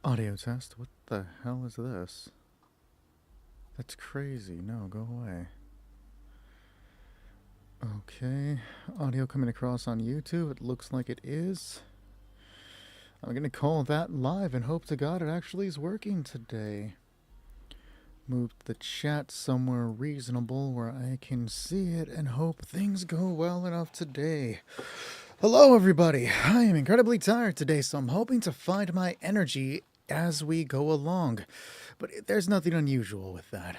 Audio test? What the hell is this? That's crazy. No, go away. Okay. Audio coming across on YouTube. It looks like it is. I'm going to call that live and hope to God it actually is working today. Moved the chat somewhere reasonable where I can see it and hope things go well enough today. Hello, everybody. I am incredibly tired today, so I'm hoping to find my energy as we go along. But there's nothing unusual with that.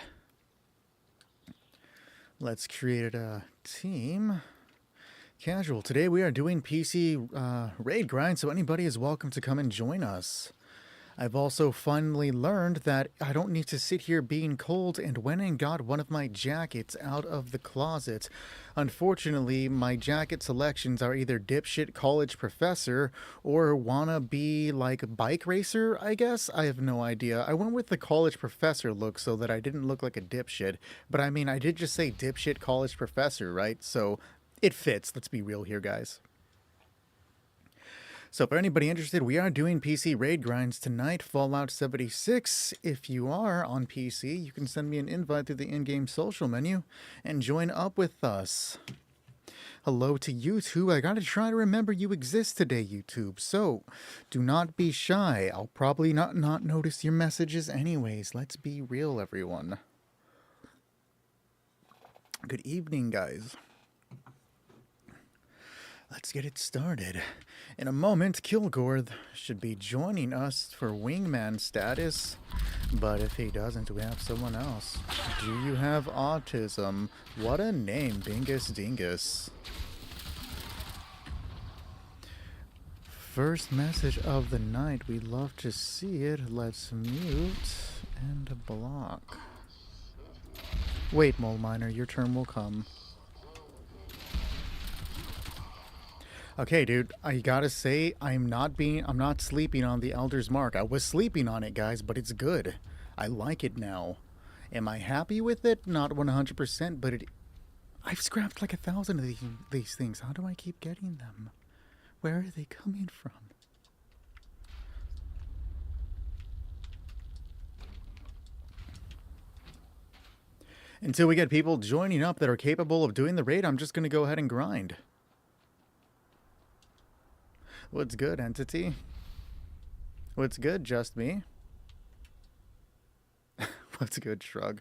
Let's create a team. Casual. Today we are doing PC raid grind, so anybody is welcome to come and join us. I've also finally learned that I don't need to sit here being cold and went and got one of my jackets out of the closet. Unfortunately, my jacket selections are either dipshit college professor or wanna be like bike racer, I guess? I have no idea. I went with the college professor look so that I didn't look like a dipshit. But I mean, I did just say dipshit college professor, right? So it fits. Let's be real here, guys. So for anybody interested, we are doing PC raid grinds tonight, Fallout 76. If you are on PC, you can send me an invite through the in-game social menu and join up with us. Hello to YouTube. I gotta try to remember you exist today, YouTube. So do not be shy. I'll probably not notice your messages anyways. Let's be real, everyone. Good evening, guys. Let's get it started. In a moment, Kilgore should be joining us for wingman status. But if he doesn't, we have someone else. Do you have autism? What a name, Bingus Dingus. First message of the night. We'd love to see it. Let's mute and block. Wait, Mole Miner, your turn will come. Okay, dude, I gotta say, I'm not sleeping on the Elder's Mark. I was sleeping on it, guys, but it's good. I like it now. Am I happy with it? Not 100%, but I've scrapped like 1,000 of these things. How do I keep getting them? Where are they coming from? Until we get people joining up that are capable of doing the raid, I'm just gonna go ahead and grind. What's good, Entity? What's good, Just Me? What's good, Shrug?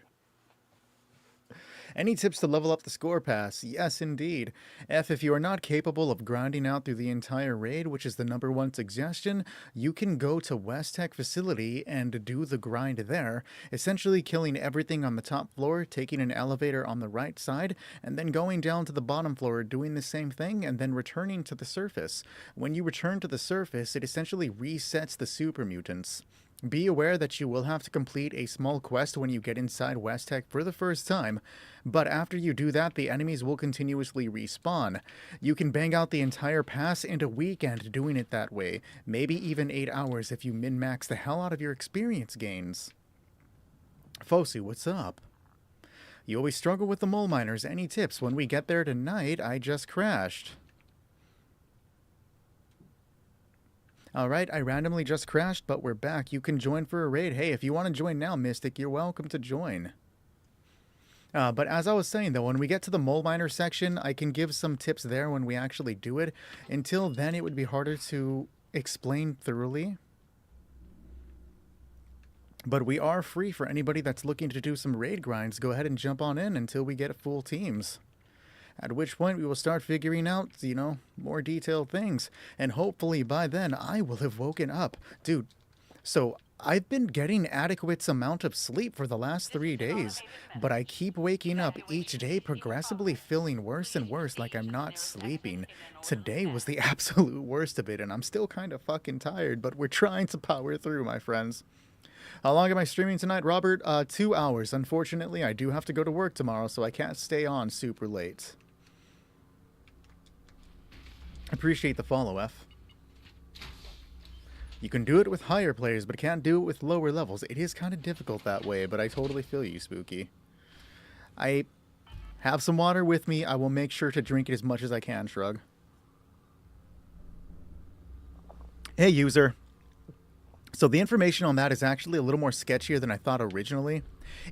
Any tips to level up the score pass? Yes, indeed. F, if you are not capable of grinding out through the entire raid, which is the #1 suggestion, you can go to West Tech Facility and do the grind there, essentially killing everything on the top floor, taking an elevator on the right side, and then going down to the bottom floor, doing the same thing, and then returning to the surface. When you return to the surface, it essentially resets the super mutants. Be aware that you will have to complete a small quest when you get inside West Tech for the first time, but after you do that, the enemies will continuously respawn. You can bang out the entire pass in a weekend doing it that way, maybe even 8 hours if you min-max the hell out of your experience gains. Fosu, what's up? You always struggle with the mole miners. Any tips? When we get there tonight, I just crashed. Alright, I randomly just crashed, but we're back. You can join for a raid. Hey, if you want to join now, Mystic, you're welcome to join. But as I was saying, though, when we get to the mole miner section, I can give some tips there when we actually do it. Until then, it would be harder to explain thoroughly. But we are free for anybody that's looking to do some raid grinds. Go ahead and jump on in until we get full teams. At which point we will start figuring out, more detailed things. And hopefully by then I will have woken up. Dude, so I've been getting adequate amount of sleep for the last 3 days, but I keep waking up each day progressively feeling worse and worse, like I'm not sleeping. Today was the absolute worst of it, and I'm still kind of fucking tired, but we're trying to power through, my friends. How long am I streaming tonight, Robert? 2 hours. Unfortunately, I do have to go to work tomorrow, so I can't stay on super late. Appreciate the follow, F. You can do it with higher players, but can't do it with lower levels. It is kind of difficult that way, but I totally feel you, Spooky. I have some water with me. I will make sure to drink it as much as I can, Shrug. Hey, user. So the information on that is actually a little more sketchier than I thought originally.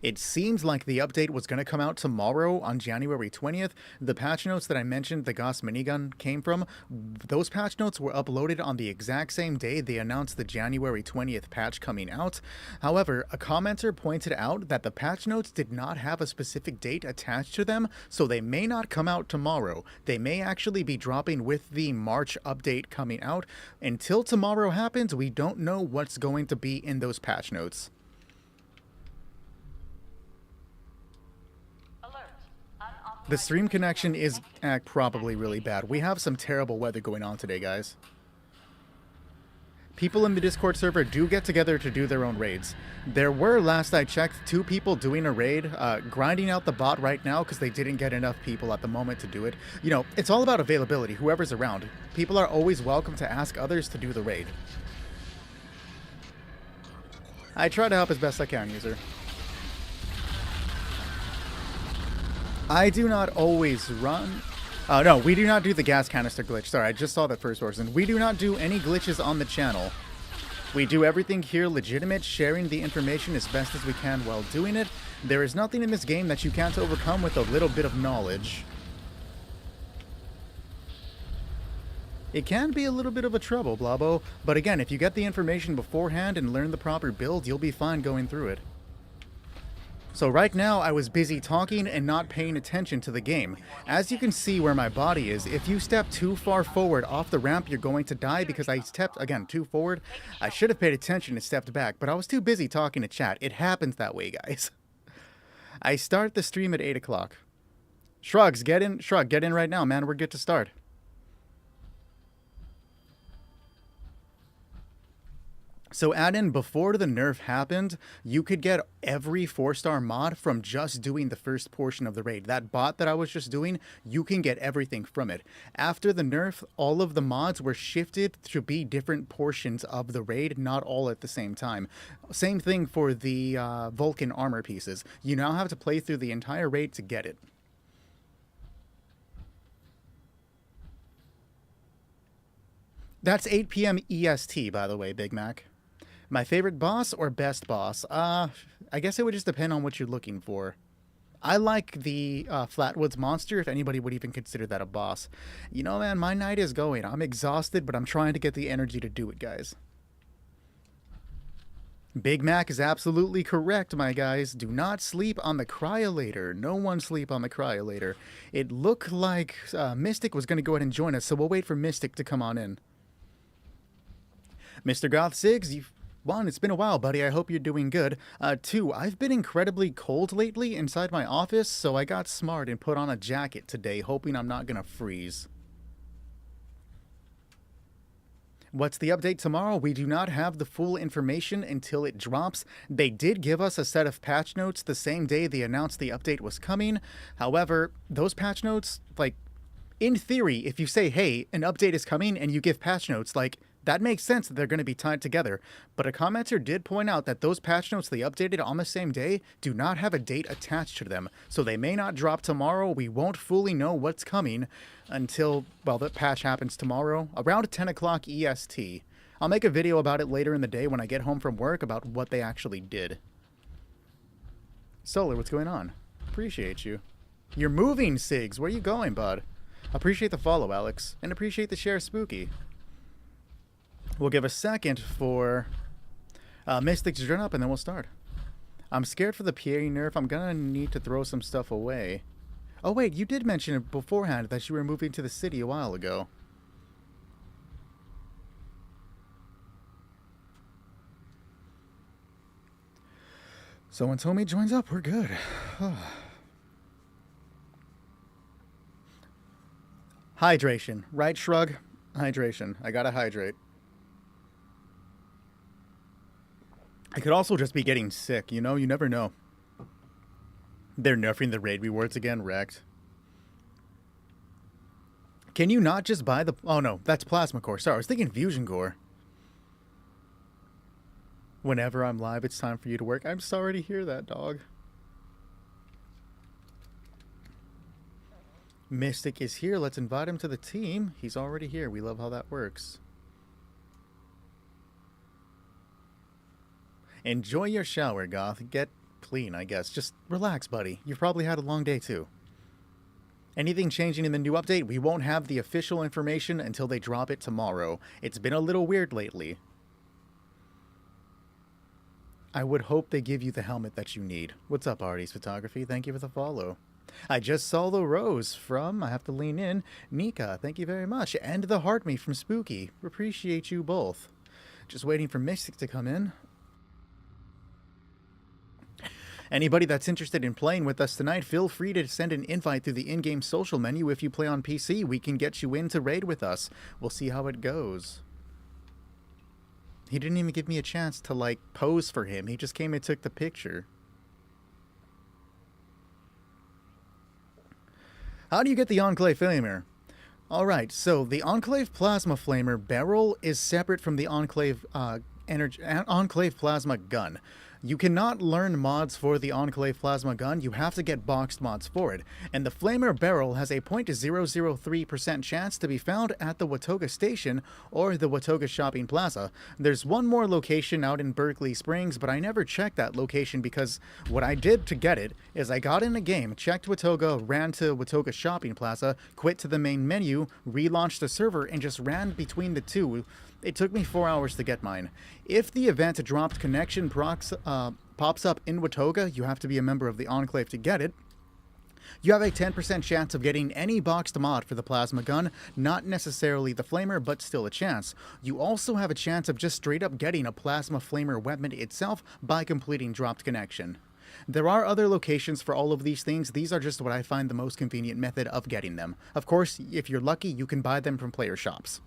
It seems like the update was going to come out tomorrow on January 20th. The patch notes that I mentioned the Gauss minigun came from, those patch notes were uploaded on the exact same day they announced the January 20th patch coming out. However, a commenter pointed out that the patch notes did not have a specific date attached to them, so they may not come out tomorrow. They may actually be dropping with the March update coming out. Until tomorrow happens, we don't know what's going to be in those patch notes. The stream connection is probably really bad. We have some terrible weather going on today, guys. People in the Discord server do get together to do their own raids. There were, last I checked, 2 people doing a raid, grinding out the bot right now because they didn't get enough people at the moment to do it. You know, it's all about availability, whoever's around. People are always welcome to ask others to do the raid. I try to help as best I can, user. I do not always run. No, we do not do the gas canister glitch. Sorry, I just saw that first person. We do not do any glitches on the channel. We do everything here legitimate, sharing the information as best as we can while doing it. There is nothing in this game that you can't overcome with a little bit of knowledge. It can be a little bit of a trouble, Blabo, but again, if you get the information beforehand and learn the proper build, you'll be fine going through it. So right now, I was busy talking and not paying attention to the game. As you can see where my body is, if you step too far forward off the ramp, you're going to die because I stepped, again, too forward. I should have paid attention and stepped back, but I was too busy talking to chat. It happens that way, guys. I start the stream at 8 o'clock. Shrugs, get in. Shrug, get in right now, man. We're good to start. So add in, before the nerf happened, you could get every 4-star mod from just doing the first portion of the raid. That bot that I was just doing, you can get everything from it. After the nerf, all of the mods were shifted to be different portions of the raid, not all at the same time. Same thing for the Vulcan armor pieces. You now have to play through the entire raid to get it. That's 8 p.m. EST, by the way, Big Mac. My favorite boss or best boss? I guess it would just depend on what you're looking for. I like the Flatwoods monster, if anybody would even consider that a boss. You know, man, my night is going. I'm exhausted, but I'm trying to get the energy to do it, guys. Big Mac is absolutely correct, my guys. Do not sleep on the cryolator. No one sleep on the cryolator. It looked like Mystic was going to go ahead and join us, so we'll wait for Mystic to come on in. Mr. Goth Sigs, you've... 1, it's been a while, buddy. I hope you're doing good. 2, I've been incredibly cold lately inside my office, so I got smart and put on a jacket today, hoping I'm not gonna freeze. What's the update tomorrow? We do not have the full information until it drops. They did give us a set of patch notes the same day they announced the update was coming. However, those patch notes, like, in theory, if you say, hey, an update is coming, and you give patch notes, like, that makes sense that they're going to be tied together, but a commenter did point out that those patch notes they updated on the same day do not have a date attached to them, so they may not drop tomorrow. We won't fully know what's coming until, well, the patch happens tomorrow, around 10 o'clock EST. I'll make a video about it later in the day when I get home from work about what they actually did. Solar, what's going on? Appreciate you. You're moving, Sigs. Where you going, bud? Appreciate the follow, Alex, and appreciate the share, Spooky. We'll give a second for Mystic to join up, and then we'll start. I'm scared for the PA nerf. I'm gonna need to throw some stuff away. Oh, wait, you did mention it beforehand that you were moving to the city a while ago. So when Tommy joins up, we're good. Hydration. Right, Shrug? Hydration. I gotta hydrate. I could also just be getting sick, you know? You never know. They're nerfing the raid rewards again, wrecked. Can you not just buy the... Oh, no, that's Plasma Core. Sorry, I was thinking Fusion Core. Whenever I'm live, it's time for you to work. I'm sorry to hear that, dog. Mystic is here. Let's invite him to the team. He's already here. We love how that works. Enjoy your shower, Goth. Get clean, I guess. Just relax, buddy. You've probably had a long day, too. Anything changing in the new update, we won't have the official information until they drop it tomorrow. It's been a little weird lately. I would hope they give you the helmet that you need. What's up, Artie's Photography? Thank you for the follow. I just saw the rose from, I have to lean in, Nika. Thank you very much. And the heart me from Spooky. Appreciate you both. Just waiting for Mystic to come in. Anybody that's interested in playing with us tonight, feel free to send an invite through the in-game social menu. If you play on PC, we can get you in to raid with us. We'll see how it goes. He didn't even give me a chance to, like, pose for him. He just came and took the picture. How do you get the Enclave Flamer? Alright, so the Enclave Plasma Flamer barrel is separate from the Enclave Enclave Plasma Gun. You cannot learn mods for the Enclave Plasma Gun, you have to get boxed mods for it. And the Flamer Barrel has a 0.003% chance to be found at the Watoga Station or the Watoga Shopping Plaza. There's one more location out in Berkeley Springs, but I never checked that location because what I did to get it is I got in a game, checked Watoga, ran to Watoga Shopping Plaza, quit to the main menu, relaunched the server, and just ran between the two. It took me 4 hours to get mine. If the event dropped connection pops up in Watoga, you have to be a member of the Enclave to get it. You have a 10% chance of getting any boxed mod for the plasma gun, not necessarily the flamer, but still a chance. You also have a chance of just straight up getting a plasma flamer weapon itself by completing dropped connection. There are other locations for all of these things. These are just what I find the most convenient method of getting them. Of course, if you're lucky, you can buy them from player shops.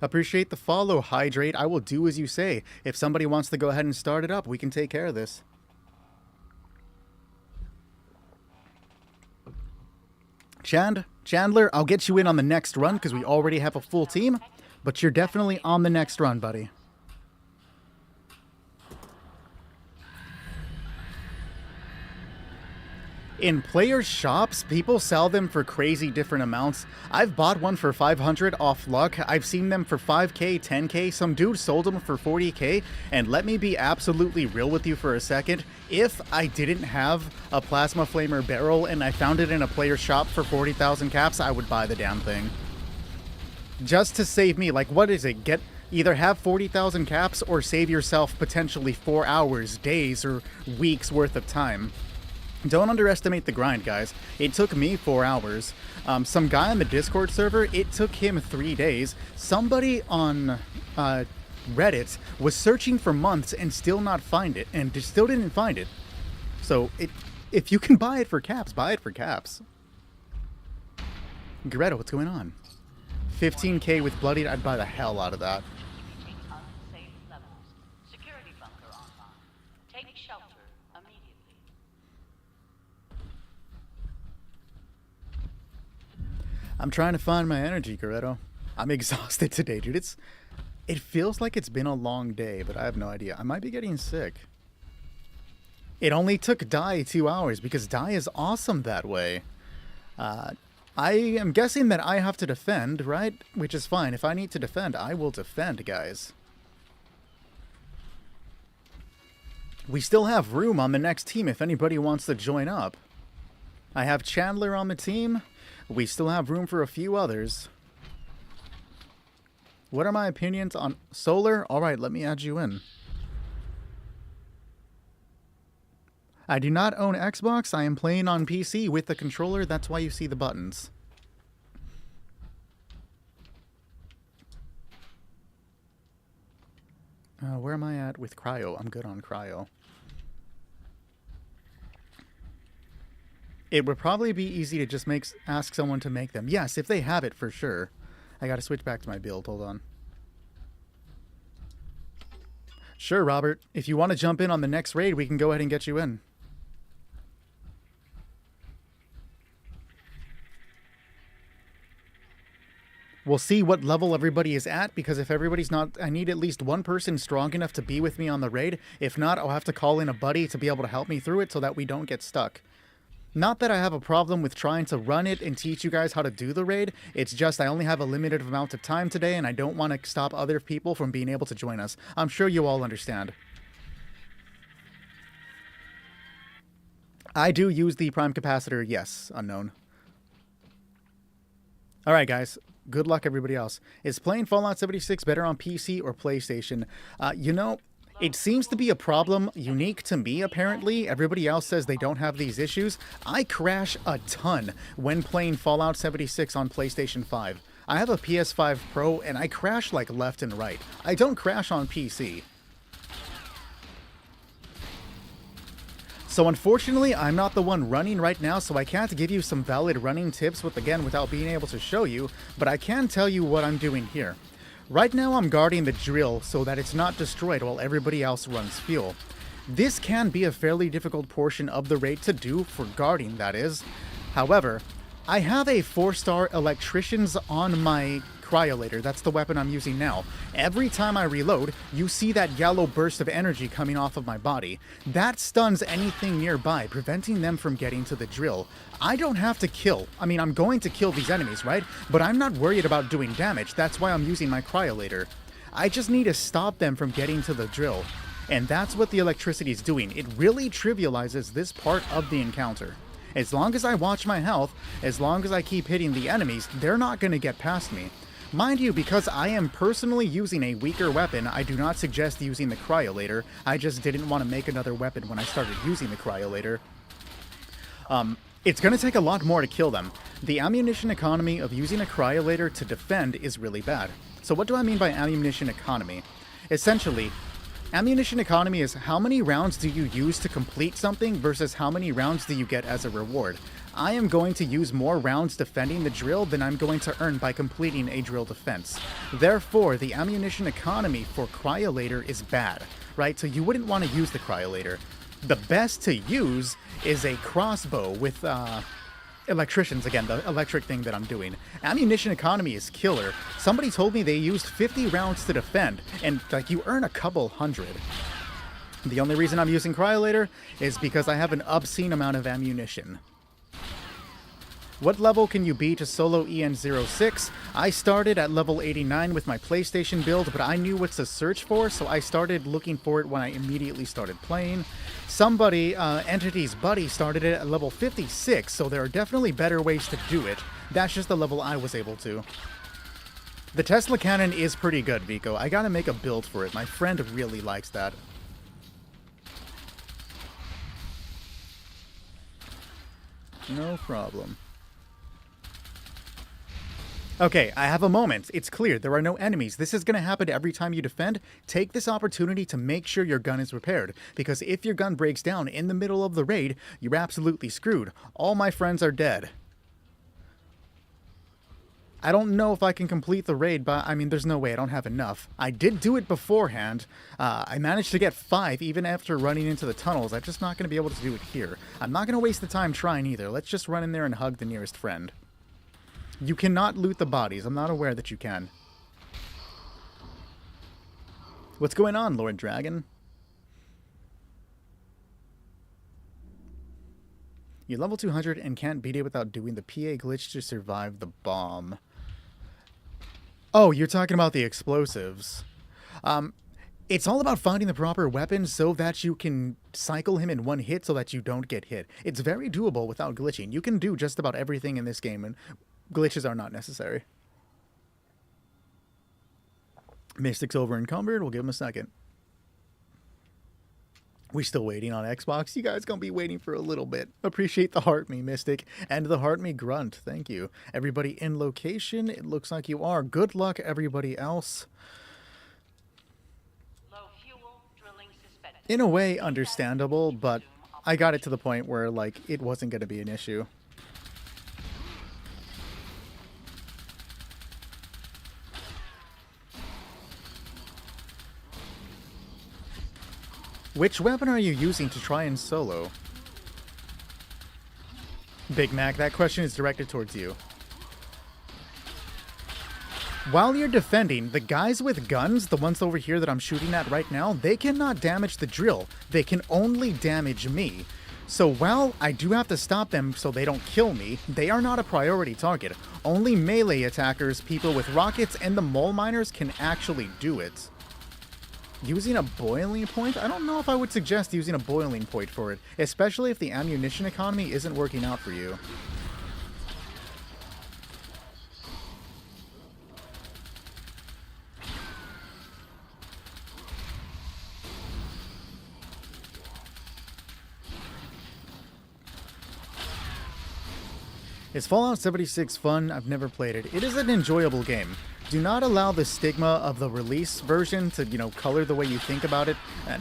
Appreciate the follow, Hydrate. I will do as you say. If somebody wants to go ahead and start it up, we can take care of this. Chandler, I'll get you in on the next run because we already have a full team, but you're definitely on the next run, buddy. In player shops, people sell them for crazy different amounts. I've bought one for 500 off luck. I've seen them for 5k, 10k. Some dude sold them for 40k. And let me be absolutely real with you for a second. If I didn't have a plasma flamer barrel and I found it in a player shop for 40,000 caps, I would buy the damn thing. Just to save me, like, what is it? Either have 40,000 caps or save yourself potentially 4 hours, days, or weeks worth of time. Don't underestimate the grind, guys. It took me 4 hours. Some guy on the Discord server, it took him 3 days. Somebody on Reddit was searching for months and still not find it, and still didn't find it. So, if you can buy it for caps, buy it for caps. Greta, what's going on? 15k with Bloodied, I'd buy the hell out of that. I'm trying to find my energy, Goretto. I'm exhausted today, dude. It feels like it's been a long day, but I have no idea. I might be getting sick. It only took Dai 2 hours because Dai is awesome that way. I am guessing that I have to defend, right? Which is fine. If I need to defend, I will defend, guys. We still have room on the next team if anybody wants to join up. I have Chandler on the team. We still have room for a few others. What are my opinions on Solar? Alright, let me add you in. I do not own Xbox. I am playing on PC with the controller. That's why you see the buttons. Where am I at with Cryo? I'm good on Cryo. It would probably be easy to just ask someone to make them. Yes, if they have it, for sure. I gotta switch back to my build. Hold on. Sure, Robert. If you want to jump in on the next raid, we can go ahead and get you in. We'll see what level everybody is at, because if everybody's not... I need at least one person strong enough to be with me on the raid. If not, I'll have to call in a buddy to be able to help me through it so that we don't get stuck. Not that I have a problem with trying to run it and teach you guys how to do the raid, it's just I only have a limited amount of time today and I don't want to stop other people from being able to join us. I'm sure you all understand. I do use the prime capacitor, yes, unknown. Alright guys, good luck everybody else. Is playing Fallout 76 better on PC or PlayStation? You know, it seems to be a problem unique to me, apparently. Everybody else says they don't have these issues. I crash a ton when playing Fallout 76 on PlayStation 5. I have a PS5 Pro, and I crash like left and right. I don't crash on PC. So unfortunately, I'm not the one running right now, so I can't give you some valid running tips without being able to show you, but I can tell you what I'm doing here. Right now I'm guarding the drill so that it's not destroyed while everybody else runs fuel. This can be a fairly difficult portion of the raid to do, for guarding that is. However, I have a 4-star electricians on my cryolator. That's the weapon I'm using now. Every time I reload, you see that yellow burst of energy coming off of my body. That stuns anything nearby, preventing them from getting to the drill. I don't have to kill. I mean, I'm going to kill these enemies, right? But I'm not worried about doing damage. That's why I'm using my cryolator. I just need to stop them from getting to the drill. And that's what the electricity is doing. It really trivializes this part of the encounter. As long as I watch my health, as long as I keep hitting the enemies, they're not going to get past me. Mind you, because I am personally using a weaker weapon, I do not suggest using the cryolator. I just didn't want to make another weapon when I started using the cryolator. It's going to take a lot more to kill them. The ammunition economy of using a cryolator to defend is really bad. So what do I mean by ammunition economy? Essentially, ammunition economy is how many rounds do you use to complete something versus how many rounds do you get as a reward. I am going to use more rounds defending the drill than I'm going to earn by completing a drill defense. Therefore, the ammunition economy for cryolator is bad, right? So you wouldn't want to use the cryolator. The best to use is a crossbow with electricians, again, the electric thing that I'm doing. Ammunition economy is killer. Somebody told me they used 50 rounds to defend, and like you earn a couple hundred. The only reason I'm using cryolator is because I have an obscene amount of ammunition. What level can you be to solo EN06? I started at level 89 with my PlayStation build, but I knew what to search for, so I started looking for it when I immediately started playing. Somebody, Entity's buddy, started it at level 56, so there are definitely better ways to do it. That's just the level I was able to. The Tesla cannon is pretty good, Vico. I gotta make a build for it. My friend really likes that. No problem. Okay, I have a moment. It's clear. There are no enemies. This is going to happen every time you defend. Take this opportunity to make sure your gun is repaired, because if your gun breaks down in the middle of the raid, you're absolutely screwed. All my friends are dead. I don't know if I can complete the raid, but I mean, there's no way. I don't have enough. I did do it beforehand. I managed to get 5 even after running into the tunnels. I'm just not going to be able to do it here. I'm not going to waste the time trying either. Let's just run in there and hug the nearest friend. You cannot loot the bodies. I'm not aware that you can. What's going on, Lord Dragon? You're level 200 and can't beat it without doing the PA glitch to survive the bomb. Oh, you're talking about the explosives. It's all about finding the proper weapon so that you can cycle him in one hit so that you don't get hit. It's very doable without glitching. You can do just about everything in this game, and glitches are not necessary. Mystic's over encumbered. We'll give him a second. We still waiting on Xbox? You guys gonna be waiting for a little bit. Appreciate the heart me, Mystic, and the heart me grunt. Thank you. Everybody in location? It looks like you are. Good luck, everybody else. In a way, understandable, but I got it to the point where, like, it wasn't gonna be an issue. Which weapon are you using to try and solo? Big Mac, that question is directed towards you. While you're defending, the guys with guns, the ones over here that I'm shooting at right now, they cannot damage the drill. They can only damage me. So while I do have to stop them so they don't kill me, they are not a priority target. Only melee attackers, people with rockets, and the mole miners can actually do it. Using a boiling point? I don't know if I would suggest using a boiling point for it, especially if the ammunition economy isn't working out for you. Is Fallout 76 fun? I've never played it. It is an enjoyable game. Do not allow the stigma of the release version to, color the way you think about it.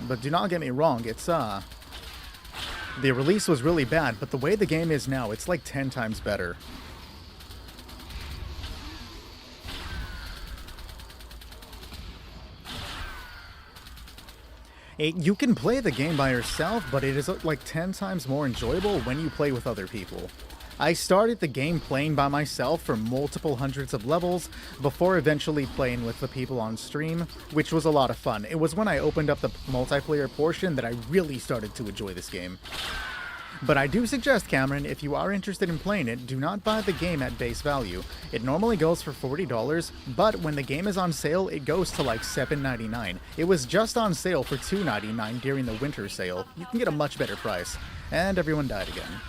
But do not get me wrong, it's, the release was really bad, but the way the game is now, it's like 10 times better. You can play the game by yourself, but it is like 10 times more enjoyable when you play with other people. I started the game playing by myself for multiple hundreds of levels before eventually playing with the people on stream, which was a lot of fun. It was when I opened up the multiplayer portion that I really started to enjoy this game. But I do suggest, Cameron, if you are interested in playing it, do not buy the game at base value. It normally goes for $40, but when the game is on sale, it goes to like $7.99. It was just on sale for $2.99 during the winter sale. You can get a much better price. And everyone died again.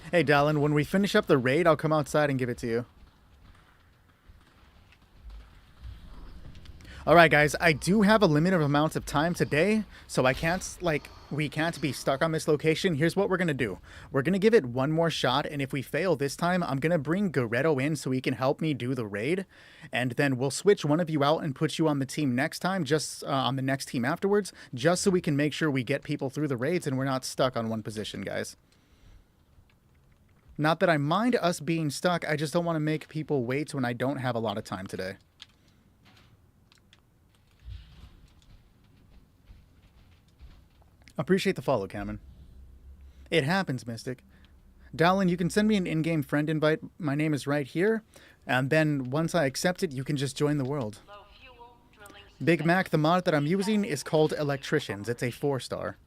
Hey, Dallin, when we finish up the raid, I'll come outside and give it to you. Alright, guys, I do have a limited amount of time today, so we can't be stuck on this location. Here's what we're going to do. We're going to give it one more shot, and if we fail this time, I'm going to bring Goretto in so he can help me do the raid, and then we'll switch one of you out and put you on the team next time, just on the next team afterwards, just so we can make sure we get people through the raids and we're not stuck on one position, guys. Not that I mind us being stuck, I just don't want to make people wait when I don't have a lot of time today. Appreciate the follow, Cameron. It happens, Mystic. Dallin, you can send me an in-game friend invite. My name is right here. And then once I accept it, you can just join the world. Big Mac, the mod that I'm using is called Electricians. It's a 4-star.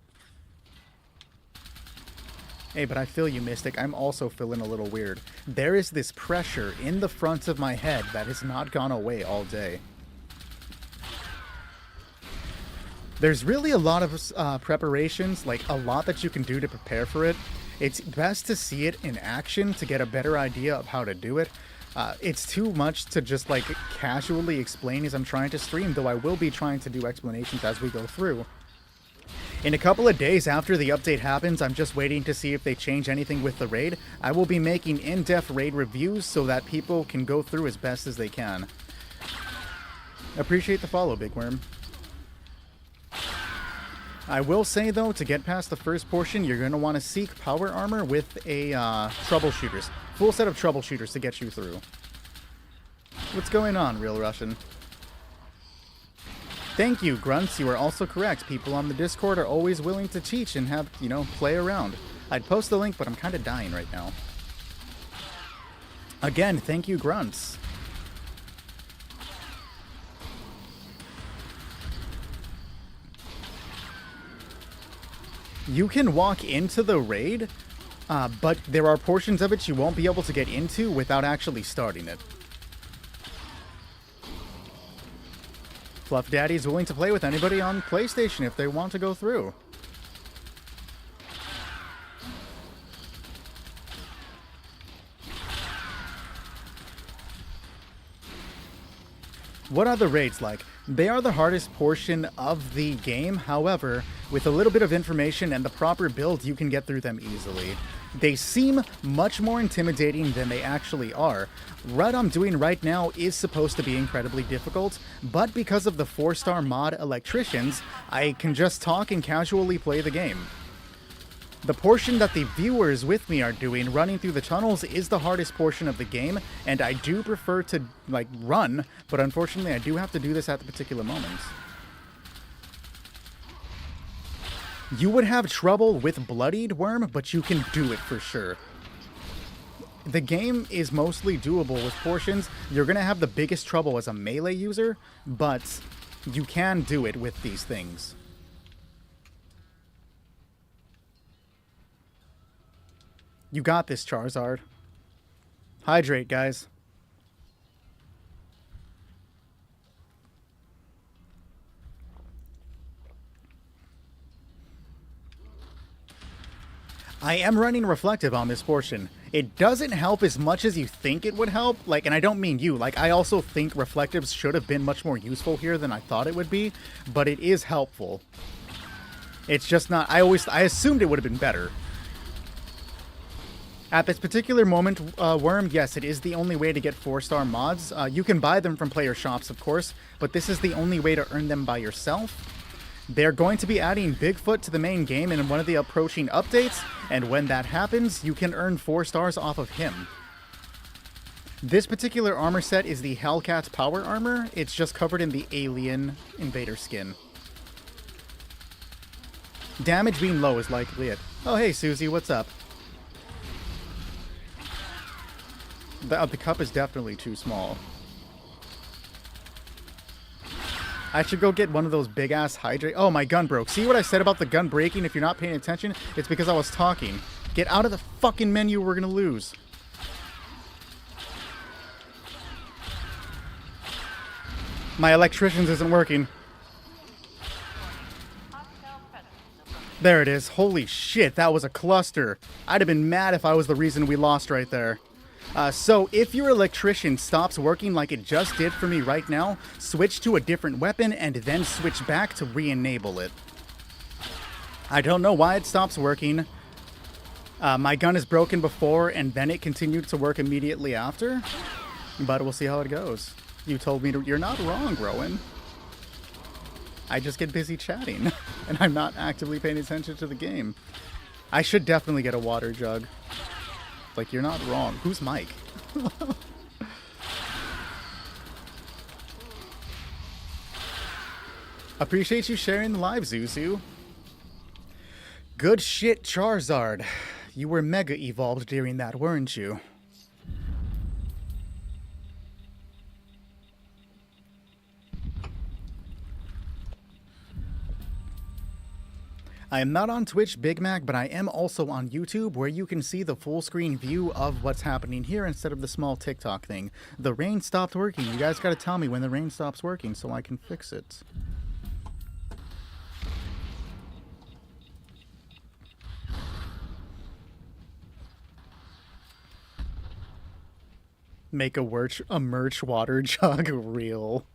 Hey, but I feel you, Mystic. I'm also feeling a little weird. There is this pressure in the front of my head that has not gone away all day. There's really a lot of preparations, like a lot that you can do to prepare for it. It's best to see it in action to get a better idea of how to do it. It's too much to just like casually explain as I'm trying to stream, though I will be trying to do explanations as we go through. In a couple of days after the update happens, I'm just waiting to see if they change anything with the raid. I will be making in-depth raid reviews so that people can go through as best as they can. Appreciate the follow, Big Worm. I will say, though, to get past the first portion, you're going to want to seek power armor with a troubleshooters. Full set of troubleshooters to get you through. What's going on, Real Russian? Thank you, Grunts. You are also correct. People on the Discord are always willing to teach and have, play around. I'd post the link, but I'm kind of dying right now. Again, thank you, Grunts. You can walk into the raid, but there are portions of it you won't be able to get into without actually starting it. Fluff Daddy is willing to play with anybody on PlayStation if they want to go through. What are the raids like? They are the hardest portion of the game, however, with a little bit of information and the proper build, you can get through them easily. They seem much more intimidating than they actually are. What I'm doing right now is supposed to be incredibly difficult, but because of the 4-star mod Electricians, I can just talk and casually play the game. The portion that the viewers with me are doing, running through the tunnels, is the hardest portion of the game, and I do prefer to, run, but unfortunately I do have to do this at the particular moments. You would have trouble with Bloodied Worm, but you can do it for sure. The game is mostly doable with portions. You're going to have the biggest trouble as a melee user, but You can do it with these things. You got this, Charizard. Hydrate, guys. I am running Reflective on this portion. It doesn't help as much as you think it would help. Like, and I don't mean you. Like, I also think Reflectives should have been much more useful here than I thought it would be. But it is helpful. It's just not... I assumed it would have been better. At this particular moment, Worm, yes, it is the only way to get 4-star mods. You can buy them from player shops, of course. But this is the only way to earn them by yourself. They're going to be adding Bigfoot to the main game in one of the approaching updates, and when that happens, you can earn 4 stars off of him. This particular armor set is the Hellcat Power Armor. It's just covered in the Alien Invader skin. Damage being low is likely it. Oh, hey, Susie, what's up? The cup is definitely too small. I should go get one of those big-ass hydrate... Oh, my gun broke. See what I said about the gun breaking? If you're not paying attention, it's because I was talking. Get out of the fucking menu, we're gonna lose. My electricians isn't working. There it is. Holy shit, that was a cluster. I'd have been mad if I was the reason we lost right there. So if your electrician stops working like it just did for me right now, switch to a different weapon and then switch back to re-enable it. I don't know why it stops working. My gun is broken before and then it continued to work immediately after. But we'll see how it goes. You told me to... You're not wrong, Rowan. I just get busy chatting and I'm not actively paying attention to the game. I should definitely get a water jug. Like, you're not wrong. Who's Mike? Appreciate you sharing the live, Zuzu. Good shit, Charizard. You were mega evolved during that, weren't you? I am not on Twitch, Big Mac, but I am also on YouTube, where you can see the full screen view of what's happening here instead of the small TikTok thing. The rain stopped working. You guys gotta tell me when the rain stops working so I can fix it. Make a merch water jug real.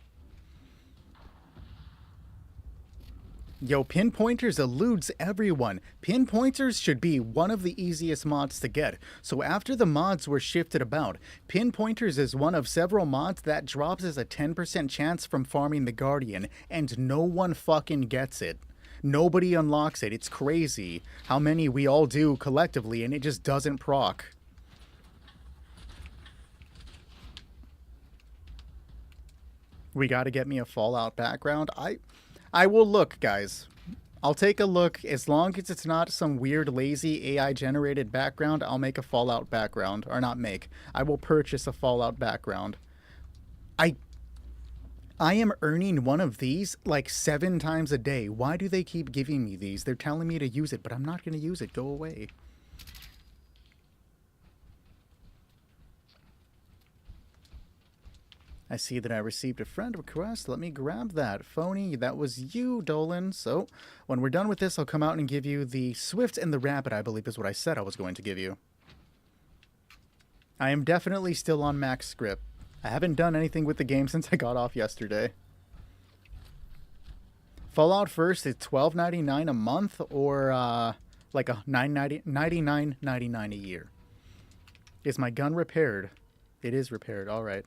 Yo, pinpointers eludes everyone. Pinpointers should be one of the easiest mods to get. So after the mods were shifted about, pinpointers is one of several mods that drops as a 10% chance from farming the Guardian, and no one fucking gets it. Nobody unlocks it. It's crazy how many we all do collectively, and it just doesn't proc. We gotta get me a Fallout background. I will look, guys. I'll take a look. As long as it's not some weird, lazy, AI-generated background, I'll make a Fallout background. Or not make. I will purchase a Fallout background. I am earning one of these like 7 times a day. Why do they keep giving me these? They're telling me to use it, but I'm not going to use it. Go away. I see that I received a friend request. Let me grab that. Phony, that was you, Dolan. So, when we're done with this, I'll come out and give you the Swift and the Rapid, I believe is what I said I was going to give you. I am definitely still on max script. I haven't done anything with the game since I got off yesterday. Fallout First is $12.99 a month or like a $99.99 a year. Is my gun repaired? It is repaired. All right.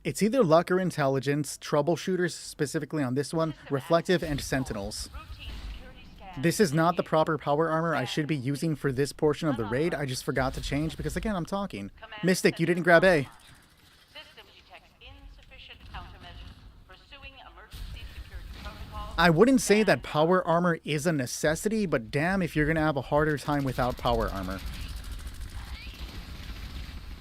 It's either luck or intelligence, troubleshooters specifically on this one, reflective, and sentinels. This is not the proper power armor I should be using for this portion of the raid. I just forgot to change because, again, I'm talking. Mystic, you didn't grab A. I wouldn't say that power armor is a necessity, but damn if you're going to have a harder time without power armor.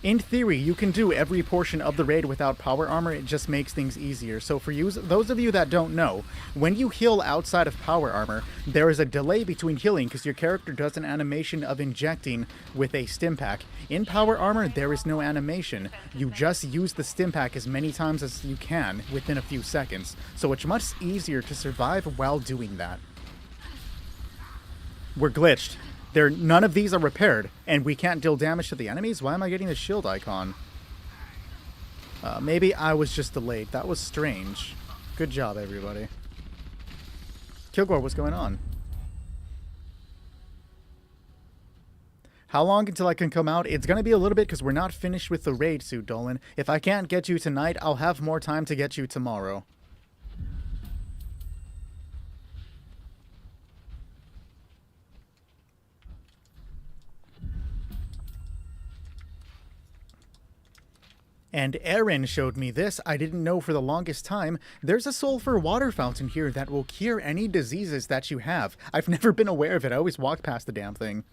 In theory, you can do every portion of the raid without power armor, it just makes things easier. So for you, those of you that don't know, when you heal outside of power armor, there is a delay between healing because your character does an animation of injecting with a stim pack. In power armor, there is no animation. You just use the stim pack as many times as you can within a few seconds. So it's much easier to survive while doing that. We're glitched. None of these are repaired, and we can't deal damage to the enemies? Why am I getting the shield icon? Maybe I was just delayed. That was strange. Good job, everybody. Kilgore, what's going on? How long until I can come out? It's going to be a little bit because we're not finished with the raid suit, Dolan. If I can't get you tonight, I'll have more time to get you tomorrow. And Aaron showed me this. I didn't know for the longest time. There's a sulfur water fountain here that will cure any diseases that you have. I've never been aware of it. I always walk past the damn thing.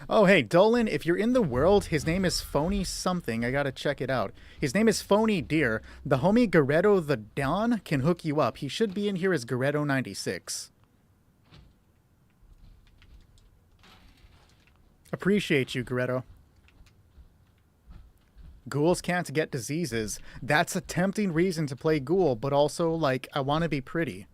Oh, hey, Dolan, if you're in the world, his name is Phony something. I gotta check it out. His name is Phony Deer. The homie Guerrero the Don can hook you up. He should be in here as Guerrero96. Appreciate you, Guerrero. Ghouls can't get diseases. That's a tempting reason to play Ghoul, but also, like, I want to be pretty.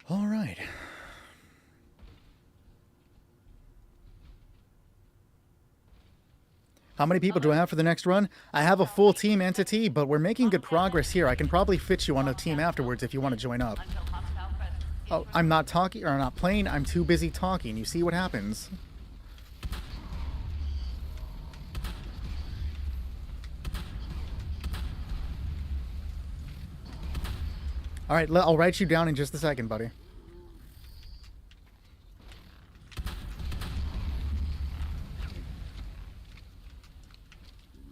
All right. How many people do I have for the next run? I have a full team entity, but we're making good progress here. I can probably fit you on a team afterwards if you want to join up. Oh, I'm not talking, or not playing. I'm too busy talking. You see what happens. All right, I'll write you down in just a second, buddy.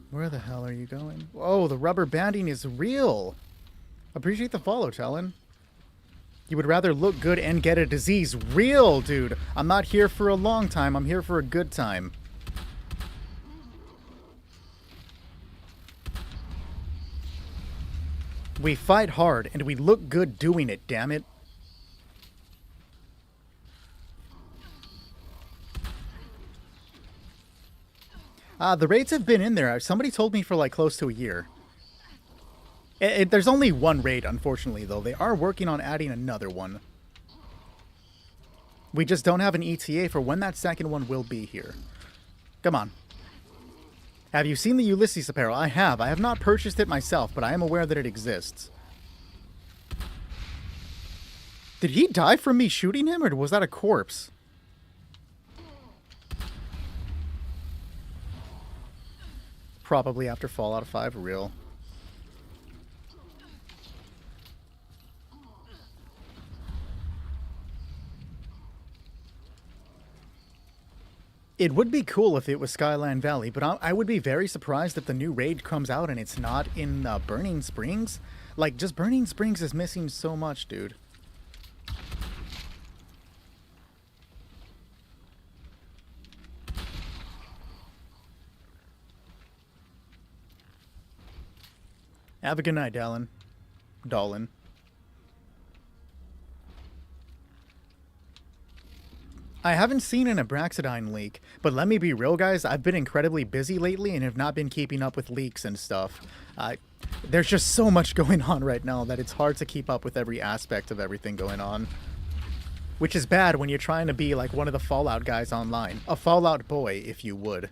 Where the hell are you going? Oh, the rubber banding is real. Appreciate the follow, Talon. You would rather look good and get a disease. Real, dude. I'm not here for a long time. I'm here for a good time. We fight hard, and we look good doing it, damn it. The raids have been in there. Somebody told me for like close to a year. There's only one raid, unfortunately, though. They are working on adding another one. We just don't have an ETA for when that second one will be here. Come on. Have you seen the Ulysses apparel? I have. I have not purchased it myself, but I am aware that it exists. Did he die from me shooting him, or was that a corpse? Probably after Fallout 5 real. It would be cool if it was Skyland Valley, but I would be very surprised if the new raid comes out and it's not in Burning Springs. Like, just Burning Springs is missing so much, dude. Have a good night, Dolan. I haven't seen an Abraxadine leak, but let me be real, guys. I've been incredibly busy lately and have not been keeping up with leaks and stuff. There's just so much going on right now that it's hard to keep up with every aspect of everything going on. Which is bad when you're trying to be like one of the Fallout guys online. A Fallout boy, if you would.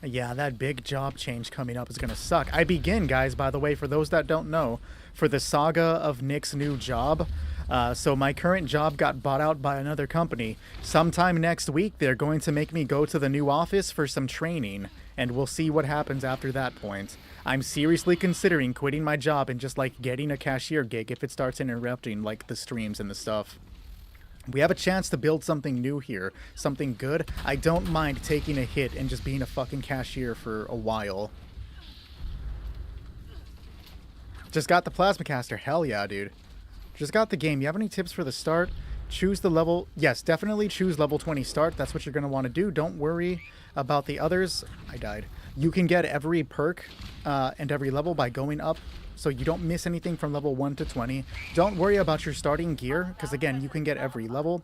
Yeah, that big job change coming up is going to suck. I begin, guys, by the way, for those that don't know, for the saga of Nick's new job. So my current job got bought out by another company. Sometime next week, they're going to make me go to the new office for some training, and we'll see what happens after that point. I'm seriously considering quitting my job and just like getting a cashier gig if it starts interrupting like the streams and the stuff. We have a chance to build something new here, something good. I don't mind taking a hit and just being a fucking cashier for a while. Just got the plasma caster. Hell yeah, dude. Just got the game. You have any tips for the start? Choose the level. Yes, definitely choose level 20 start. That's what you're going to want to do. Don't worry about the others. I died. You can get every perk and every level by going up, so you don't miss anything from level 1 to 20. Don't worry about your starting gear, because again, you can get every level.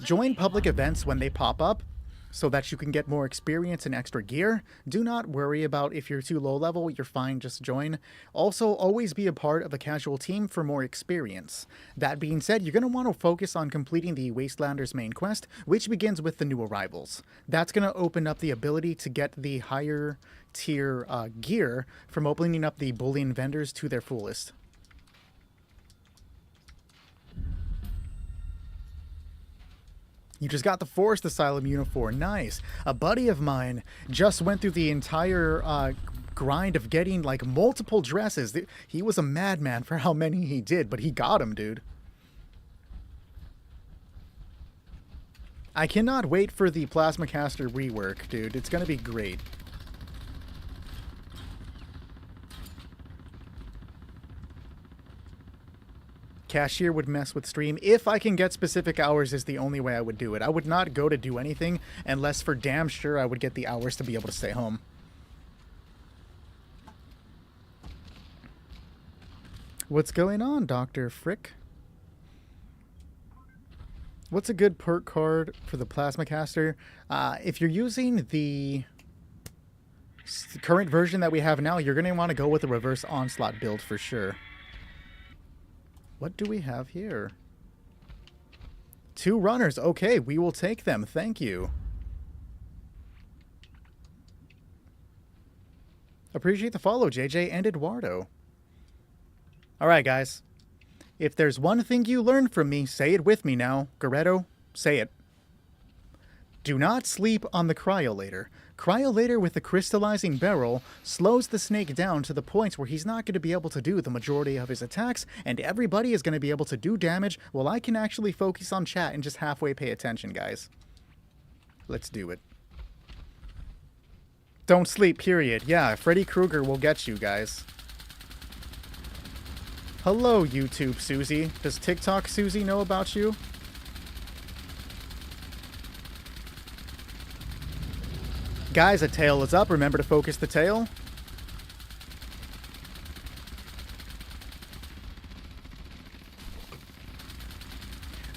Join public events when they pop up, so that you can get more experience and extra gear. Do not worry about if you're too low level, you're fine, just join. Also, always be a part of a casual team for more experience. That being said, you're going to want to focus on completing the Wastelanders main quest, which begins with the new arrivals. That's going to open up the ability to get the higher tier gear from opening up the bullion vendors to their fullest. You just got the Forest Asylum uniform. Nice. A buddy of mine just went through the entire grind of getting like multiple dresses. He was a madman for how many he did, but he got them, dude. I cannot wait for the Plasma Caster rework, dude. It's going to be great. Cashier would mess with stream. If I can get specific hours is the only way I would do it. I would not go to do anything unless for damn sure I would get the hours to be able to stay home. What's going on, Dr. Frick? What's a good perk card for the Plasma Caster? If you're using the current version that we have now, you're going to want to go with the Reverse Onslaught build for sure. What do we have here? 2 runners. Okay, we will take them. Thank you. Appreciate the follow, JJ and Eduardo. Alright, guys. If there's one thing you learned from me, say it with me now. Goretto, say it. Do not sleep on the Cryolator. Cryolator with the crystallizing barrel slows the snake down to the point where he's not going to be able to do the majority of his attacks, and everybody is going to be able to do damage while I can actually focus on chat and just halfway pay attention, guys. Let's do it. Don't sleep, period. Yeah, Freddy Krueger will get you, guys. Hello, YouTube Susie. Does TikTok Susie know about you? Guys, a tail is up. Remember to focus the tail.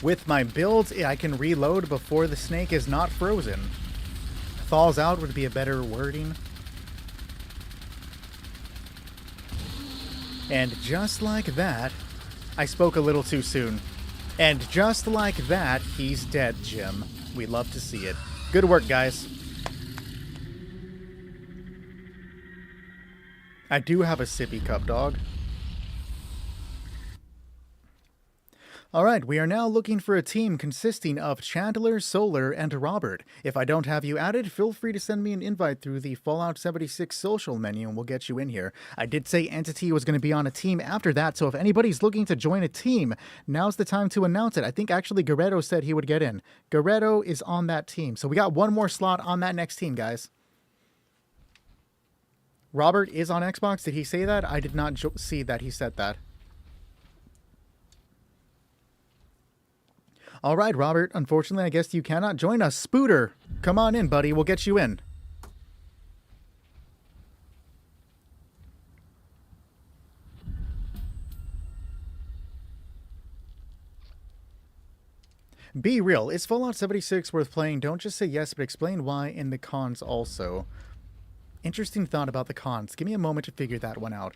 With my builds, I can reload before the snake is not frozen. Thaws out would be a better wording. And just like that, I spoke a little too soon. And just like that, he's dead, Jim. We love to see it. Good work, guys. I do have a sippy cup, dog. Alright, we are now looking for a team consisting of Chandler, Solar, and Robert. If I don't have you added, feel free to send me an invite through the Fallout 76 social menu and we'll get you in here. I did say Entity was going to be on a team after that, so if anybody's looking to join a team, now's the time to announce it. I think actually Goretto said he would get in. Goretto is on that team, so we got one more slot on that next team, guys. Robert is on Xbox. Did he say that? I did not see that he said that. All right, Robert. Unfortunately, I guess you cannot join us. Spooter, come on in, buddy. We'll get you in. Be real. Is Fallout 76 worth playing? Don't just say yes, but explain why in the cons also. Interesting thought about the cons. Give me a moment to figure that one out.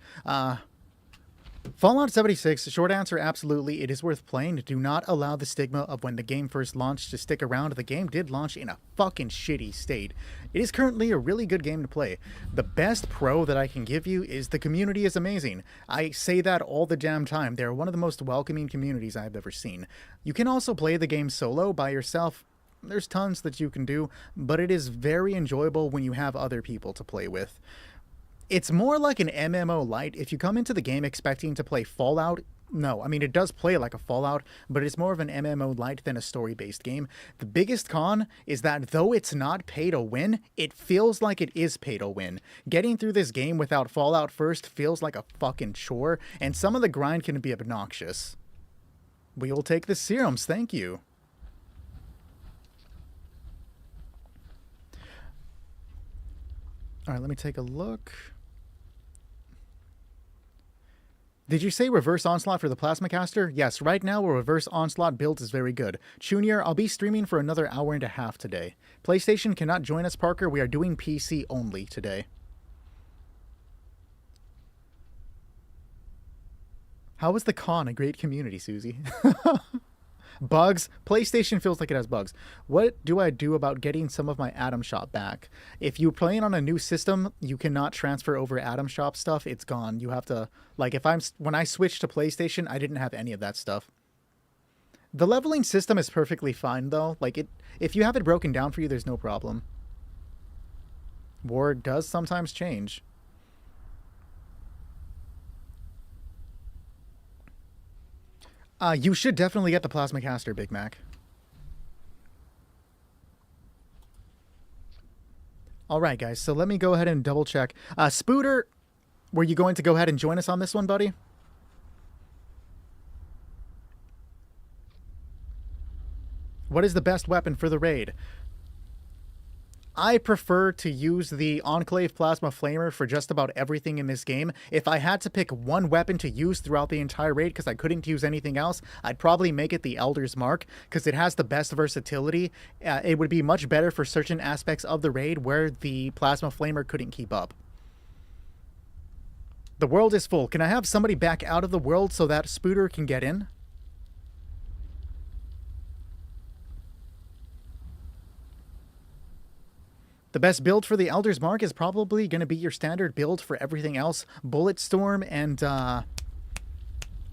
Fallout 76, short answer, absolutely. It is worth playing. Do not allow the stigma of when the game first launched to stick around. The game did launch in a fucking shitty state. It is currently a really good game to play. The best pro that I can give you is the community is amazing. I say that all the damn time. They're one of the most welcoming communities I've ever seen. You can also play the game solo by yourself. There's tons that you can do, but it is very enjoyable when you have other people to play with. It's more like an MMO light. If you come into the game expecting to play Fallout, no. I mean, it does play like a Fallout, but it's more of an MMO light than a story-based game. The biggest con is that though it's not pay to win, it feels like it is pay to win. Getting through this game without Fallout first feels like a fucking chore, and some of the grind can be obnoxious. We will take the serums, thank you. Alright, let me take a look. Did you say Reverse Onslaught for the Plasma Caster? Yes, right now a Reverse Onslaught build is very good. Junior, I'll be streaming for another hour and a half today. PlayStation cannot join us, Parker. We are doing PC only today. How is the con a great community, Susie? Bugs? PlayStation feels like it has bugs. What do I do about getting some of my Atom Shop back? If you're playing on a new system, you cannot transfer over Atom Shop stuff. It's gone. You have to, like, when I switched to PlayStation, I didn't have any of that stuff. The leveling system is perfectly fine, though. Like, if you have it broken down for you, there's no problem. War does sometimes change. You should definitely get the Plasma Caster, Big Mac. Alright, guys, so let me go ahead and double check. Spooter, were you going to go ahead and join us on this one, buddy? What is the best weapon for the raid? I prefer to use the Enclave Plasma Flamer for just about everything in this game. If I had to pick one weapon to use throughout the entire raid because I couldn't use anything else, I'd probably make it the Elder's Mark because it has the best versatility. It would be much better for certain aspects of the raid where the Plasma Flamer couldn't keep up. The world is full. Can I have somebody back out of the world so that Spooter can get in? The best build for the Elder's Mark is probably going to be your standard build for everything else. Bulletstorm and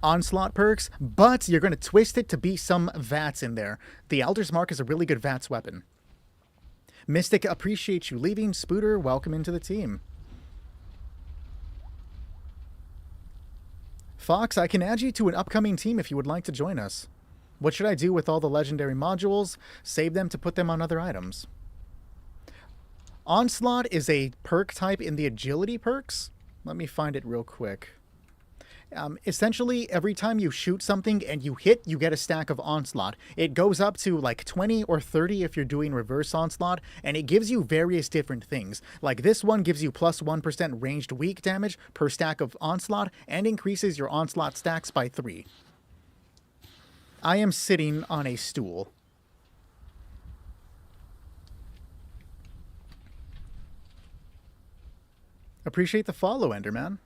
Onslaught perks, but you're going to twist it to be some VATS in there. The Elder's Mark is a really good VATS weapon. Mystic, appreciate you leaving. Spooter, welcome into the team. Fox, I can add you to an upcoming team if you would like to join us. What should I do with all the legendary modules? Save them to put them on other items. Onslaught is a perk type in the agility perks. Let me find it real quick. Essentially, every time you shoot something and you hit, you get a stack of Onslaught. It goes up to like 20 or 30 if you're doing Reverse Onslaught, and it gives you various different things. Like this one gives you plus 1% ranged weak damage per stack of Onslaught and increases your Onslaught stacks by 3. I am sitting on a stool. Appreciate the follow, Enderman.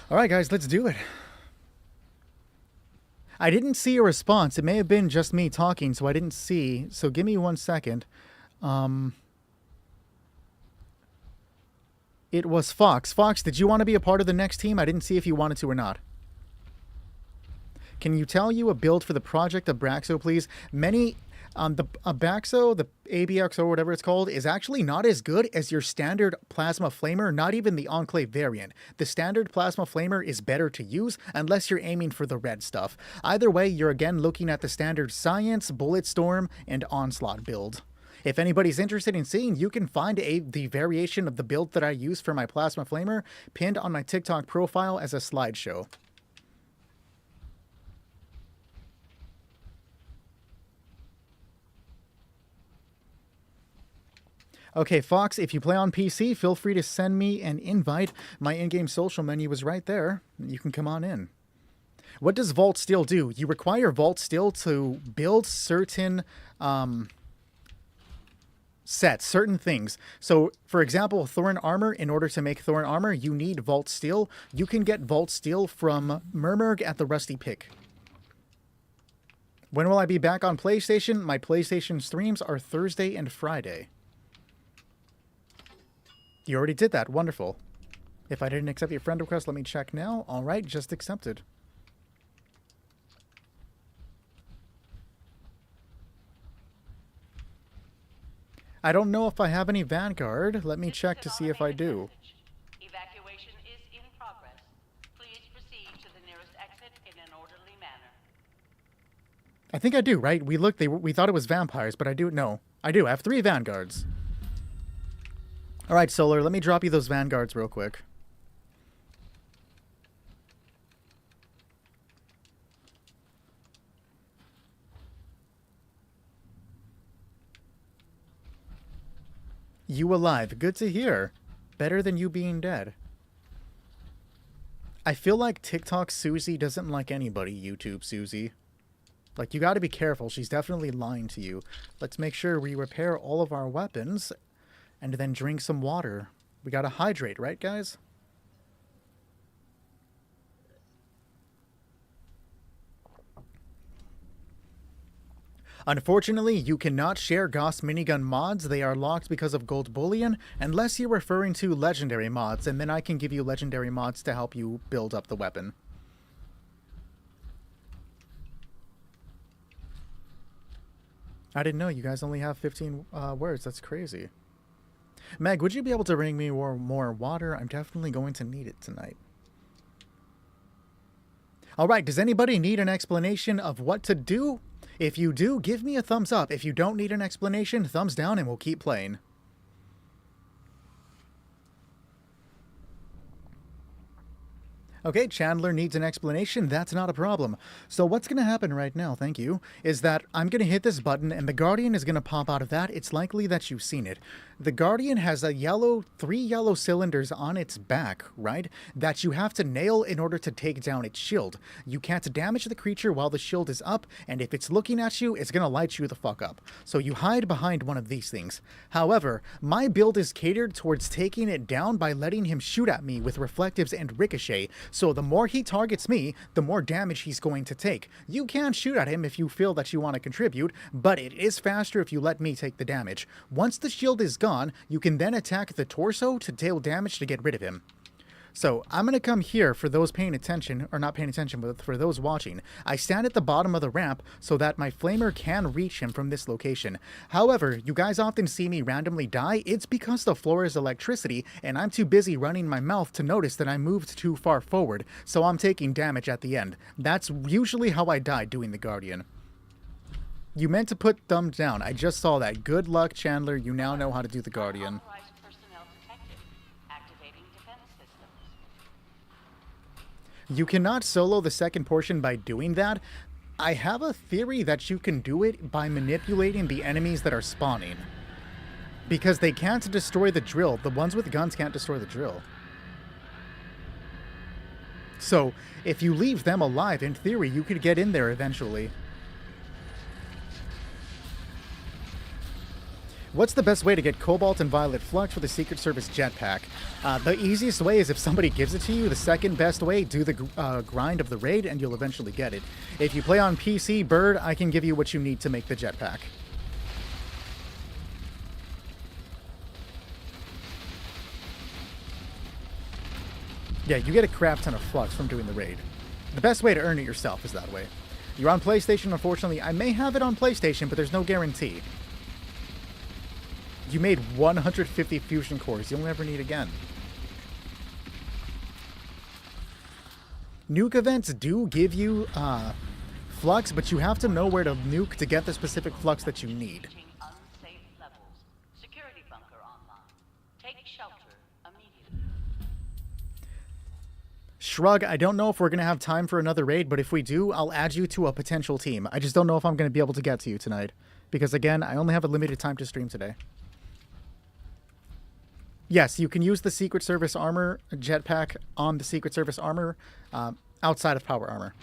Alright, guys, let's do it. I didn't see a response. It may have been just me talking, so I didn't see. So give me 1 second. It was Fox. Fox, did you want to be a part of the next team? I didn't see if you wanted to or not. Can you tell you a build for the Project Abraxo, please? The Abraxo, the ABXO, whatever it's called, is actually not as good as your standard Plasma Flamer, not even the Enclave variant. The standard Plasma Flamer is better to use unless you're aiming for the red stuff. Either way, you're again looking at the standard Science, Bulletstorm, and Onslaught build. If anybody's interested in seeing, you can find the variation of the build that I use for my Plasma Flamer pinned on my TikTok profile as a slideshow. Okay, Fox, if you play on PC, feel free to send me an invite. My in-game social menu is right there. You can come on in. What does Vault Steel do? You require Vault Steel to build certain sets, certain things. So, for example, Thorn Armor, in order to make Thorn Armor, you need Vault Steel. You can get Vault Steel from Murmurg at the Rusty Pick. When will I be back on PlayStation? My PlayStation streams are Thursday and Friday. You already did that. Wonderful. If I didn't accept your friend request, let me check now. All right, just accepted. I don't know if I have any Vanguard. Let me This is check an to see if I automated do. message. Evacuation is in progress. Please proceed to the nearest exit in an orderly manner. I think I do, right? We looked, we thought it was vampires, but I do, no. I do, I have 3 Vanguards. Alright, Solar, let me drop you those Vanguards real quick. You alive. Good to hear. Better than you being dead. I feel like TikTok Susie doesn't like anybody, YouTube Susie. Like, you gotta be careful. She's definitely lying to you. Let's make sure we repair all of our weapons and then drink some water. We gotta hydrate, right, guys? Unfortunately, you cannot share Gauss minigun mods. They are locked because of gold bullion, unless you're referring to legendary mods, and then I can give you legendary mods to help you build up the weapon. I didn't know you guys only have 15 words. That's crazy. Meg, would you be able to bring me more water? I'm definitely going to need it tonight. All right, does anybody need an explanation of what to do? If you do, give me a thumbs up. If you don't need an explanation, thumbs down and we'll keep playing. Okay, Chandler needs an explanation. That's not a problem. So what's going to happen right now, thank you, is that I'm going to hit this button and the Guardian is going to pop out of that. It's likely that you've seen it. The Guardian has 3 yellow cylinders on its back, right, that you have to nail in order to take down its shield. You can't damage the creature while the shield is up, and if it's looking at you, it's going to light you the fuck up. So you hide behind one of these things. However, my build is catered towards taking it down by letting him shoot at me with reflectives and ricochet. So the more he targets me, the more damage he's going to take. You can shoot at him if you feel that you want to contribute, but it is faster if you let me take the damage. Once the shield is gone, you can then attack the torso to deal damage to get rid of him. So I'm going to come here for those paying attention, or not paying attention, but for those watching. I stand at the bottom of the ramp so that my flamer can reach him from this location. However, you guys often see me randomly die. It's because the floor is electricity and I'm too busy running my mouth to notice that I moved too far forward, so I'm taking damage at the end. That's usually how I die doing the Guardian. You meant to put thumbs down. I just saw that. Good luck, Chandler. You now know how to do the Guardian. You cannot solo the second portion by doing that. I have a theory that you can do it by manipulating the enemies that are spawning. Because they can't destroy the drill. The ones with guns can't destroy the drill. So, if you leave them alive, in theory, you could get in there eventually. What's the best way to get Cobalt and Violet Flux for the Secret Service jetpack? The easiest way is if somebody gives it to you. The second best way, do the grind of the raid and you'll eventually get it. If you play on PC, Bird, I can give you what you need to make the jetpack. Yeah, you get a crap ton of Flux from doing the raid. The best way to earn it yourself is that way. You're on PlayStation, unfortunately. I may have it on PlayStation, but there's no guarantee. You made 150 fusion cores. You'll never need again. Nuke events do give you flux, but you have to know where to nuke to get the specific flux that you need. Security bunker online. Take shelter immediately. Shrug, I don't know if we're going to have time for another raid, but if we do, I'll add you to a potential team. I just don't know if I'm going to be able to get to you tonight. Because again, I only have a limited time to stream today. Yes, you can use the Secret Service armor jetpack on the Secret Service armor outside of power armor.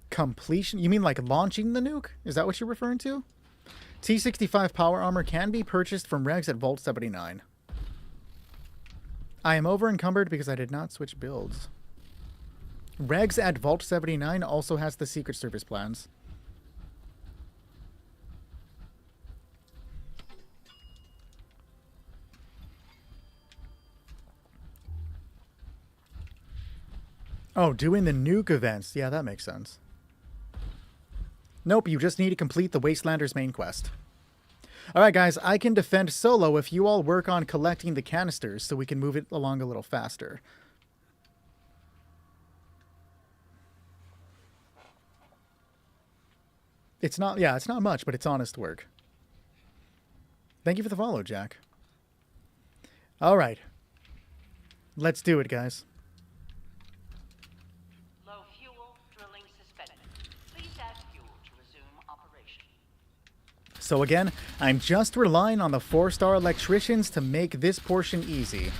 Completion? You mean like launching the nuke? Is that what you're referring to? T65 power armor can be purchased from Regs at Vault 79. I am over encumbered because I did not switch builds. Regs at Vault 79 also has the Secret Service plans. Oh, doing the nuke events. Yeah, that makes sense. Nope, you just need to complete the Wastelanders main quest. Alright guys, I can defend solo if you all work on collecting the canisters so we can move it along a little faster. It's not much, but it's honest work. Thank you for the follow, Jack. Alright. Let's do it, guys. Low fuel, drilling suspended. Please add fuel to resume operation. So again, I'm just relying on the 4-star electricians to make this portion easy.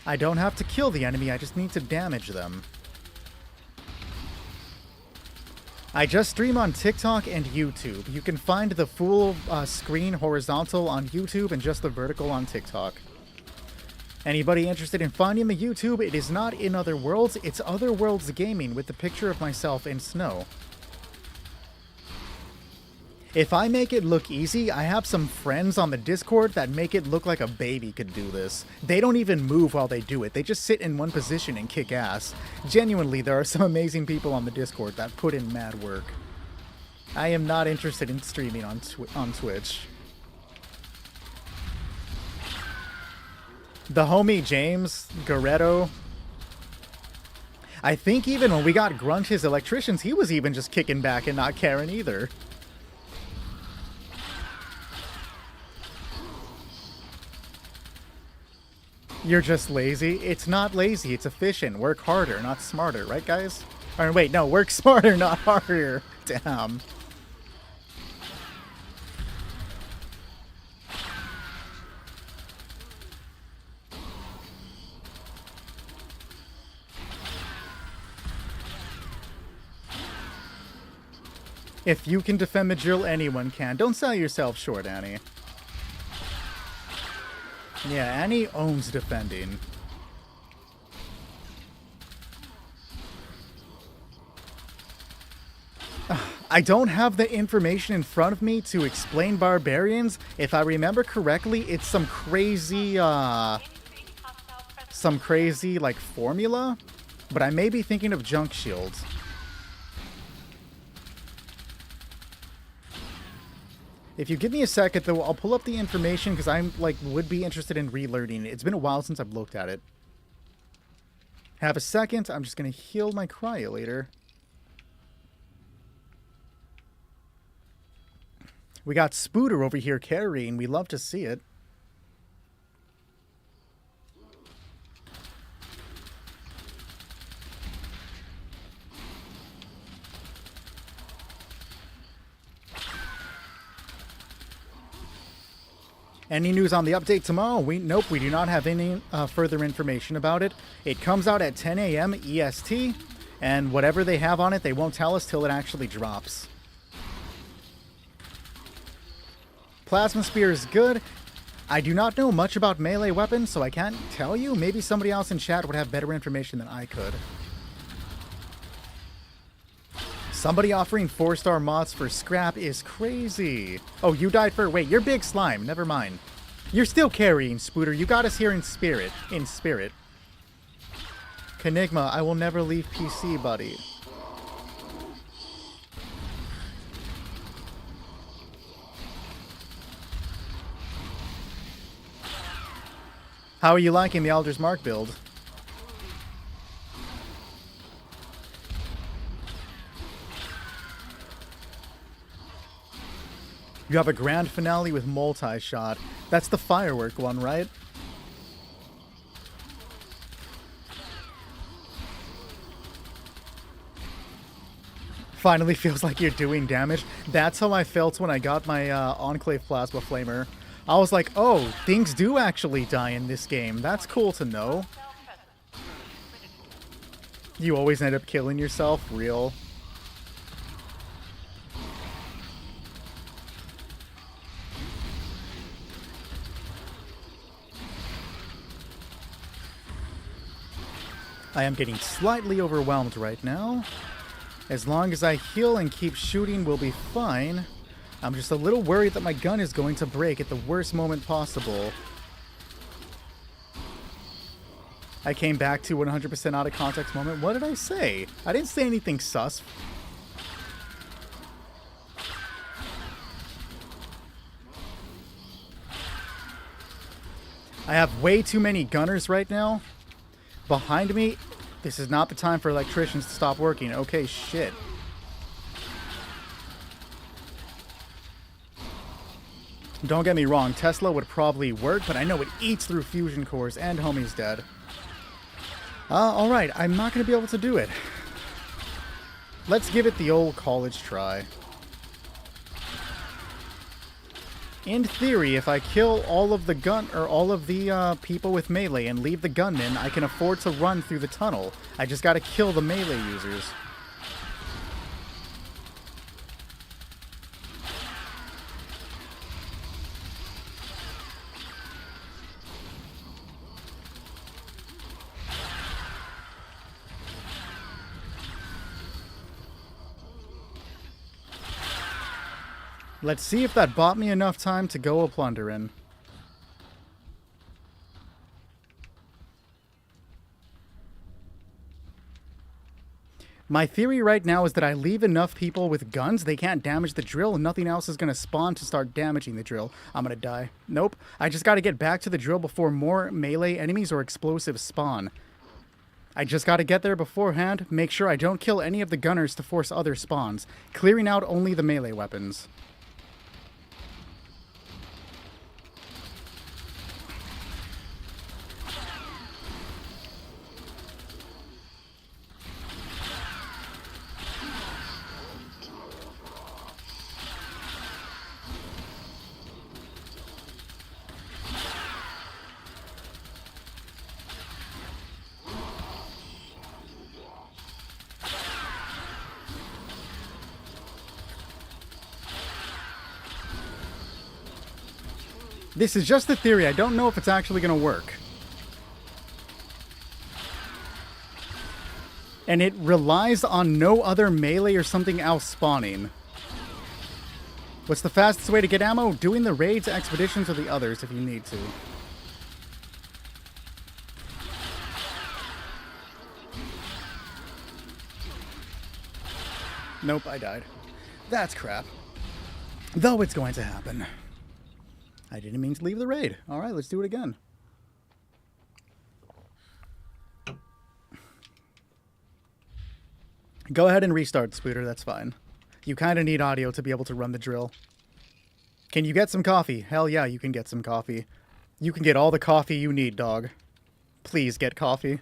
I don't have to kill the enemy, I just need to damage them. I just stream on TikTok and YouTube. You can find the full screen horizontal on YouTube and just the vertical on TikTok. Anybody interested in finding the YouTube, it is not In Other Worlds, it's Other Worlds Gaming with the picture of myself in snow. If I make it look easy, I have some friends on the Discord that make it look like a baby could do this. They don't even move while they do it. They just sit in one position and kick ass. Genuinely, there are some amazing people on the Discord that put in mad work. I am not interested in streaming on Twitch. The homie James Guerrero, I think even when we got Grunt his electricians, he was even just kicking back and not caring either. You're just lazy? It's not lazy, it's efficient. Work harder, not smarter, right guys? Or wait, no, work smarter, not harder. Damn. If you can defend the drill, anyone can. Don't sell yourself short, Annie. Yeah, Annie owns defending. I don't have the information in front of me to explain barbarians. If I remember correctly, it's some crazy, like, formula. But I may be thinking of junk shields. If you give me a second, though, I'll pull up the information because I'm, would be interested in relearning it. It's been a while since I've looked at it. Have a second. I'm just going to heal my cryolator. We got Spooter over here carrying. We love to see it. Any news on the update tomorrow? Nope, we do not have any further information about it. It comes out at 10 a.m. EST, and whatever they have on it, they won't tell us till it actually drops. Plasma Spear is good. I do not know much about melee weapons, so I can't tell you. Maybe somebody else in chat would have better information than I could. Somebody offering 4-star mods for scrap is crazy. Oh, you died for... Wait, you're Big Slime. Never mind. You're still carrying, Spooter. You got us here in spirit. In spirit. Kenigma, I will never leave PC, buddy. How are you liking the Elder's Mark build? You have a grand finale with multi-shot. That's the firework one, right? Finally feels like you're doing damage. That's how I felt when I got my Enclave Plasma Flamer. I was like, oh, things do actually die in this game. That's cool to know. You always end up killing yourself? Real. I am getting slightly overwhelmed right now. As long as I heal and keep shooting, we'll be fine. I'm just a little worried that my gun is going to break at the worst moment possible. I came back to 100% out of context moment. What did I say? I didn't say anything sus. I have way too many gunners right now. Behind me, this is not the time for electricians to stop working. Okay, shit. Don't get me wrong, Tesla would probably work, but I know it eats through fusion cores, and homie's dead. Alright, I'm not going to be able to do it. Let's give it the old college try. In theory, if I kill all of the people with melee and leave the gunmen, I can afford to run through the tunnel. I just gotta kill the melee users. Let's see if that bought me enough time to go a plundering. My theory right now is that I leave enough people with guns, they can't damage the drill, and nothing else is going to spawn to start damaging the drill. I'm going to die. Nope. I just got to get back to the drill before more melee enemies or explosives spawn. I just got to get there beforehand, make sure I don't kill any of the gunners to force other spawns, clearing out only the melee weapons. This is just a theory. I don't know if it's actually going to work. And it relies on no other melee or something else spawning. What's the fastest way to get ammo? Doing the raids, expeditions, or the others if you need to. Nope, I died. That's crap. Though it's going to happen. I didn't mean to leave the raid. Alright, let's do it again. Go ahead and restart, Spooter, that's fine. You kind of need audio to be able to run the drill. Can you get some coffee? Hell yeah, you can get some coffee. You can get all the coffee you need, dog. Please get coffee.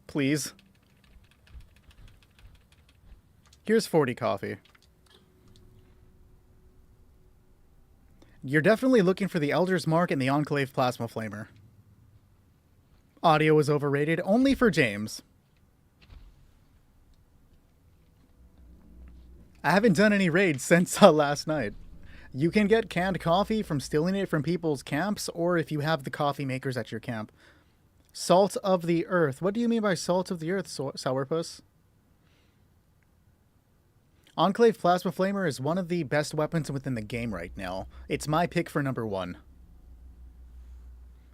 Please. Here's 40 coffee. You're definitely looking for the Elder's Mark and the Enclave Plasma Flamer. Audio is overrated, only for James. I haven't done any raids since last night. You can get canned coffee from stealing it from people's camps, or if you have the coffee makers at your camp. Salt of the Earth. What do you mean by Salt of the Earth, Sourpuss? Enclave Plasma Flamer is one of the best weapons within the game right now. It's my pick for number 1.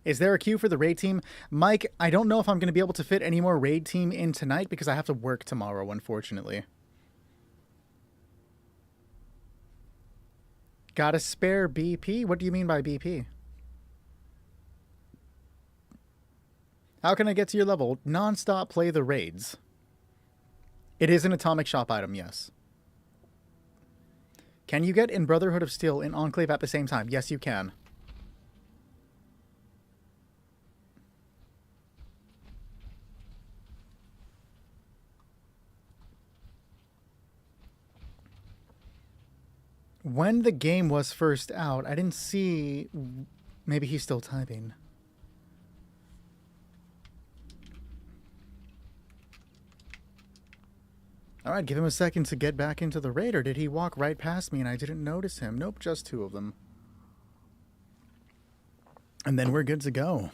Is there a queue for the raid team? Mike, I don't know if I'm going to be able to fit any more raid team in tonight because I have to work tomorrow, unfortunately. Got a spare BP? What do you mean by BP? How can I get to your level? Non-stop play the raids. It is an Atomic Shop item, yes. Can you get in Brotherhood of Steel and Enclave at the same time? Yes, you can. When the game was first out, I didn't see... Maybe he's still typing. Alright, give him a second to get back into the raid, or did he walk right past me and I didn't notice him? Nope, just 2 of them. And then we're good to go.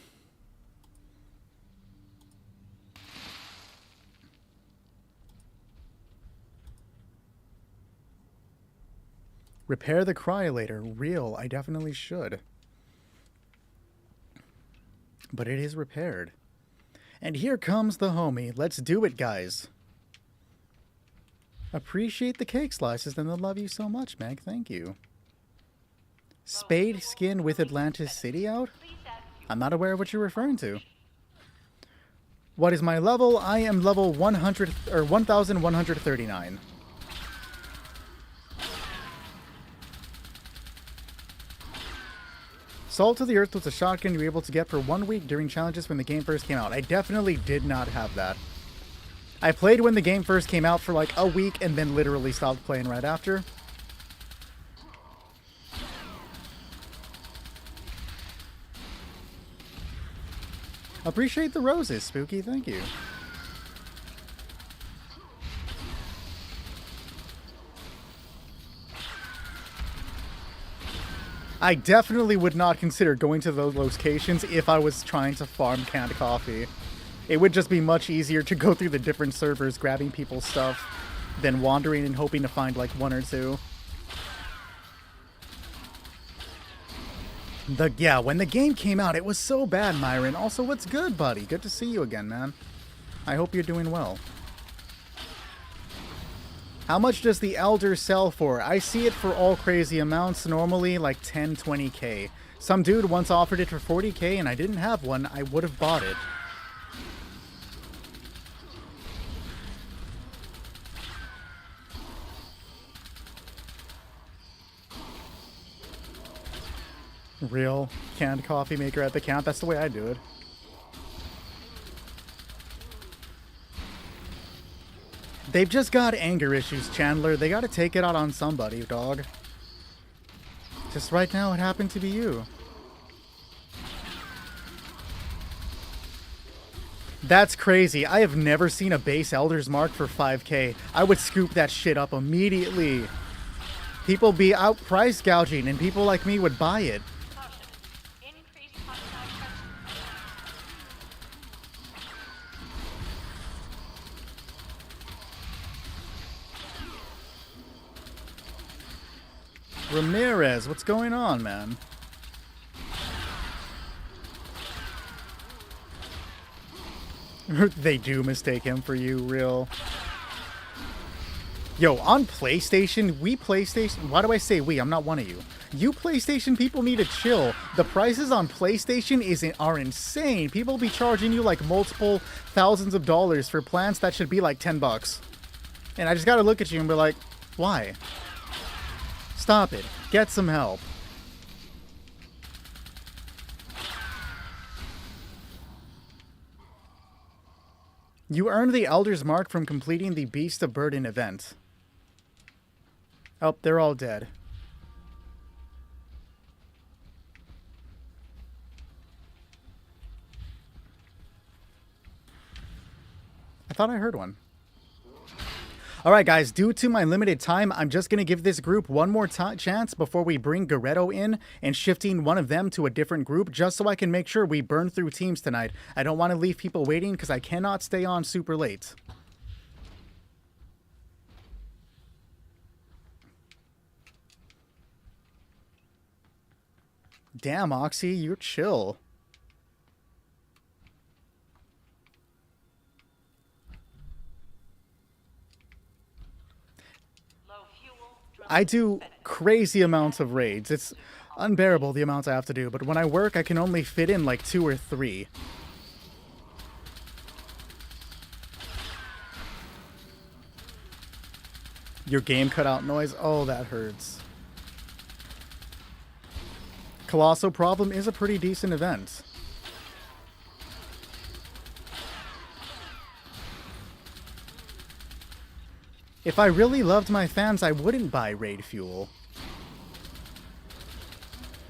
Repair the cryolator. Real, I definitely should. but it is repaired. And here comes the homie. Let's do it, guys. Appreciate the cake slices and the love you so much, Meg. Thank you. Spade skin with Atlantis City out? I'm not aware of what you're referring to. What is my level? I am level 100 or 1139. Salt to the Earth was a shotgun you were able to get for 1 week during challenges when the game first came out. I definitely did not have that. I played when the game first came out for like a week and then literally stopped playing right after. Appreciate the roses, Spooky. Thank you. I definitely would not consider going to those locations if I was trying to farm canned coffee. It would just be much easier to go through the different servers grabbing people's stuff than wandering and hoping to find like one or two. Yeah, when the game came out, it was so bad, Myron. Also, what's good, buddy? Good to see you again, man. I hope you're doing well. How much does the Elder sell for? I see it for all crazy amounts, normally like 10, 20k. Some dude once offered it for 40k and I didn't have one. I would have bought it. Real canned coffee maker at the camp. That's the way I do it. They've just got anger issues, Chandler. They gotta take it out on somebody, dog. Just right now, it happened to be you. That's crazy. I have never seen a base Elder's Mark for 5k. I would scoop that shit up immediately. People be out price gouging, and people like me would buy it. Ramirez, what's going on, man? They do mistake him for you, real. Yo, on PlayStation, why do I say we? I'm not one of you. You PlayStation people need to chill. The prices on PlayStation are insane. People be charging you like multiple thousands of dollars for plans that should be like $10. And I just gotta look at you and be like, why? Stop it. Get some help. You earned the Elder's Mark from completing the Beast of Burden event. Oh, they're all dead. I thought I heard one. Alright guys, due to my limited time, I'm just going to give this group one more chance before we bring Garetto in and shifting one of them to a different group just so I can make sure we burn through teams tonight. I don't want to leave people waiting because I cannot stay on super late. Damn, Oxy, you're chill. I do crazy amounts of raids. It's unbearable the amounts I have to do, but when I work, I can only fit in like 2 or 3. Your game cutout noise? Oh, that hurts. Colossal Problem is a pretty decent event. If I really loved my fans, I wouldn't buy raid fuel.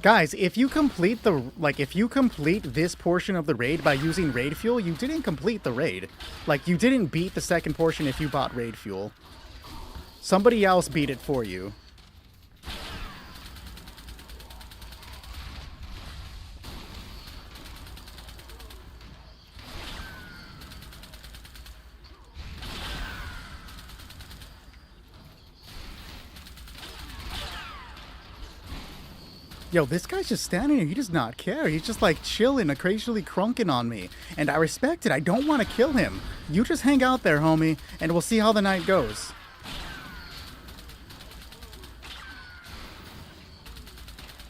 Guys, if you complete this portion of the raid by using raid fuel, you didn't complete the raid. Like, you didn't beat the second portion if you bought raid fuel. Somebody else beat it for you. Yo, this guy's just standing here. He does not care. He's just like chilling, occasionally crunking on me. And I respect it. I don't want to kill him. You just hang out there, homie, and we'll see how the night goes.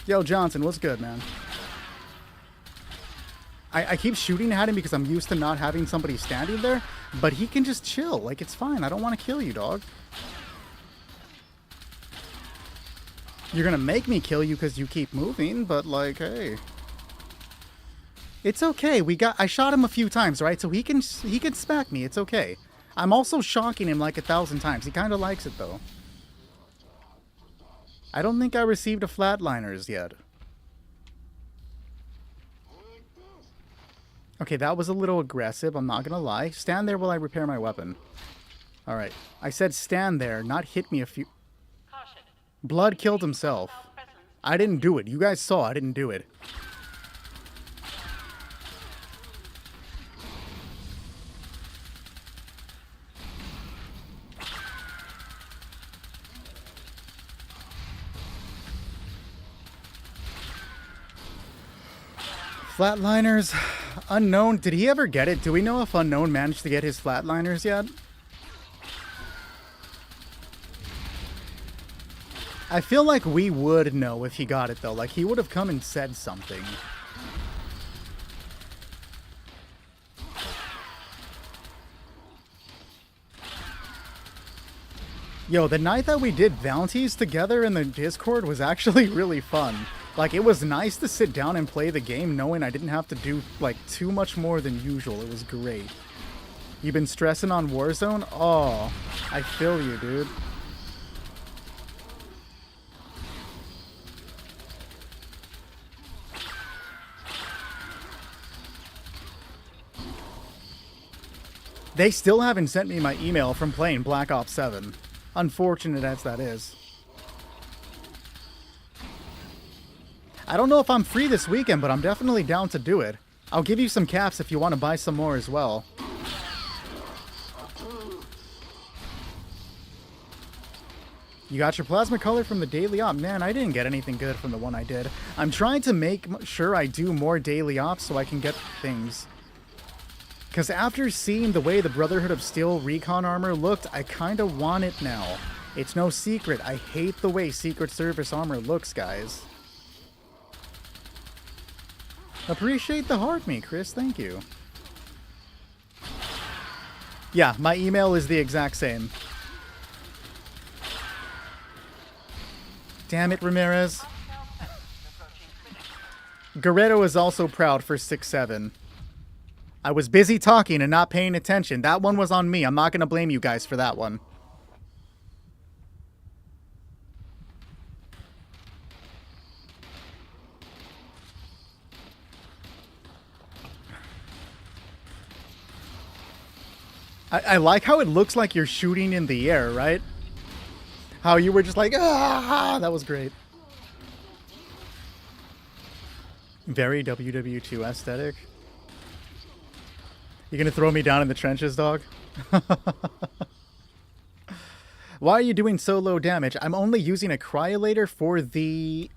Yo, Johnson, what's good, man? I keep shooting at him because I'm used to not having somebody standing there, but he can just chill. Like, it's fine. I don't want to kill you, dog. You're gonna make me kill you because you keep moving, but like, hey. It's okay. I shot him a few times, right? So he can smack me. It's okay. I'm also shocking him like 1,000 times. He kind of likes it, though. I don't think I received a flatliners yet. Okay, that was a little aggressive, I'm not gonna lie. Stand there while I repair my weapon. Alright. I said stand there, not hit me a few... Caution. Blood killed himself. Presence. I didn't do it. You guys saw I didn't do it. Flatliners, Unknown, did he ever get it? Do we know if Unknown managed to get his flatliners yet? I feel like we would know if he got it, though. Like, he would have come and said something. Yo, the night that we did bounties together in the Discord was actually really fun. Like, it was nice to sit down and play the game knowing I didn't have to do, like, too much more than usual. It was great. You been stressing on Warzone? Oh, I feel you, dude. They still haven't sent me my email from playing Black Ops 7. Unfortunate as that is. I don't know if I'm free this weekend, but I'm definitely down to do it. I'll give you some caps if you want to buy some more as well. You got your plasma color from the daily op. Man, I didn't get anything good from the one I did. I'm trying to make sure I do more daily ops so I can get things. Because after seeing the way the Brotherhood of Steel recon armor looked, I kind of want it now. It's no secret. I hate the way Secret Service armor looks, guys. Appreciate the heart me, Chris. Thank you. Yeah, my email is the exact same. Damn it, Ramirez. Guerrero is also proud for 6-7. I was busy talking and not paying attention. That one was on me. I'm not going to blame you guys for that one. I like how it looks like you're shooting in the air, right? How you were just like, ah, that was great. Very WW2 aesthetic. You gonna throw me down in the trenches, dog? Why are you doing so low damage? I'm only using a cryolator for the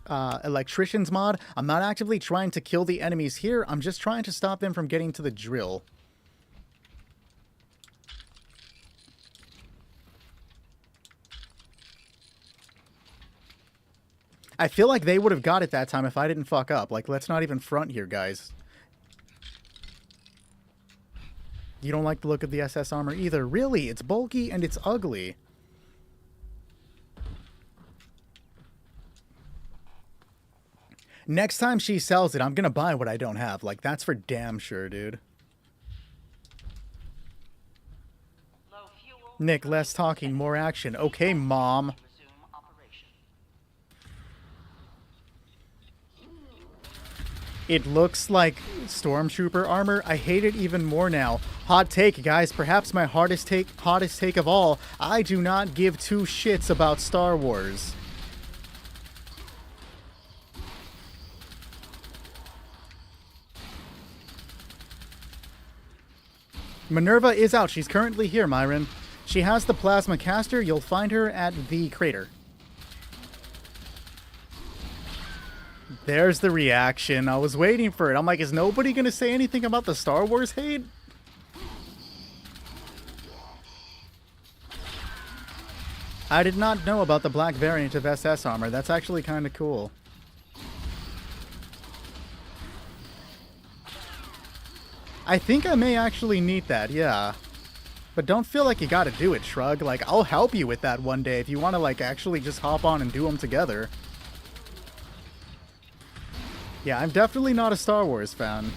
electrician's mod. I'm not actively trying to kill the enemies here. I'm just trying to stop them from getting to the drill. I feel like they would have got it that time if I didn't fuck up. Like, let's not even front here, guys. You don't like the look of the SS armor either. Really, it's bulky and it's ugly. Next time she sells it, I'm gonna buy what I don't have. Like, that's for damn sure, dude. Nick, less talking, more action. Okay, Mom. It looks like Stormtrooper armor. I hate it even more now. Hot take, guys. Perhaps my hottest take of all. I do not give two shits about Star Wars. Minerva is out. She's currently here, Myron. She has the plasma caster. You'll find her at the crater. There's the reaction. I was waiting for it. I'm like, is nobody gonna say anything about the Star Wars hate? I did not know about the black variant of SS armor. That's actually kind of cool. I think I may actually need that, yeah. But don't feel like you gotta do it, Shrug. Like, I'll help you with that one day if you want to, like, actually just hop on and do them together. Yeah, I'm definitely not a Star Wars fan.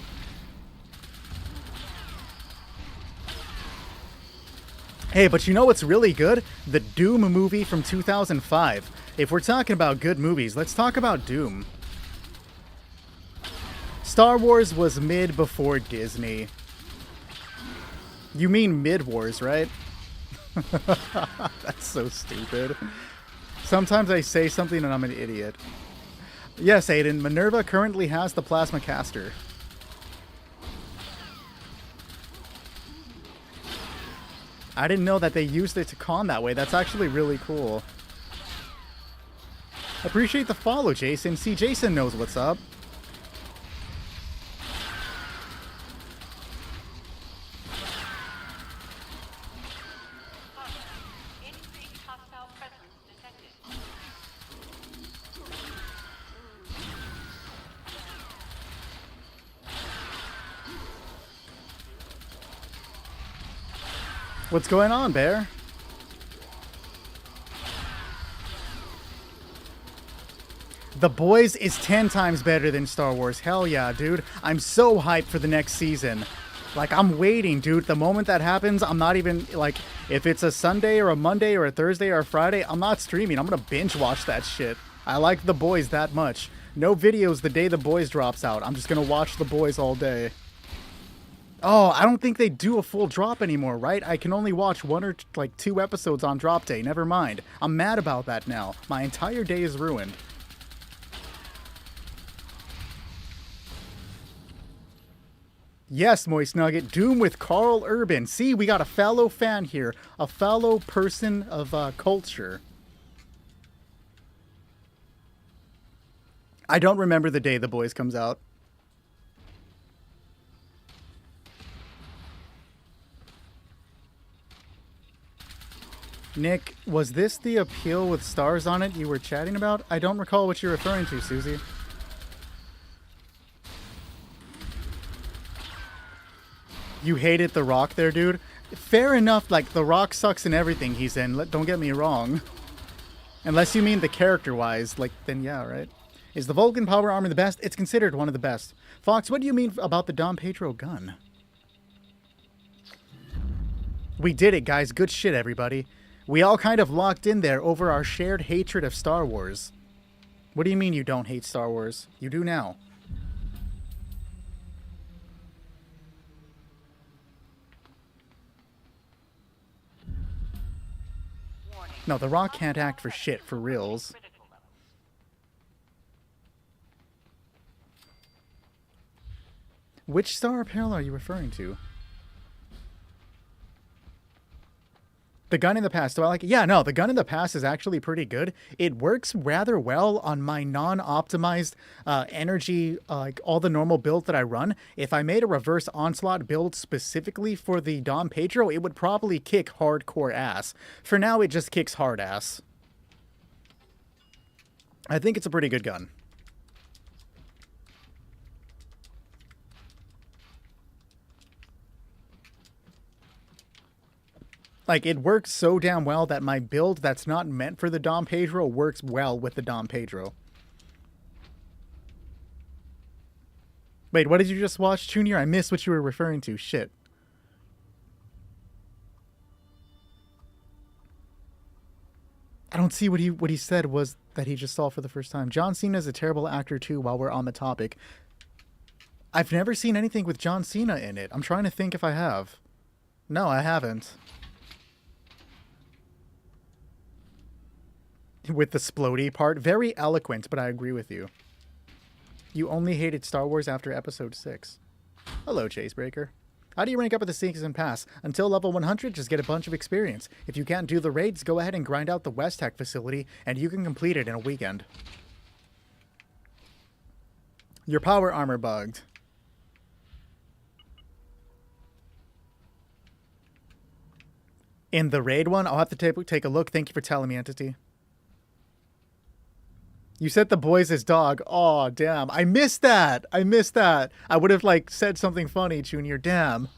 Hey, but you know what's really good? The Doom movie from 2005. If we're talking about good movies, let's talk about Doom. Star Wars was mid before Disney. You mean mid-wars, right? That's so stupid. Sometimes I say something and I'm an idiot. Yes, Aiden, Minerva currently has the plasma caster. I didn't know that they used it to con that way. That's actually really cool. Appreciate the follow, Jason. See, Jason knows what's up. Increased hostile presence detected. What's going on, Bear? The Boys is 10 times better than Star Wars. Hell yeah, dude. I'm so hyped for the next season. Like, I'm waiting, dude. The moment that happens, I'm not even, like, if it's a Sunday or a Monday or a Thursday or a Friday, I'm not streaming. I'm gonna binge watch that shit. I like The Boys that much. No videos the day The Boys drops out. I'm just gonna watch The Boys all day. Oh, I don't think they do a full drop anymore, right? I can only watch 1 or, like, 2 episodes on drop day. Never mind. I'm mad about that now. My entire day is ruined. Yes, Moist Nugget. Doom with Carl Urban. See, we got a fellow fan here. A fellow person of culture. I don't remember the day The Boys comes out. Nick, was this the appeal with stars on it you were chatting about? I don't recall what you're referring to, Susie. You hated The Rock there, dude? Fair enough, like, The Rock sucks in everything he's in, don't get me wrong. Unless you mean the character-wise, like, then yeah, right? Is the Vulcan power armor the best? It's considered one of the best. Fox, what do you mean about the Dom Pedro gun? We did it, guys. Good shit, everybody. We all kind of locked in there over our shared hatred of Star Wars. What do you mean you don't hate Star Wars? You do now. Warning. No, The Rock can't act for shit, for reals. Critical level. Which Star Apparel are you referring to? The gun in the past, do I like it? Yeah, no, the gun in the past is actually pretty good. It works rather well on my non-optimized energy, like all the normal build that I run. If I made a reverse onslaught build specifically for the Dom Pedro, it would probably kick hardcore ass. For now, it just kicks hard ass. I think it's a pretty good gun. Like, it works so damn well that my build that's not meant for the Dom Pedro works well with the Dom Pedro. Wait, what did you just watch, Junior? I missed what you were referring to. Shit. I don't see what he said was that he just saw for the first time. John Cena is a terrible actor too, while we're on the topic. I've never seen anything with John Cena in it. I'm trying to think if I have. No, I haven't. With the splody part. Very eloquent, but I agree with you. You only hated Star Wars after episode 6. Hello, Chasebreaker. How do you rank up at the Season Pass? Until level 100, just get a bunch of experience. If you can't do the raids, go ahead and grind out the West Tech facility, and you can complete it in a weekend. Your power armor bugged. In the raid one, I'll have to take a look. Thank you for telling me, Entity. You said the boys as dog. Oh, damn. I missed that. I missed that. I would have, like, said something funny, Junior. Damn.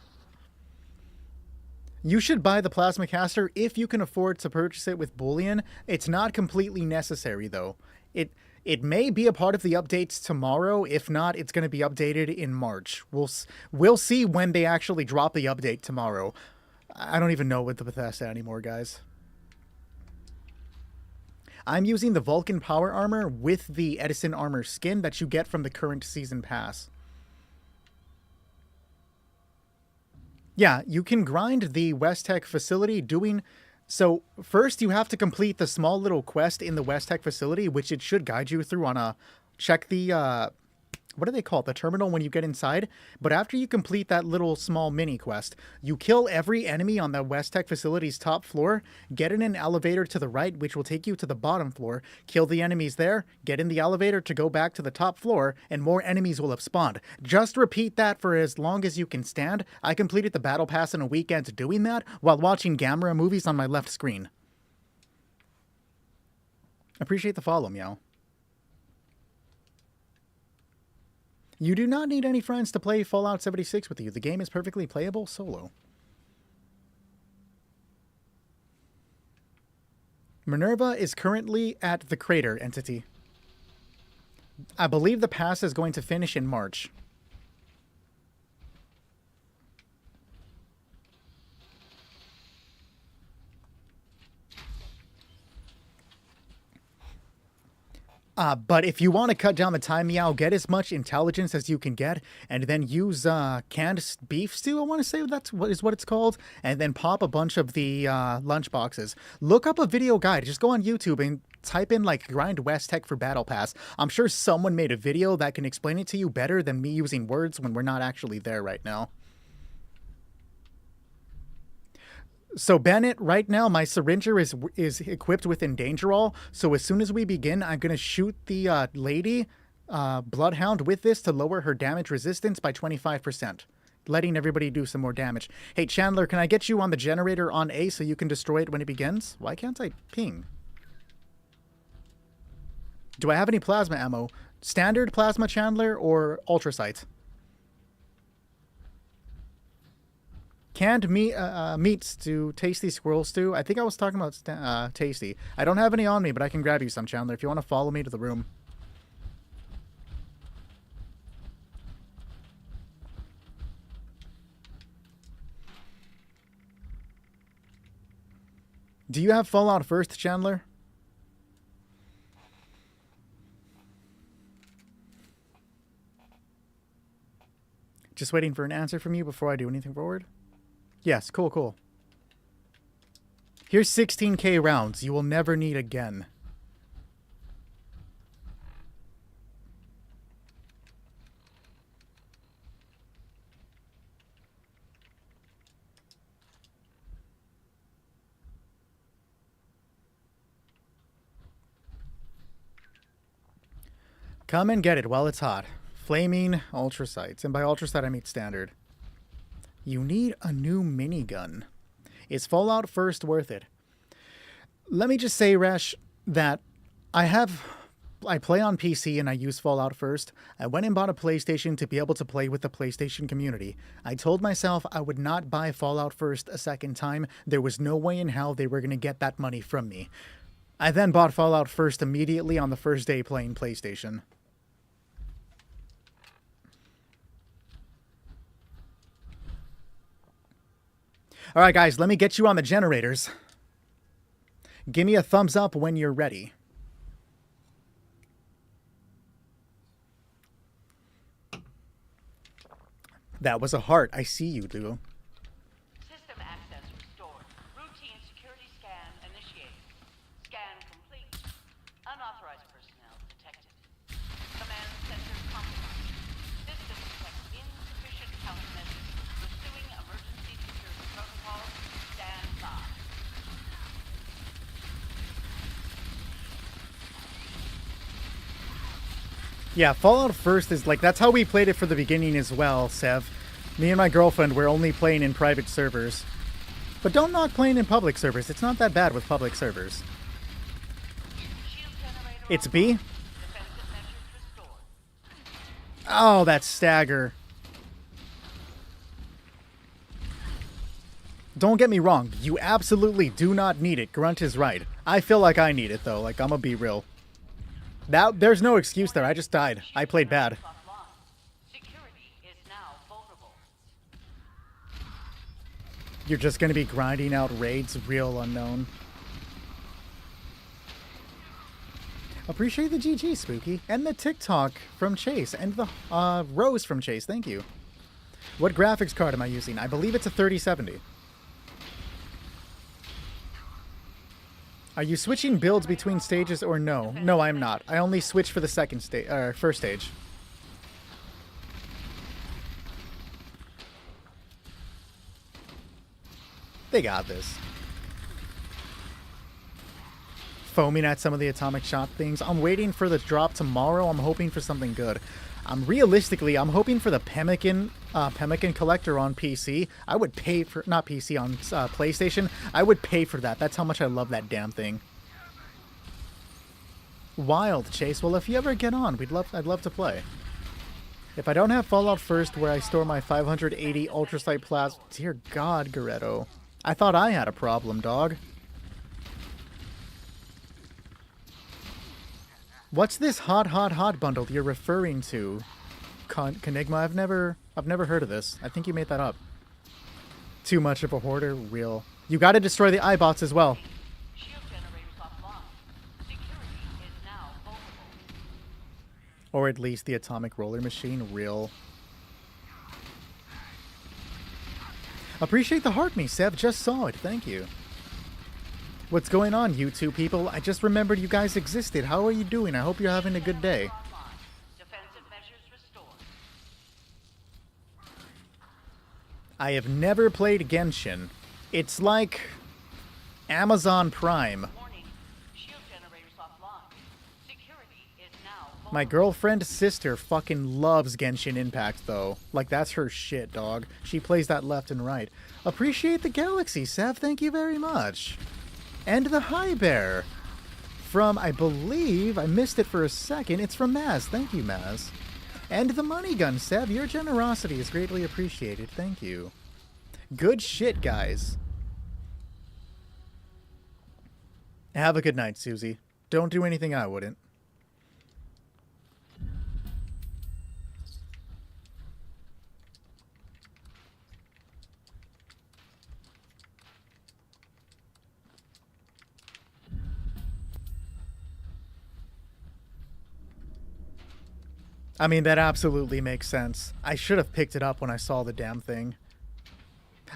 You should buy the Plasma Caster if you can afford to purchase it with bullion. It's not completely necessary, though. It may be a part of the updates tomorrow. If not, it's going to be updated in March. We'll see when they actually drop the update tomorrow. I don't even know with the Bethesda anymore, guys. I'm using the Vulcan Power Armor with the Edison Armor skin that you get from the current Season Pass. Yeah, you can grind the West Tech facility doing... So, first you have to complete the small little quest in the West Tech facility, which it should guide you through on a... Check the, what do they call it? The terminal when you get inside. But after you complete that little small mini quest, you kill every enemy on the West Tech facility's top floor, get in an elevator to the right, which will take you to the bottom floor, kill the enemies there, get in the elevator to go back to the top floor, and more enemies will have spawned. Just repeat that for as long as you can stand. I completed the Battle Pass in a weekend doing that while watching Gamera movies on my left screen. Appreciate the follow, Meow. You do not need any friends to play Fallout 76 with you. The game is perfectly playable solo. Minerva is currently at the crater, Entity. I believe the pass is going to finish in March. But if you want to cut down the time, Meow, get as much intelligence as you can get, and then use canned beef stew, I want to say that's what it's called, and then pop a bunch of the lunch boxes. Look up a video guide. Just go on YouTube and type in, like, grind West Tech for Battle Pass. I'm sure someone made a video that can explain it to you better than me using words when we're not actually there right now. So Bennett, right now my Syringer is equipped with Endangerall. So as soon as we begin, I'm gonna shoot the lady Bloodhound with this to lower her damage resistance by 25%, letting everybody do some more damage. Hey Chandler, can I get you on the generator on A so you can destroy it when it begins? Why can't I ping? Do I have any plasma ammo? Standard plasma, Chandler, or ultrasight? Canned meats to Tasty Squirrel Stew. I think I was talking about Tasty. I don't have any on me, but I can grab you some, Chandler, if you want to follow me to the room. Do you have Fallout first, Chandler? Just waiting for an answer from you before I do anything forward. Yes, cool, cool. Here's 16k rounds you will never need again. Come and get it while it's hot. Flaming ultrasights. And by ultrasight I mean standard. You need a new minigun. Is Fallout first worth it? Let me just say, Resh, that I play on PC and I use Fallout first. I went and bought a PlayStation to be able to play with the PlayStation community. I told myself I would not buy Fallout first a second time. There was no way in hell they were going to get that money from me. I then bought Fallout first immediately on the first day playing PlayStation. All right, guys, let me get you on the generators. Give me a thumbs up when you're ready. That was a heart. I see you, Duo. System access restored. Routine security scan initiated. Scan complete. Unauthorized personnel detected. Command center compromised. System detects insufficient countermeasures. Pursuing emergency security protocols. Stand by. Yeah, Fallout First is like, that's how we played it for the beginning as well, Sev. Me and my girlfriend were only playing in private servers. But don't knock playing in public servers. It's not that bad with public servers. Shield generator It's online. B? Defensive measures restored. Oh, that stagger. Don't get me wrong. You absolutely do not need it. Grunt is right. I feel like I need it, though. Like, I'm gonna be real. There's no excuse there. I just died. I played bad. Offline. Security is now vulnerable. You're just gonna be grinding out raids, real unknown. Appreciate the GG, Spooky. And the TikTok from Chase. And the Rose from Chase. Thank you. What graphics card am I using? I believe it's a 3070. Are you switching builds between stages or no? No, I'm not. I only switch for the first stage. They got this. Foaming at some of the atomic shot things. I'm waiting for the drop tomorrow. I'm hoping for something good. I'm hoping for the Pemmican collector on PC. I would pay for, not PC, on PlayStation. I would pay for that. That's how much I love that damn thing. Wild, Chase. Well, if you ever get on, I'd love to play. If I don't have Fallout First, where I store my 580 ultralight plasma, dear God, Goretto. I thought I had a problem, dog. What's this hot bundle you're referring to, Kenigma? I've never heard of this. I think you made that up. Too much of a hoarder? Real. You gotta destroy the iBots as well. Shield generators offline. Security is now vulnerable. Or at least the atomic roller machine? Real. Appreciate the heart me, Sev. Just saw it. Thank you. What's going on, you two people? I just remembered you guys existed. How are you doing? I hope you're having a good day. Online. Defensive measures restored. I have never played Genshin. It's like Amazon Prime. Warning. Shield generators offline. Security is now vulnerable. My girlfriend's sister fucking loves Genshin Impact, though. Like, that's her shit, dog. She plays that left and right. Appreciate the galaxy, Sev. Thank you very much. And the High Bear. From, I believe, I missed it for a second. It's from Maz. Thank you, Maz. And the Money Gun, Sev. Your generosity is greatly appreciated. Thank you. Good shit, guys. Have a good night, Susie. Don't do anything I wouldn't. I mean, that absolutely makes sense. I should have picked it up when I saw the damn thing.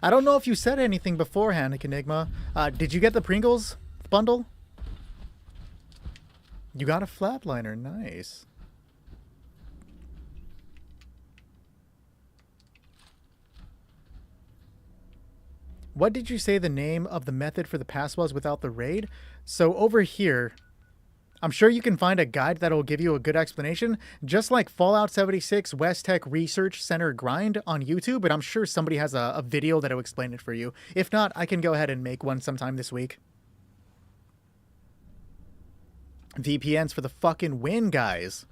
I don't know if you said anything beforehand, Enigma. Did you get the Pringles bundle? You got a flatliner. Nice. What did you say the name of the method for the pass was without the raid? So over here, I'm sure you can find a guide that'll give you a good explanation, just like Fallout 76 West Tech Research Center grind on YouTube, but I'm sure somebody has a video that'll explain it for you. If not, I can go ahead and make one sometime this week. VPNs for the fucking win, guys.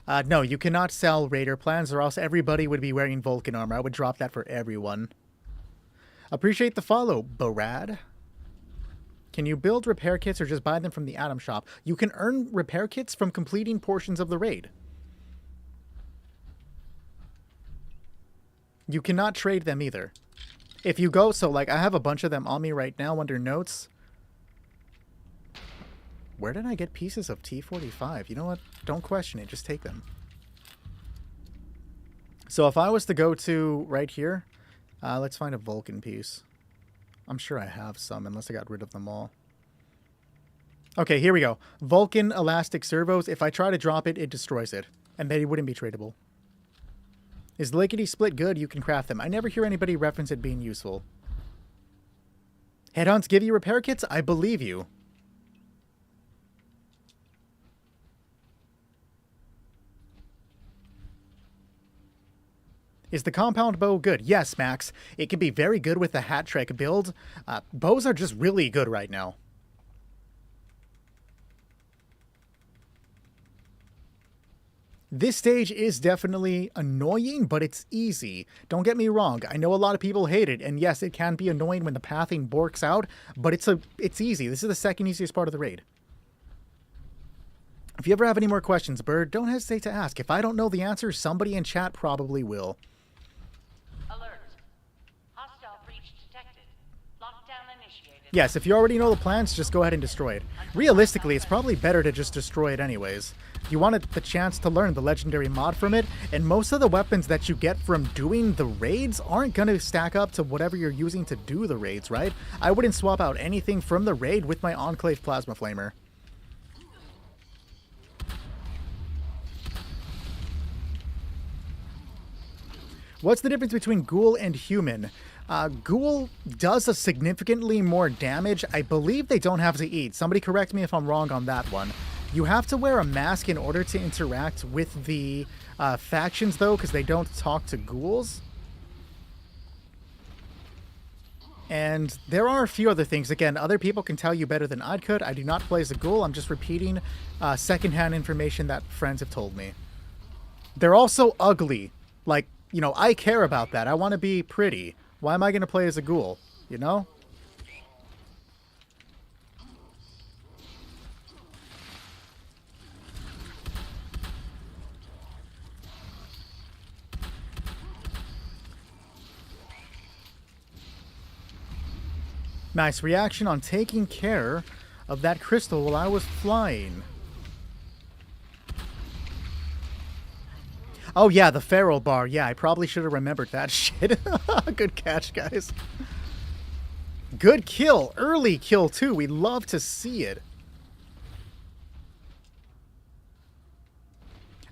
No, you cannot sell Raider plans or else everybody would be wearing Vulcan armor. I would drop that for everyone. Appreciate the follow, Barad. Can you build repair kits or just buy them from the Atom Shop? You can earn repair kits from completing portions of the raid. You cannot trade them either. If you go, so like I have a bunch of them on me right now under notes. Where did I get pieces of T-45? You know what? Don't question it. Just take them. So if I was to go to right here, let's find a Vulcan piece. I'm sure I have some, unless I got rid of them all. Okay, here we go. Vulcan elastic servos. If I try to drop it, it destroys it. And they wouldn't be tradable. Is lickety split good? You can craft them. I never hear anybody reference it being useful. Headhunts give you repair kits? I believe you. Is the compound bow good? Yes, Max. It can be very good with the hat trick build. Bows are just really good right now. This stage is definitely annoying, but it's easy. Don't get me wrong. I know a lot of people hate it, and yes, it can be annoying when the pathing borks out, but it's easy. This is the second easiest part of the raid. If you ever have any more questions, Bird, don't hesitate to ask. If I don't know the answer, somebody in chat probably will. Alert. Hostile breach detected. Lockdown initiated. Yes, if you already know the plans, just go ahead and destroy it. Realistically, it's probably better to just destroy it anyways. You wanted the chance to learn the legendary mod from it, and most of the weapons that you get from doing the raids aren't going to stack up to whatever you're using to do the raids, right? I wouldn't swap out anything from the raid with my Enclave Plasma Flamer. What's the difference between ghoul and human? Ghoul does a significantly more damage. I believe they don't have to eat. Somebody correct me if I'm wrong on that one. You have to wear a mask in order to interact with the factions, though, because they don't talk to ghouls. And there are a few other things. Again, other people can tell you better than I could. I do not play as a ghoul. I'm just repeating secondhand information that friends have told me. They're also ugly. Like, you know, I care about that. I want to be pretty. Why am I going to play as a ghoul? You know? Nice reaction on taking care of that crystal while I was flying. Oh yeah, the Feral bar. Yeah, I probably should have remembered that shit. Good catch, guys. Good kill. Early kill, too. We love to see it.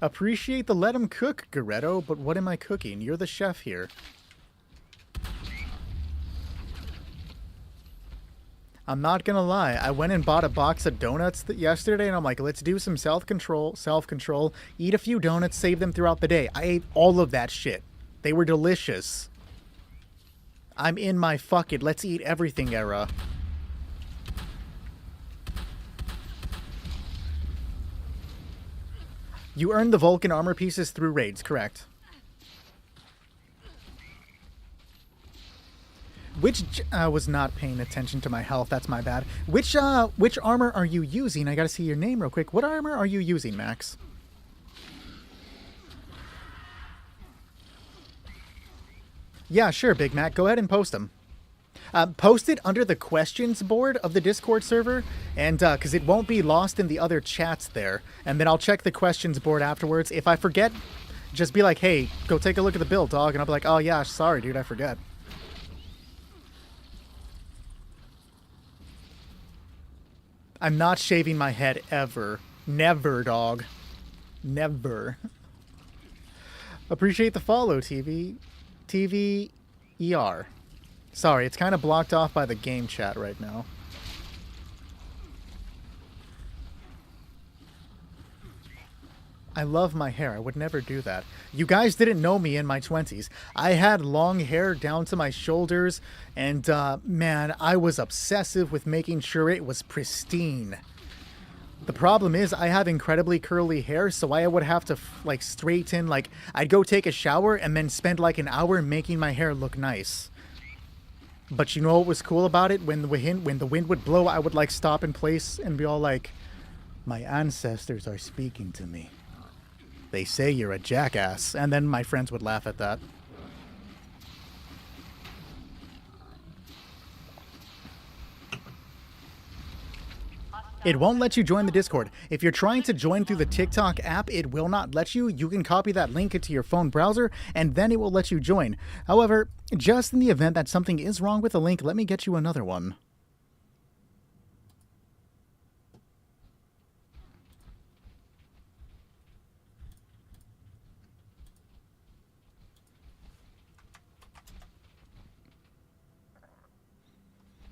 Appreciate the let him cook, Garetto, but what am I cooking? You're the chef here. I'm not gonna lie, I went and bought a box of donuts yesterday, and I'm like, let's do some self-control, eat a few donuts, save them throughout the day. I ate all of that shit. They were delicious. I'm in my fuck it, let's eat everything era. You earned the Vulcan armor pieces through raids, correct? Which was not paying attention to my health. That's my bad. Which armor are you using? I gotta see your name real quick. What armor are you using, Max? Yeah, sure, Big Mac. Go ahead and post them. Post it under the questions board of the Discord server, and because it won't be lost in the other chats there. And then I'll check the questions board afterwards. If I forget, just be like, hey, go take a look at the build, dog. And I'll be like, oh yeah, sorry, dude, I forget. I'm not shaving my head ever. Never, dog. Never. Appreciate the follow, TVER. Sorry, it's kind of blocked off by the game chat right now. I love my hair. I would never do that. You guys didn't know me in my 20s. I had long hair down to my shoulders, and man, I was obsessive with making sure it was pristine. The problem is I have incredibly curly hair, so I would have to like straighten, like I'd go take a shower and then spend like an hour making my hair look nice. But you know what was cool about it? When the wind would blow, I would like stop in place and be all like, my ancestors are speaking to me. They say you're a jackass. And then my friends would laugh at that. It won't let you join the Discord. If you're trying to join through the TikTok app, it will not let you. You can copy that link into your phone browser, and then it will let you join. However, just in the event that something is wrong with the link, let me get you another one.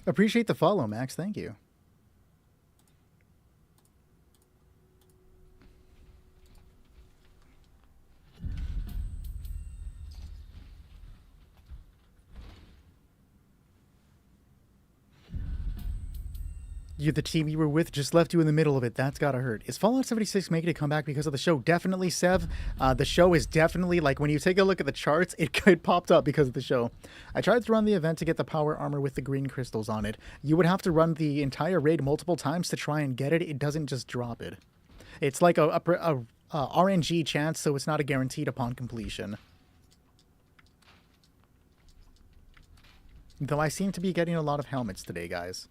Appreciate the follow, Max. Thank you. The team you were with just left you in the middle of it. That's gotta hurt. Is Fallout 76 making a comeback because of the show? Definitely, Sev. The show is definitely, like, when you take a look at the charts, it popped up because of the show. I tried to run the event to get the power armor with the green crystals on it. You would have to run the entire raid multiple times to try and get it. It doesn't just drop it. It's like a RNG chance, so it's not a guaranteed upon completion. Though I seem to be getting a lot of helmets today, guys.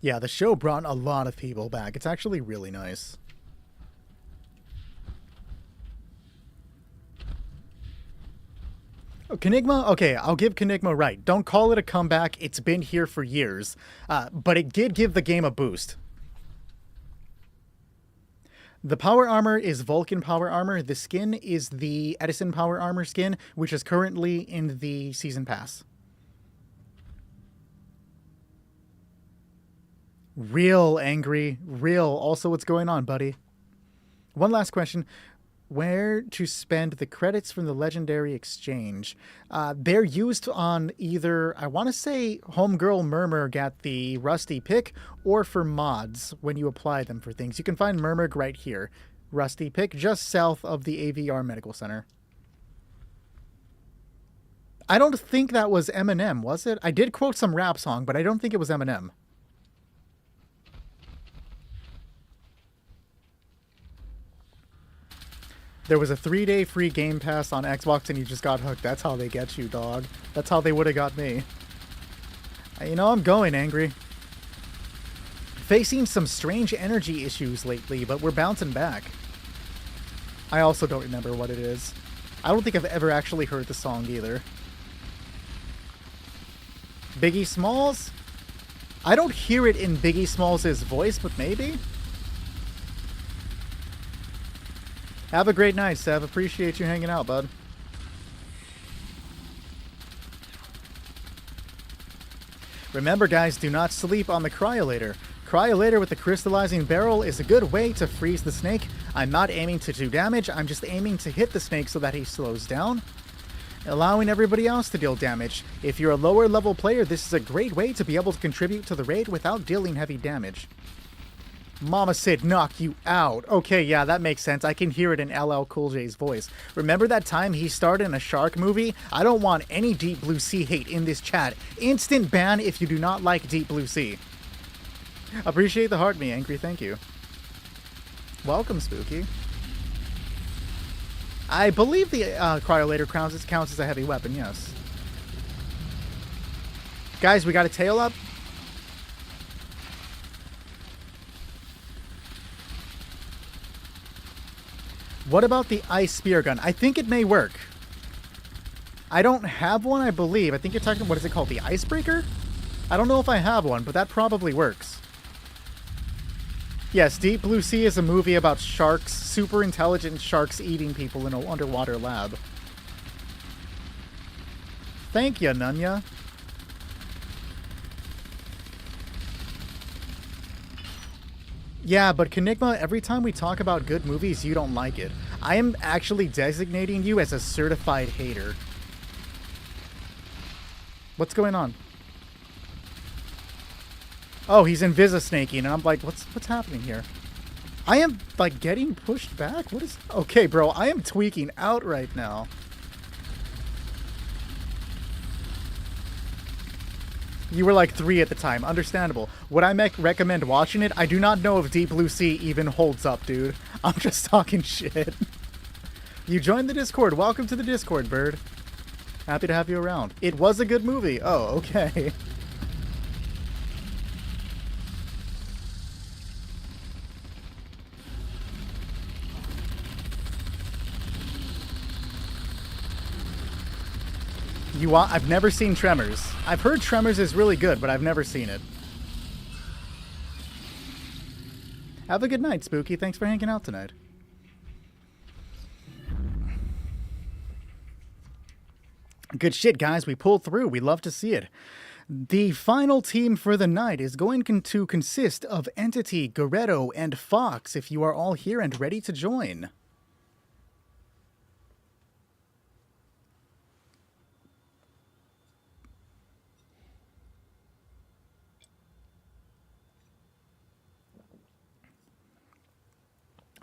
Yeah, the show brought a lot of people back. It's actually really nice. Oh, Kenigma? Okay, I'll give Kenigma right. Don't call it a comeback. It's been here for years. But it did give the game a boost. The power armor is Vulcan power armor. The skin is the Edison power armor skin, which is currently in the season pass. Real angry. Real. Also, what's going on, buddy? One last question. Where to spend the credits from the Legendary Exchange? They're used on either, I want to say, Homegirl Murmur got the Rusty pick, or for mods when you apply them for things. You can find Murmur right here. Rusty pick, just south of the AVR Medical Center. I don't think that was Eminem, was it? I did quote some rap song, but I don't think it was Eminem. There was a 3-day free Game Pass on Xbox and you just got hooked. That's how they get you, dog. That's how they would have got me. You know, I'm going angry. Facing some strange energy issues lately, but we're bouncing back. I also don't remember what it is. I don't think I've ever actually heard the song either. Biggie Smalls? I don't hear it in Biggie Smalls' voice, but maybe? Have a great night, Sev. Appreciate you hanging out, bud. Remember, guys, do not sleep on the Cryolator. Cryolator with the crystallizing barrel is a good way to freeze the snake. I'm not aiming to do damage, I'm just aiming to hit the snake so that he slows down, allowing everybody else to deal damage. If you're a lower level player, this is a great way to be able to contribute to the raid without dealing heavy damage. Mama said knock you out. Okay, yeah, that makes sense. I can hear it in LL Cool J's voice. Remember that time he starred in a shark movie? I don't want any Deep Blue Sea hate in this chat. Instant ban if you do not like Deep Blue Sea. Appreciate the heart, me angry. Thank you. Welcome, Spooky. I believe the Cryolator counts as a heavy weapon, yes. Guys, we got a tail up. What about the ice spear gun? I think it may work. I don't have one, I believe. I think you're talking, what is it called? The icebreaker? I don't know if I have one, but that probably works. Yes, Deep Blue Sea is a movie about sharks, super intelligent sharks eating people in an underwater lab. Thank you, Nunya. Yeah, but Kenigma, every time we talk about good movies, you don't like it. I am actually designating you as a certified hater. What's going on? Oh, he's Invisisnaking, and I'm like, what's happening here? I am, like, getting pushed back? What is... Okay, bro, I am tweaking out right now. You were like 3 at the time. Understandable. Would I recommend watching it? I do not know if Deep Blue Sea even holds up, dude. I'm just talking shit. You joined the Discord. Welcome to the Discord, bird. Happy to have you around. It was a good movie. Oh, okay. I've never seen Tremors. I've heard Tremors is really good, but I've never seen it. Have a good night, Spooky. Thanks for hanging out tonight. Good shit, guys. We pulled through. We love to see it. The final team for the night is going to consist of Entity, Guerrero, and Fox, if you are all here and ready to join.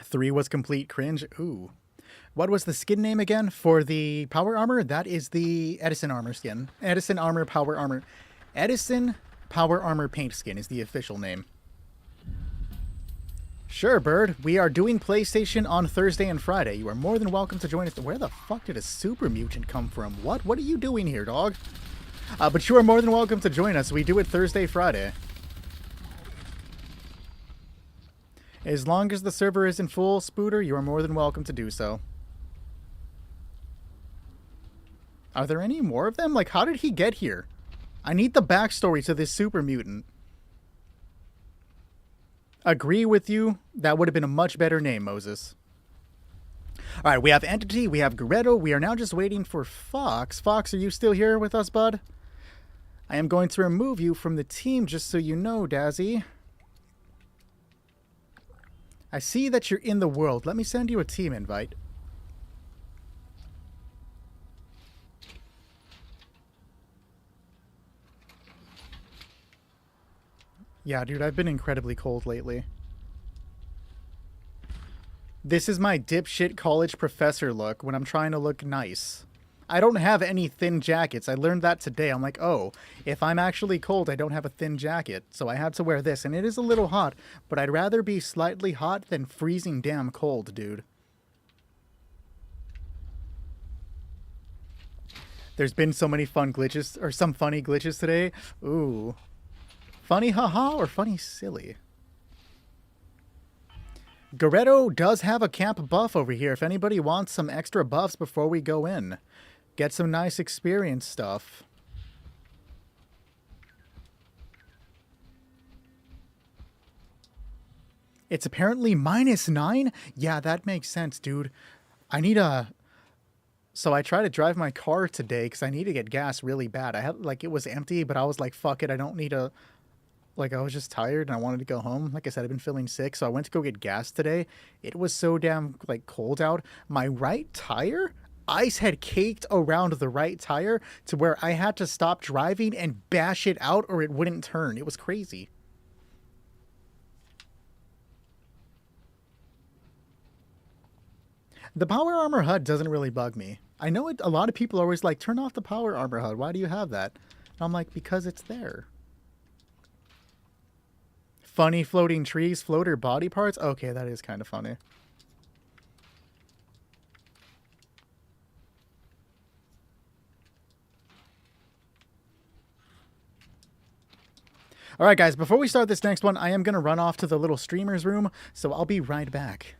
Three was complete cringe. Ooh. What was the skin name again for the power armor? That is the Edison armor skin. Edison armor power armor. Edison power armor paint skin is the official name. Sure, Bird. We are doing PlayStation on Thursday and Friday. You are more than welcome to join us. Where the fuck did a super mutant come from? What? What are you doing here, dog? But you are more than welcome to join us. We do it Thursday, Friday. As long as the server isn't full, Spooter, you are more than welcome to do so. Are there any more of them? Like, how did he get here? I need the backstory to this super mutant. Agree with you. That would have been a much better name, Moses. Alright, we have Entity, we have Guerrero. We are now just waiting for Fox. Fox, are you still here with us, bud? I am going to remove you from the team just so you know, Dazzy. I see that you're in the world. Let me send you a team invite. Yeah, dude, I've been incredibly cold lately. This is my dipshit college professor look when I'm trying to look nice. I don't have any thin jackets. I learned that today. I'm like, oh, if I'm actually cold, I don't have a thin jacket. So I had to wear this, and it is a little hot, but I'd rather be slightly hot than freezing damn cold, dude. There's been so many fun glitches, or some funny glitches today. Ooh. Funny haha or funny silly? Guerrero does have a camp buff over here. If anybody wants some extra buffs before we go in, get some nice experience stuff. It's apparently -9? Yeah, that makes sense, dude. I need a... So I tried to drive my car today because I need to get gas really bad. I had, like, it was empty, but I was like, fuck it, I don't need a... Like, I was just tired and I wanted to go home. Like I said, I've been feeling sick, so I went to go get gas today. It was so damn, like, cold out. My right tire, ice had caked around the right tire to where I had to stop driving and bash it out or it wouldn't turn. It was crazy. The power armor HUD doesn't really bug me. I know it. A lot of people are always like, turn off the power armor HUD. Why do you have that? And I'm like, because it's there. Funny floating trees, floater body parts? Okay, that is kind of funny. Alright guys, before we start this next one, I am going to run off to the little streamer's room, so I'll be right back.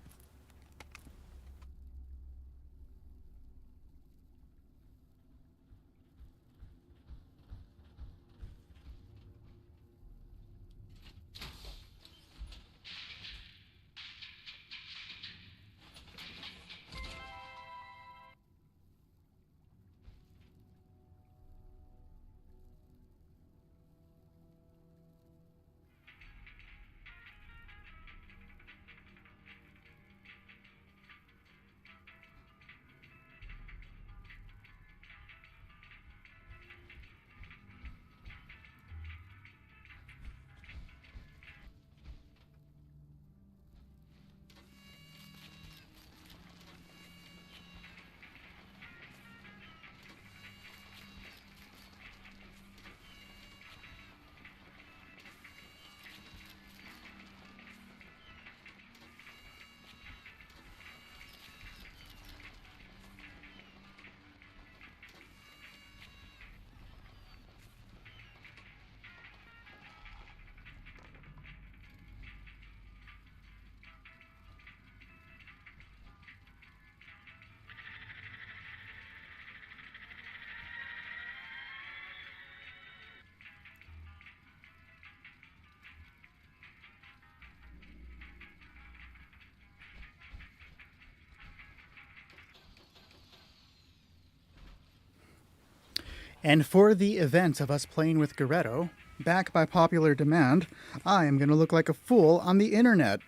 And for the event of us playing with Garetto, back by popular demand, I am going to look like a fool on the internet.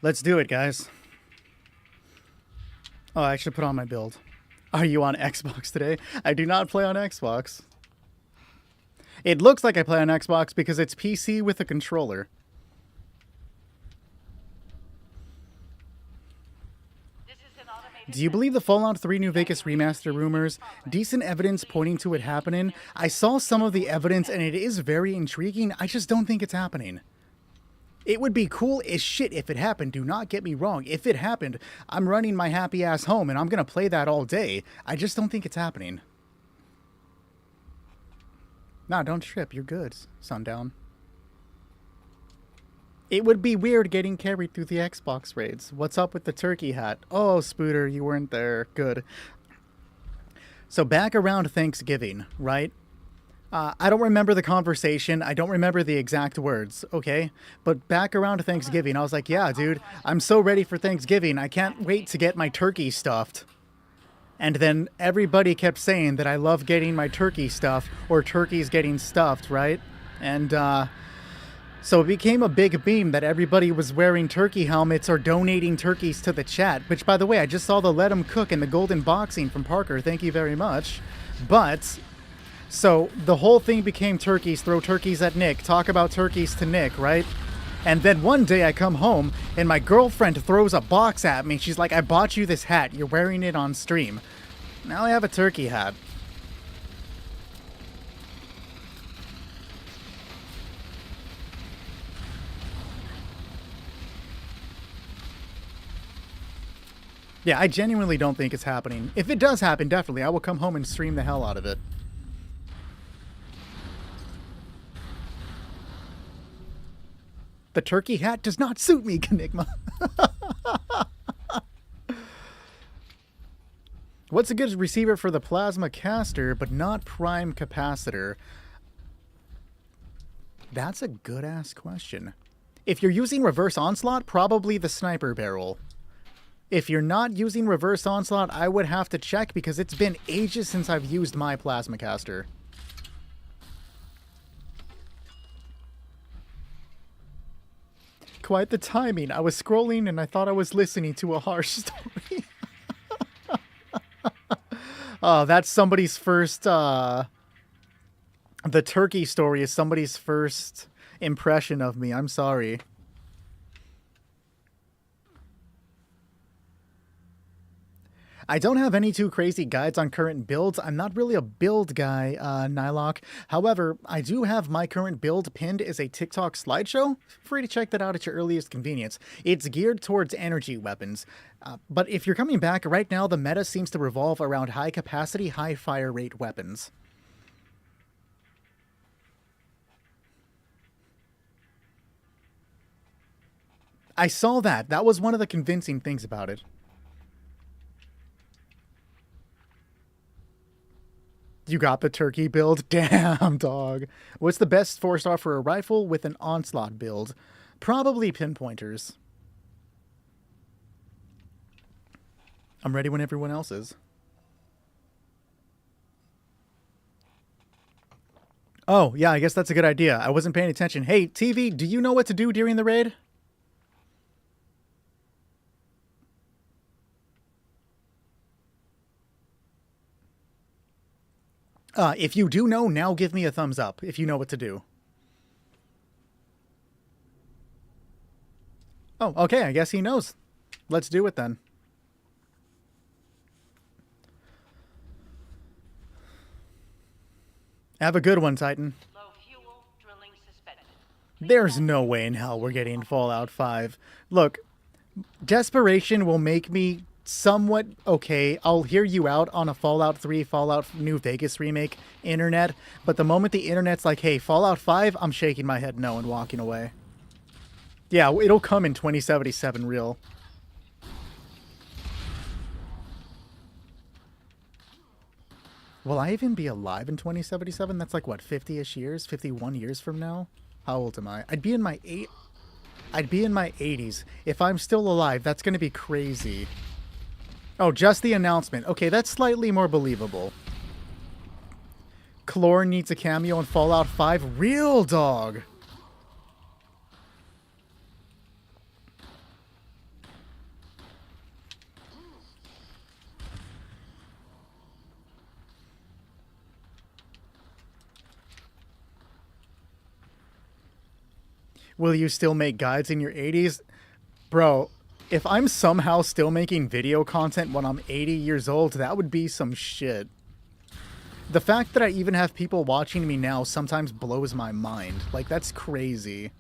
Let's do it, guys. Oh, I should put on my build. Are you on Xbox today? I do not play on Xbox. It looks like I play on Xbox because it's PC with a controller. Do you believe the Fallout 3 New Vegas remaster rumors? Decent evidence pointing to it happening. I saw some of the evidence and it is very intriguing. I just don't think it's happening. It would be cool as shit if it happened. Do not get me wrong. If it happened, I'm running my happy ass home and I'm going to play that all day. I just don't think it's happening. Nah, don't trip. You're good, Sundown. It would be weird getting carried through the Xbox raids. What's up with the turkey hat? Oh, Spooter, you weren't there. Good. So back around Thanksgiving, right? I don't remember the conversation. I don't remember the exact words, okay? But back around Thanksgiving, I was like, yeah, dude, I'm so ready for Thanksgiving. I can't wait to get my turkey stuffed. And then everybody kept saying that I love getting my turkey stuffed, or turkeys getting stuffed, right? And, so it became a big meme that everybody was wearing turkey helmets or donating turkeys to the chat, which, by the way, I just saw the Let 'em Cook and the Golden Boxing from Parker. Thank you very much. But, so the whole thing became turkeys, throw turkeys at Nick, talk about turkeys to Nick, right? And then one day I come home and my girlfriend throws a box at me. She's like, I bought you this hat. You're wearing it on stream. Now I have a turkey hat. Yeah, I genuinely don't think it's happening. If it does happen, definitely, I will come home and stream the hell out of it. The turkey hat does not suit me, Kenigma. What's a good receiver for the plasma caster, but not prime capacitor? That's a good-ass question. If you're using reverse onslaught, probably the sniper barrel. If you're not using reverse onslaught, I would have to check because it's been ages since I've used my plasma caster. Quite the timing. I was scrolling and I thought I was listening to a harsh story. Oh, that's somebody's first, the turkey story is somebody's first impression of me. I'm sorry. I don't have any too crazy guides on current builds. I'm not really a build guy, Nylock. However, I do have my current build pinned as a TikTok slideshow. Feel free to check that out at your earliest convenience. It's geared towards energy weapons. But if you're coming back, right now the meta seems to revolve around high capacity, high fire rate weapons. I saw that. That was one of the convincing things about it. You got the turkey build? Damn, dog. What's the best 4-star for a rifle with an onslaught build? Probably pinpointers. I'm ready when everyone else is. Oh, yeah, I guess that's a good idea. I wasn't paying attention. Hey, TV, do you know what to do during the raid? If you do know, now give me a thumbs up if you know what to do. Oh, okay, I guess he knows. Let's do it then. Have a good one, Titan. Low fuel, drilling suspended. There's no way in hell we're getting Fallout 5. Look, desperation will make me somewhat okay. I'll hear you out on a Fallout 3, Fallout New Vegas remake internet, but the moment the internet's like, hey, Fallout 5, I'm shaking my head no and walking away. Yeah, it'll come in 2077 real. Will I even be alive in 2077? That's like, what, 50-ish years? 51 years from now? How old am I? I'd be in my 80s. If I'm still alive, that's going to be crazy. Oh, just the announcement. Okay, that's slightly more believable. Chlor needs a cameo in Fallout 5. Real dog. Will you still make guides in your 80s? Bro, if I'm somehow still making video content when I'm 80 years old, that would be some shit. The fact that I even have people watching me now sometimes blows my mind. Like, that's crazy.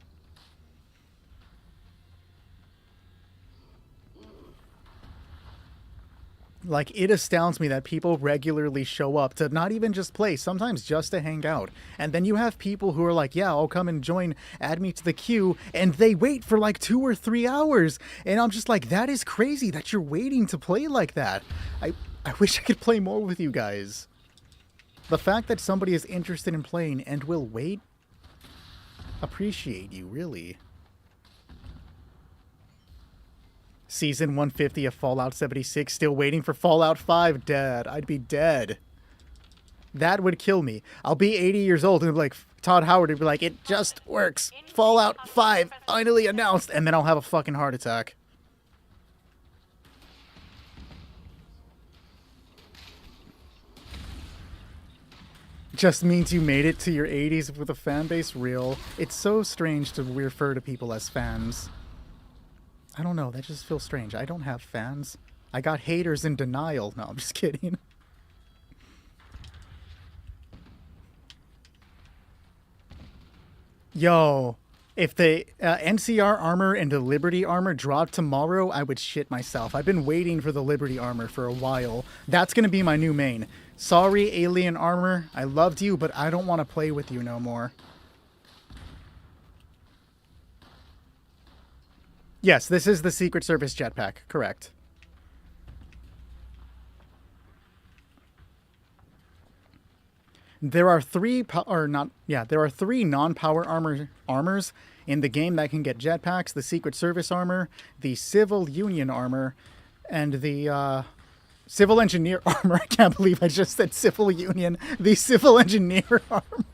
Like, it astounds me that people regularly show up to not even just play, sometimes just to hang out. And then you have people who are like, yeah, I'll come and join, add me to the queue, and they wait for like 2 or 3 hours. And I'm just like, that is crazy that you're waiting to play like that. I wish I could play more with you guys. The fact that somebody is interested in playing and will wait, appreciate you, really. Season 150 of Fallout 76, still waiting for Fallout 5, dead. I'd be dead. That would kill me. I'll be 80 years old and be like, Todd Howard would be like, it just works. Fallout 5 finally announced, and then I'll have a fucking heart attack. Just means you made it to your 80s with a fan base real. It's so strange to refer to people as fans. I don't know, that just feels strange. I don't have fans. I got haters in denial. No, I'm just kidding. Yo, if the NCR armor and the Liberty armor dropped tomorrow, I would shit myself. I've been waiting for the Liberty armor for a while. That's going to be my new main. Sorry, Alien Armor. I loved you, but I don't want to play with you no more. Yes, this is the Secret Service jetpack. Correct. There are three non-power armors in the game that can get jetpacks: the Secret Service armor, the Civil Union armor, and the Civil Engineer armor. I can't believe I just said Civil Union. The Civil Engineer armor.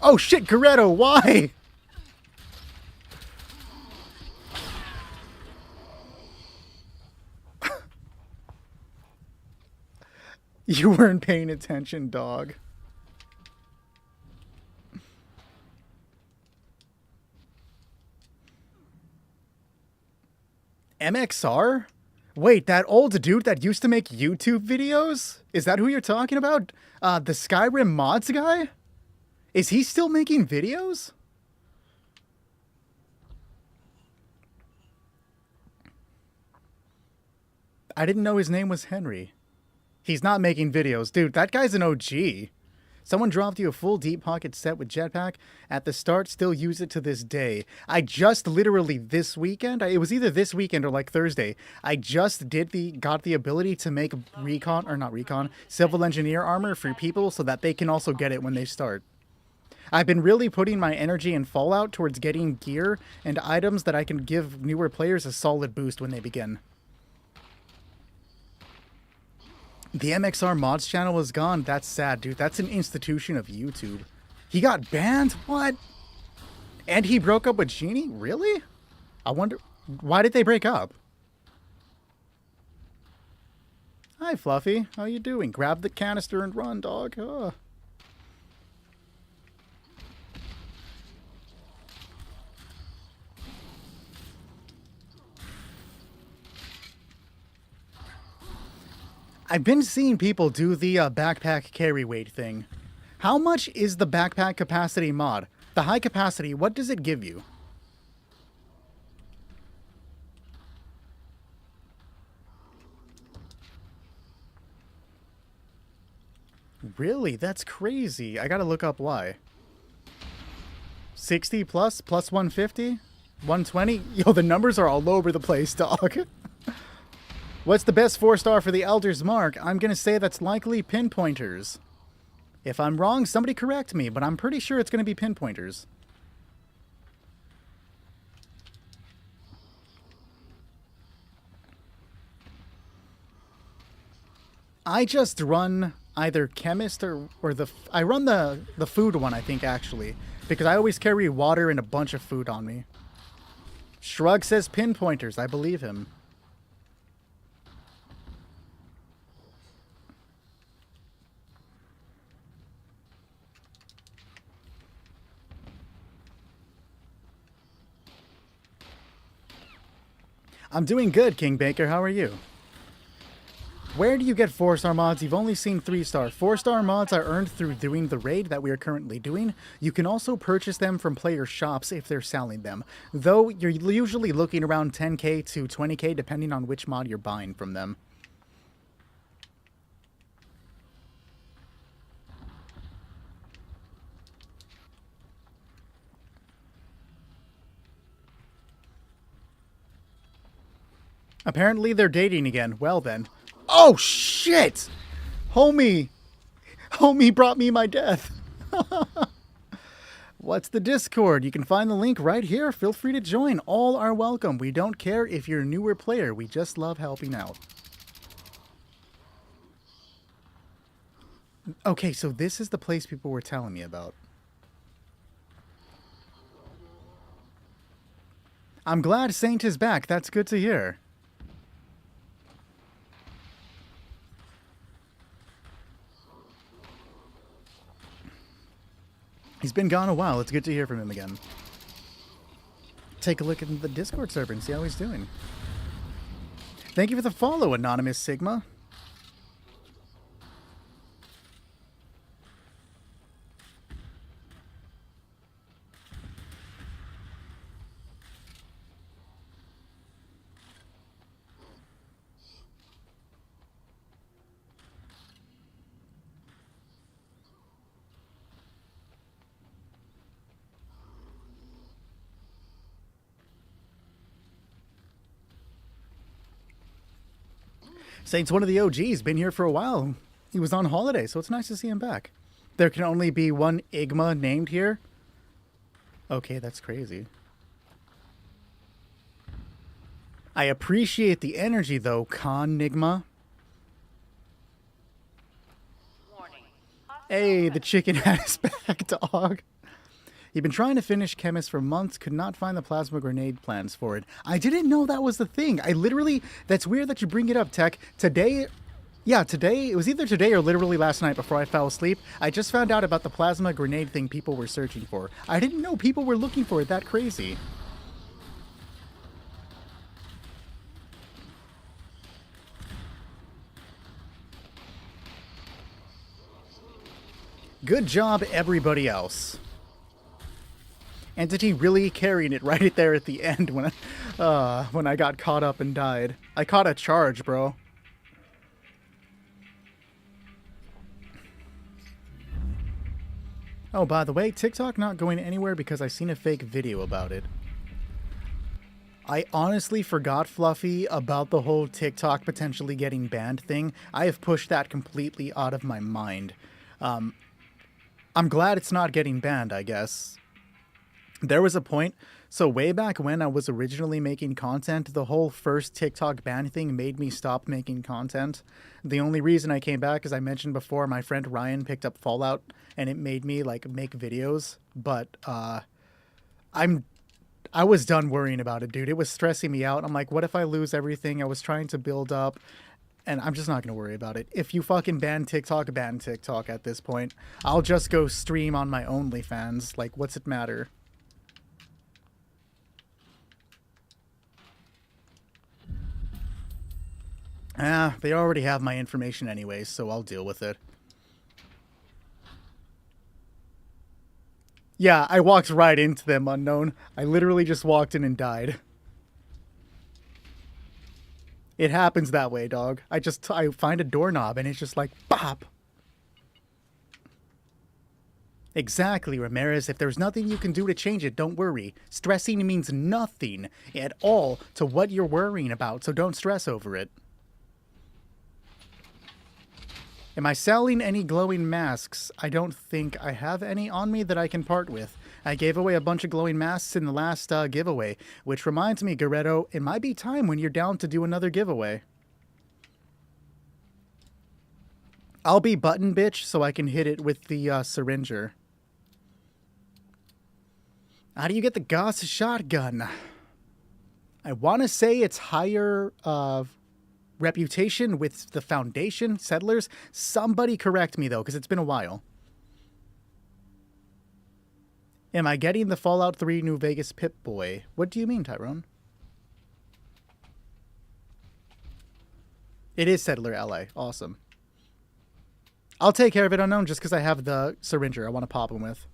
Oh shit, Garetto, why? You weren't paying attention, dog. MXR? Wait, that old dude that used to make YouTube videos? Is that who you're talking about? The Skyrim mods guy? Is he still making videos? I didn't know his name was Henry. He's not making videos. Dude, that guy's an OG. Someone dropped you a full Deep Pocket set with jetpack at the start, still use it to this day. I just literally this weekend, it was either this weekend or like Thursday, I just got the ability to make Civil Engineer armor for people so that they can also get it when they start. I've been really putting my energy in Fallout towards getting gear and items that I can give newer players a solid boost when they begin. The MXR mods channel is gone. That's sad, dude. That's an institution of YouTube. He got banned? What? And he broke up with Genie? Really? I wonder, why did they break up? Hi, Fluffy. How you doing? Grab the canister and run, dog. Ugh. I've been seeing people do the backpack carry weight thing. How much is the backpack capacity mod? The high capacity, what does it give you? Really? That's crazy. I gotta look up why. 60 plus 150? 120? Yo, the numbers are all over the place, dog. What's the best 4-star for the Elder's Mark? I'm going to say that's likely pinpointers. If I'm wrong, somebody correct me, but I'm pretty sure it's going to be pinpointers. I just run either chemist or I run the food one, I think, actually, because I always carry water and a bunch of food on me. Shrug says pinpointers. I believe him. I'm doing good, King Baker. How are you? Where do you get 4-star mods? You've only seen 3-star. 4-star mods are earned through doing the raid that we are currently doing. You can also purchase them from player shops if they're selling them, though you're usually looking around 10k to 20k depending on which mod you're buying from them. Apparently they're dating again. Well then. Oh shit! Homie brought me my death. What's the Discord? You can find the link right here. Feel free to join. All are welcome. We don't care if you're a newer player. We just love helping out. Okay, so this is the place people were telling me about. I'm glad Saint is back. That's good to hear. He's been gone a while. It's good to hear from him again. Take a look at the Discord server and see how he's doing. Thank you for the follow, Anonymous Sigma. Saint's one of the OGs, been here for a while. He was on holiday, so it's nice to see him back. There can only be one Igma named here? Okay, that's crazy. I appreciate the energy, though, Nigma. Warning. Hey, the chicken had his back, dog. You've been trying to finish Chemist for months, could not find the plasma grenade plans for it. I didn't know that was the thing. I literally, that's weird that you bring it up, Tech. Today, it was either today or literally last night before I fell asleep. I just found out about the plasma grenade thing people were searching for. I didn't know people were looking for it that crazy. Good job, everybody else. Entity really carrying it right there at the end when I got caught up and died. I caught a charge, bro. Oh, by the way, TikTok not going anywhere because I seen a fake video about it. I honestly forgot, Fluffy, about the whole TikTok potentially getting banned thing. I have pushed that completely out of my mind. I'm glad it's not getting banned, I guess. There was a point, so way back when I was originally making content, the whole first TikTok ban thing made me stop making content. The only reason I came back, as I mentioned before, my friend Ryan picked up Fallout, and it made me, like, make videos. But, I was done worrying about it, dude. It was stressing me out. I'm like, what if I lose everything I was trying to build up? And I'm just not going to worry about it. If you fucking ban TikTok at this point. I'll just go stream on my OnlyFans. Like, what's it matter? They already have my information anyways, so I'll deal with it. Yeah, I walked right into them, unknown. I literally just walked in and died. It happens that way, dog. I find a doorknob and it's just like, bop. Exactly, Ramirez. If there's nothing you can do to change it, don't worry. Stressing means nothing at all to what you're worrying about, so don't stress over it. Am I selling any glowing masks? I don't think I have any on me that I can part with. I gave away a bunch of glowing masks in the last giveaway, which reminds me, Garetto, it might be time when you're down to do another giveaway. I'll be button bitch so I can hit it with the syringer. How do you get the Gauss shotgun? I want to say it's higher reputation with the Foundation, Settlers. Somebody correct me, though, because it's been a while. Am I getting the Fallout 3 New Vegas Pip-Boy? What do you mean, Tyrone? It is Settler LA. Awesome. I'll take care of it, Unknown, just because I have the syringer I want to pop him with.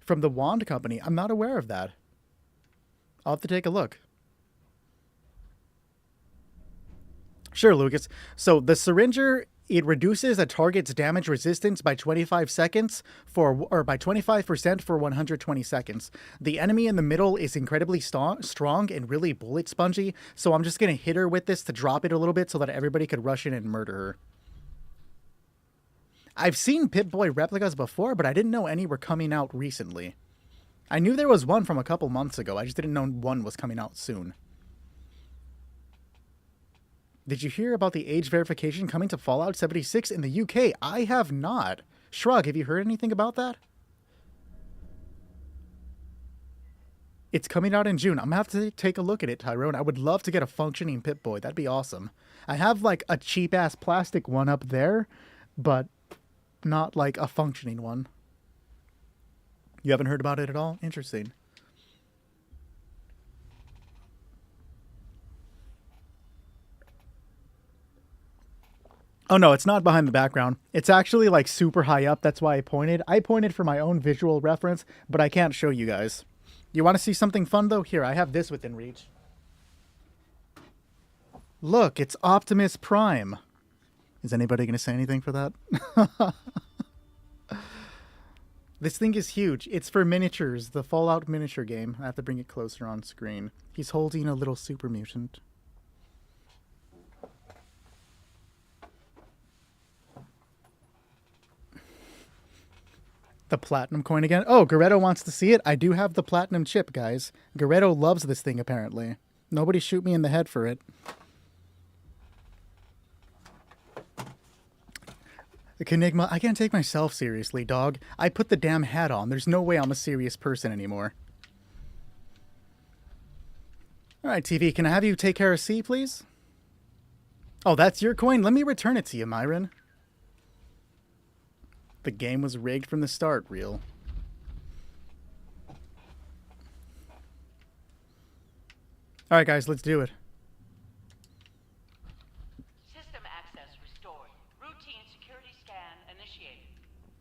From the Wand Company. I'm not aware of that. I'll have to take a look. Sure, Lucas. So the syringer, it reduces a target's damage resistance by 25 seconds or by 25% for 120 seconds. The enemy in the middle is incredibly strong and really bullet spongy, so I'm just going to hit her with this to drop it a little bit so that everybody could rush in and murder her. I've seen Pip-Boy replicas before, but I didn't know any were coming out recently. I knew there was one from a couple months ago. I just didn't know one was coming out soon. Did you hear about the age verification coming to Fallout 76 in the UK? I have not. Shrug, have you heard anything about that? It's coming out in June. I'm going to have to take a look at it, Tyrone. I would love to get a functioning Pip-Boy. That'd be awesome. I have like a cheap-ass plastic one up there, but not like a functioning one. You haven't heard about it at all? Interesting. Oh no, it's not behind the background. It's actually like super high up. That's why I pointed. I pointed for my own visual reference, but I can't show you guys. You want to see something fun though? Here, I have this within reach. Look, it's Optimus Prime. Is anybody going to say anything for that? This thing is huge. It's for miniatures, the Fallout miniature game. I have to bring it closer on screen. He's holding a little super mutant. The platinum coin again. Oh, Goretto wants to see it. I do have the platinum chip, guys. Goretto loves this thing, apparently. Nobody shoot me in the head for it. Kenigma, I can't take myself seriously, dog. I put the damn hat on. There's no way I'm a serious person anymore. Alright, TV, can I have you take care of C, please? Oh, that's your coin? Let me return it to you, Myron. The game was rigged from the start, real. Alright, guys, let's do it. System access restored. Routine security scan initiated.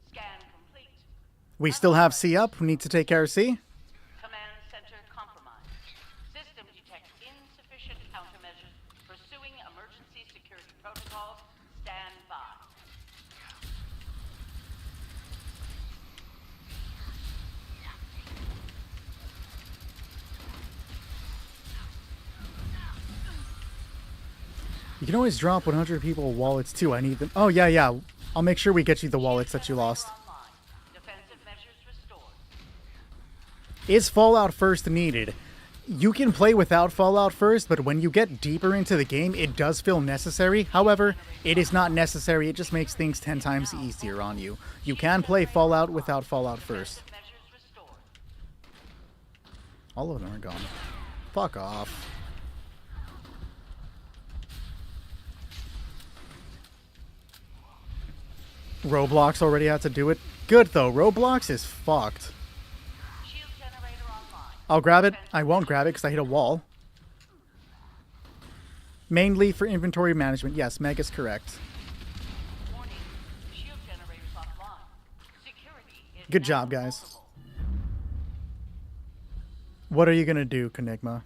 Scan complete. We still have C up. We need to take care of C. Command center compromised. System detects insufficient countermeasures. Pursuing emergency security protocols. Stand by. You can always drop 100 people wallets too. I need them. Oh, yeah, yeah. I'll make sure we get you the wallets that you lost. Defensive measures restored. Is Fallout First needed? You can play without Fallout First, but when you get deeper into the game, it does feel necessary. However, it is not necessary. It just makes things 10 times easier on you. You can play Fallout without Fallout First. Measures restored. All of them are gone. Fuck off. Roblox already had to do it. Good though, Roblox is fucked. Shield generator online. I'll grab it. I won't grab it because I hit a wall. Mainly for inventory management. Yes, Meg is correct. Warning. Shield generators offline. Security is Good now job, guys. vulnerable. What are you gonna do, Kenigma?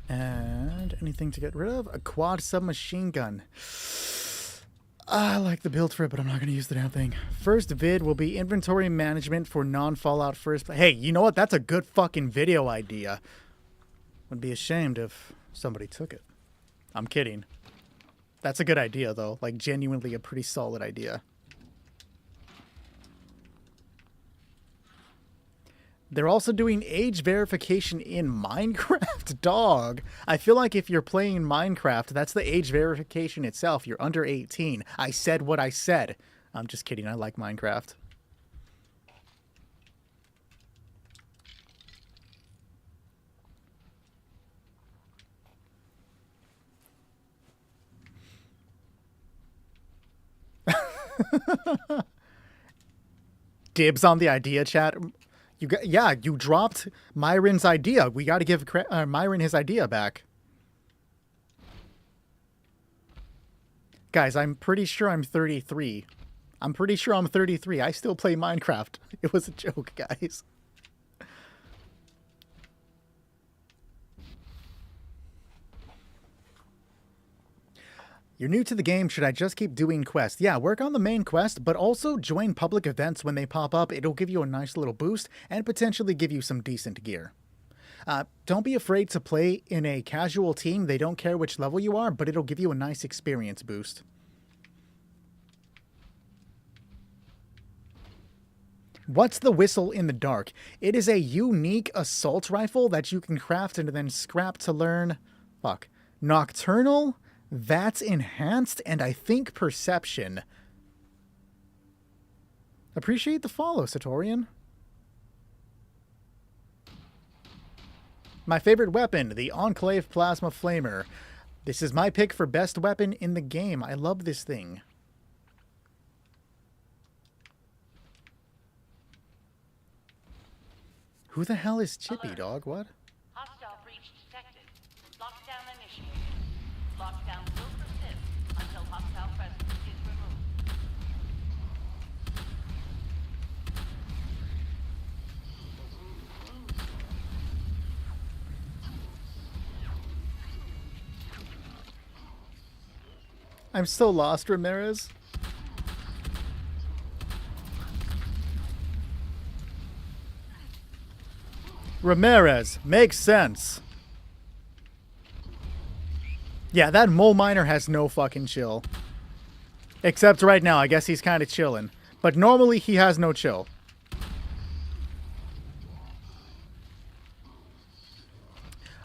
And anything to get rid of? A quad submachine gun. I like the build for it, but I'm not going to use the damn thing. First vid will be inventory management for non-Fallout First. Hey, you know what? That's a good fucking video idea. Would be ashamed if somebody took it. I'm kidding. That's a good idea, though. Like, genuinely a pretty solid idea. They're also doing age verification in Minecraft, dog. I feel like if you're playing Minecraft, that's the age verification itself. You're under 18. I said what I said. I'm just kidding. I like Minecraft. Dibs on the idea, chat. You dropped Myron's idea. We got to give Myron his idea back. Guys, I'm pretty sure I'm 33. I'm pretty sure I'm 33. I still play Minecraft. It was a joke, guys. You're new to the game, should I just keep doing quests? Yeah, work on the main quest, but also join public events when they pop up. It'll give you a nice little boost and potentially give you some decent gear. Don't be afraid to play in a casual team. They don't care which level you are, but it'll give you a nice experience boost. What's the whistle in the dark? It is a unique assault rifle that you can craft and then scrap to learn... Nocturnal... That's enhanced, and I think perception. Appreciate the follow, Satorian. My favorite weapon, the Enclave Plasma Flamer. This is my pick for best weapon in the game. I love this thing. Who the hell is Chippy, dog? What? Hostile breach detected. Lockdown initiated. Lockdown will persist until hostile presence is removed. I'm so lost, Ramirez. Ramirez, makes sense. Yeah, that mole miner has no fucking chill. Except right now, I guess he's kind of chilling. But normally he has no chill.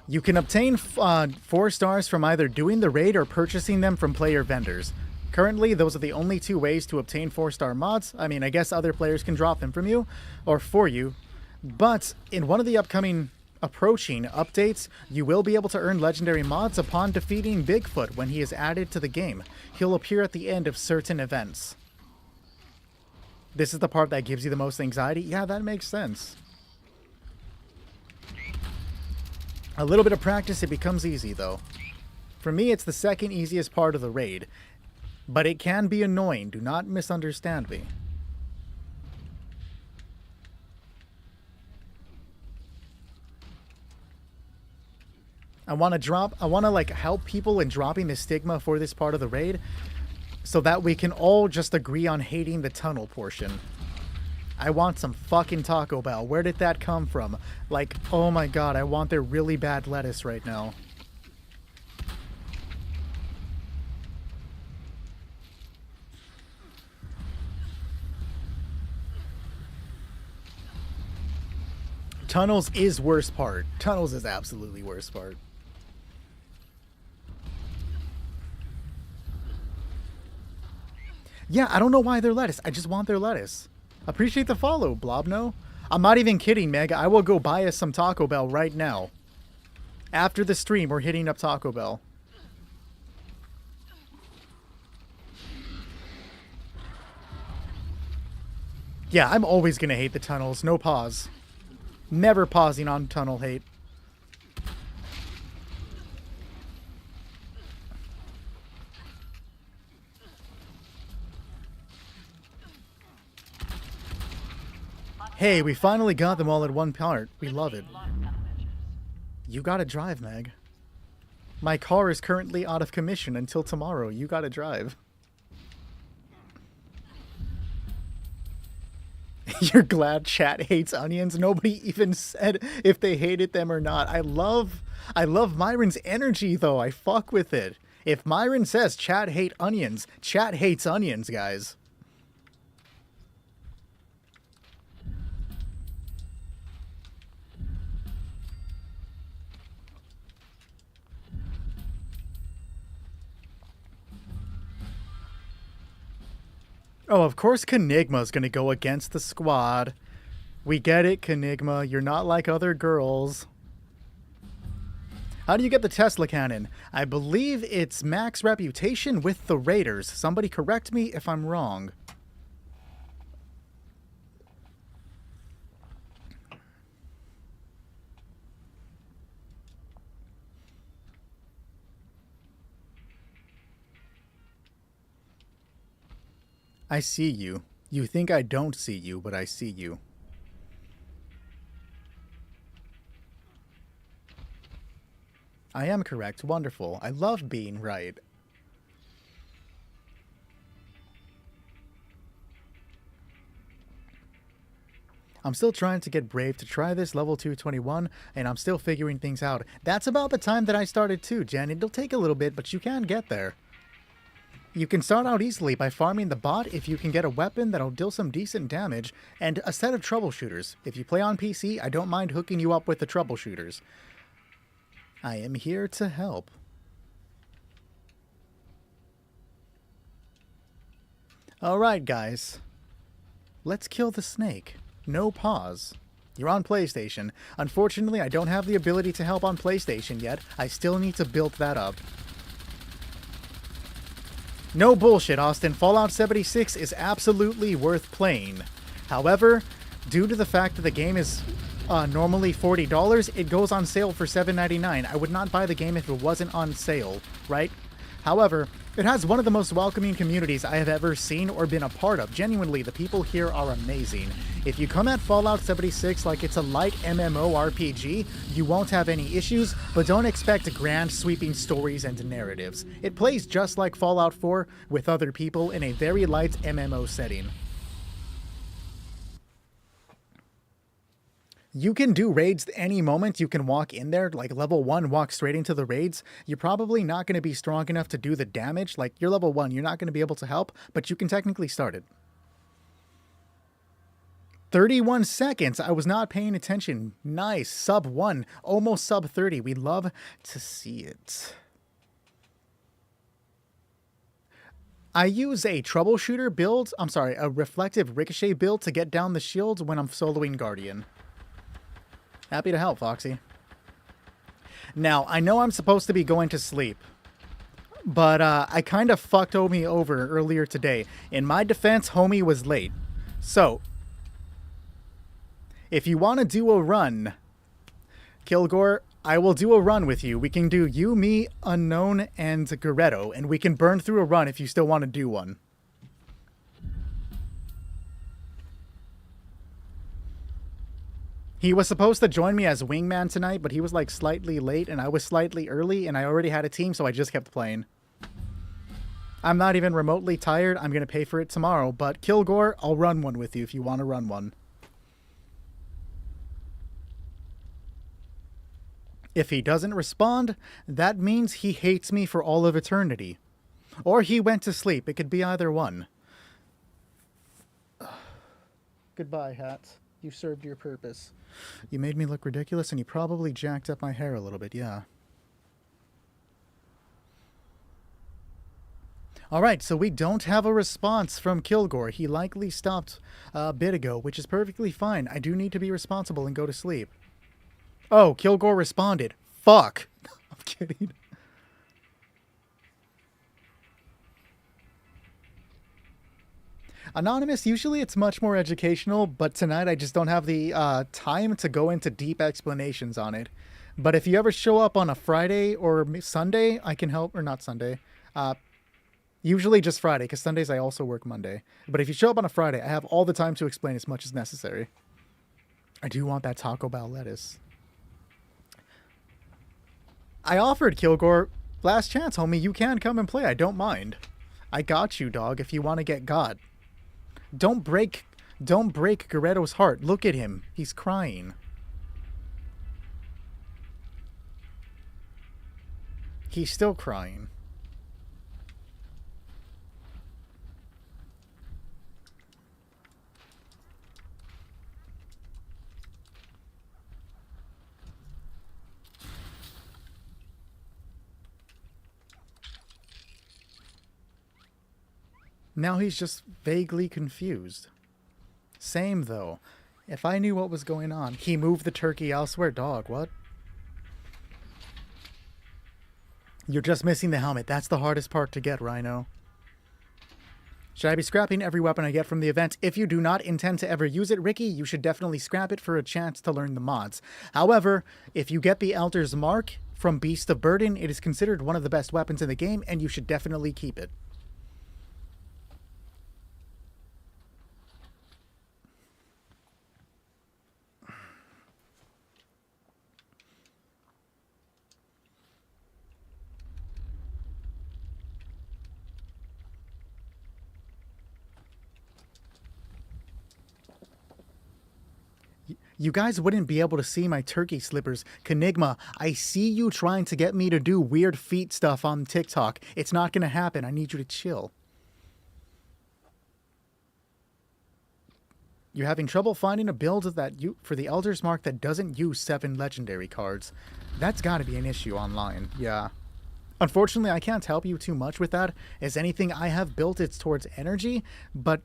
You can obtain 4 stars from either doing the raid or purchasing them from player vendors. Currently, those are the only 2 ways to obtain 4-star mods. I mean, I guess other players can drop them from you, or for you. But in one of the approaching updates, you will be able to earn legendary mods upon defeating Bigfoot when he is added to the game. He'll appear at the end of certain events. This is the part that gives you the most anxiety? Yeah, that makes sense. A little bit of practice, it becomes easy, though. For me, it's the second easiest part of the raid. But it can be annoying. Do not misunderstand me. I want to like help people in dropping the stigma for this part of the raid so that we can all just agree on hating the tunnel portion. I want some fucking Taco Bell. Where did that come from? Like, oh my god, I want their really bad lettuce right now. Tunnels is worst part. Tunnels is absolutely worst part. Yeah, I don't know why they're lettuce. I just want their lettuce. Appreciate the follow, Blobno. I'm not even kidding, Meg. I will go buy us some Taco Bell right now. After the stream, we're hitting up Taco Bell. Yeah, I'm always going to hate the tunnels. No pause. Never pausing on tunnel hate. Hey, we finally got them all at one part. We love it. You gotta drive, Meg. My car is currently out of commission until tomorrow. You gotta drive. You're glad chat hates onions? Nobody even said if they hated them or not. I love Myron's energy, though. I fuck with it. If Myron says chat hate onions, chat hates onions, guys. Oh, of course Kenigma's gonna go against the squad. We get it, Kenigma. You're not like other girls. How do you get the Tesla cannon? I believe it's max reputation with the Raiders. Somebody correct me if I'm wrong. I see you. You think I don't see you, but I see you. I am correct. Wonderful. I love being right. I'm still trying to get brave to try this level 221, and I'm still figuring things out. That's about the time that I started too, Jen. It'll take a little bit, but you can get there. You can start out easily by farming the bot if you can get a weapon that'll deal some decent damage, and a set of troubleshooters. If you play on PC, I don't mind hooking you up with the troubleshooters. I am here to help. Alright, guys. Let's kill the snake. No pause. You're on PlayStation. Unfortunately, I don't have the ability to help on PlayStation yet. I still need to build that up. No bullshit, Austin. Fallout 76 is absolutely worth playing. However, due to the fact that the game is normally $40, it goes on sale for $7.99. I would not buy the game if it wasn't on sale, right? However, it has one of the most welcoming communities I have ever seen or been a part of. Genuinely, the people here are amazing. If you come at Fallout 76 like it's a light MMORPG, you won't have any issues, but don't expect grand sweeping stories and narratives. It plays just like Fallout 4 with other people in a very light MMO setting. You can do raids any moment. You can walk in there, like level 1, walk straight into the raids. You're probably not going to be strong enough to do the damage. Like, you're level 1, you're not going to be able to help, but you can technically start it. 31 seconds. I was not paying attention. Nice. Sub 1. Almost sub 30. We love to see it. I use a troubleshooter build. I'm sorry, a reflective ricochet build to get down the shields when I'm soloing Guardian. Happy to help, Foxy. Now, I know I'm supposed to be going to sleep, but I kind of fucked Homie over earlier today. In my defense, Homie was late. So, if you want to do a run, Kilgore, I will do a run with you. We can do you, me, Unknown, and Goretto, and we can burn through a run if you still want to do one. He was supposed to join me as wingman tonight, but he was like slightly late and I was slightly early and I already had a team, so I just kept playing. I'm not even remotely tired. I'm going to pay for it tomorrow, but Kilgore, I'll run one with you if you want to run one. If he doesn't respond, that means he hates me for all of eternity. Or he went to sleep. It could be either one. Goodbye, Hats. You served your purpose. You made me look ridiculous, and you probably jacked up my hair a little bit, yeah. Alright, so we don't have a response from Kilgore. He likely stopped a bit ago, which is perfectly fine. I do need to be responsible and go to sleep. Oh, Kilgore responded. Fuck. I'm kidding. Anonymous, usually it's much more educational, but tonight I just don't have the time to go into deep explanations on it. But if you ever show up on a Friday or Sunday, I can help, or not Sunday. Usually just Friday, because Sundays I also work Monday. But if you show up on a Friday, I have all the time to explain as much as necessary. I do want that Taco Bell lettuce. I offered Kilgore, last chance, homie, you can come and play, I don't mind. I got you, dog, if you want to get got. Don't break Goretto's heart. Look at him. He's crying. He's still crying. Now he's just vaguely confused. Same, though. If I knew what was going on. He moved the turkey elsewhere. Dog, what? You're just missing the helmet. That's the hardest part to get, Rhino. Should I be scrapping every weapon I get from the event? If you do not intend to ever use it, Ricky, you should definitely scrap it for a chance to learn the mods. However, if you get the Elder's Mark from Beast of Burden, it is considered one of the best weapons in the game, and you should definitely keep it. You guys wouldn't be able to see my turkey slippers. Kenigma, I see you trying to get me to do weird feet stuff on TikTok. It's not going to happen. I need you to chill. You're having trouble finding a build for the Elder's Mark that doesn't use 7 legendary cards. That's got to be an issue online. Yeah. Unfortunately, I can't help you too much with that, as anything I have built it's towards energy, but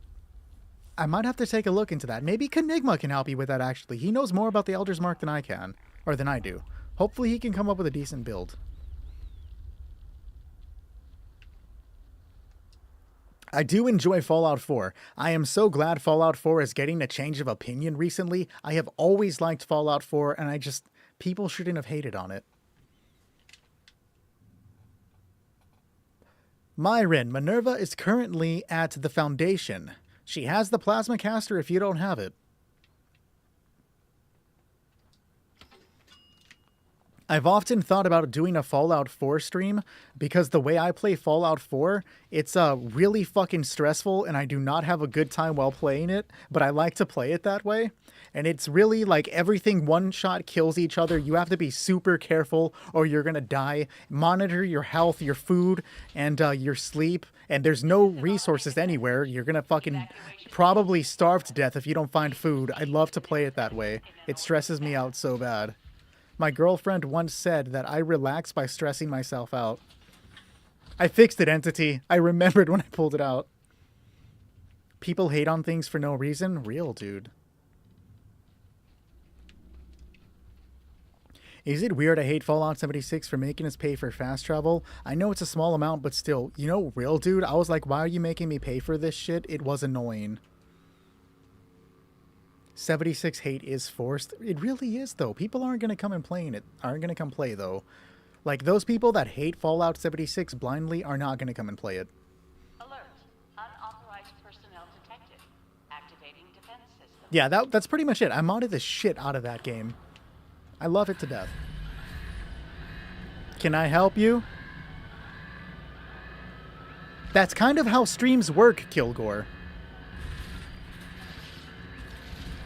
I might have to take a look into that. Maybe Kenigma can help you with that, actually. He knows more about the Elder's Mark than I can. Or than I do. Hopefully he can come up with a decent build. I do enjoy Fallout 4. I am so glad Fallout 4 is getting a change of opinion recently. I have always liked Fallout 4, and people shouldn't have hated on it. Myron, Minerva is currently at the Foundation. She has the plasma caster if you don't have it. I've often thought about doing a Fallout 4 stream because the way I play Fallout 4, it's really fucking stressful and I do not have a good time while playing it, but I like to play it that way. And it's really like everything one-shot kills each other. You have to be super careful or you're going to die. Monitor your health, your food, and your sleep. And there's no resources anywhere. You're going to fucking probably starve to death if you don't find food. I love to play it that way. It stresses me out so bad. My girlfriend once said that I relax by stressing myself out. I fixed it, Entity. I remembered when I pulled it out. People hate on things for no reason? Real, dude. Is it weird I hate Fallout 76 for making us pay for fast travel? I know it's a small amount, but still. You know, real, dude? I was like, why are you making me pay for this shit? It was annoying. 76 hate is forced. It really is, though. People aren't going to come and play it. Aren't going to come play, though. Like, those people that hate Fallout 76 blindly are not going to come and play it. Alert. Unauthorized personnel detected. Activating defense system. Yeah, that's pretty much it. I modded the shit out of that game. I love it to death. Can I help you? That's kind of how streams work, Kilgore.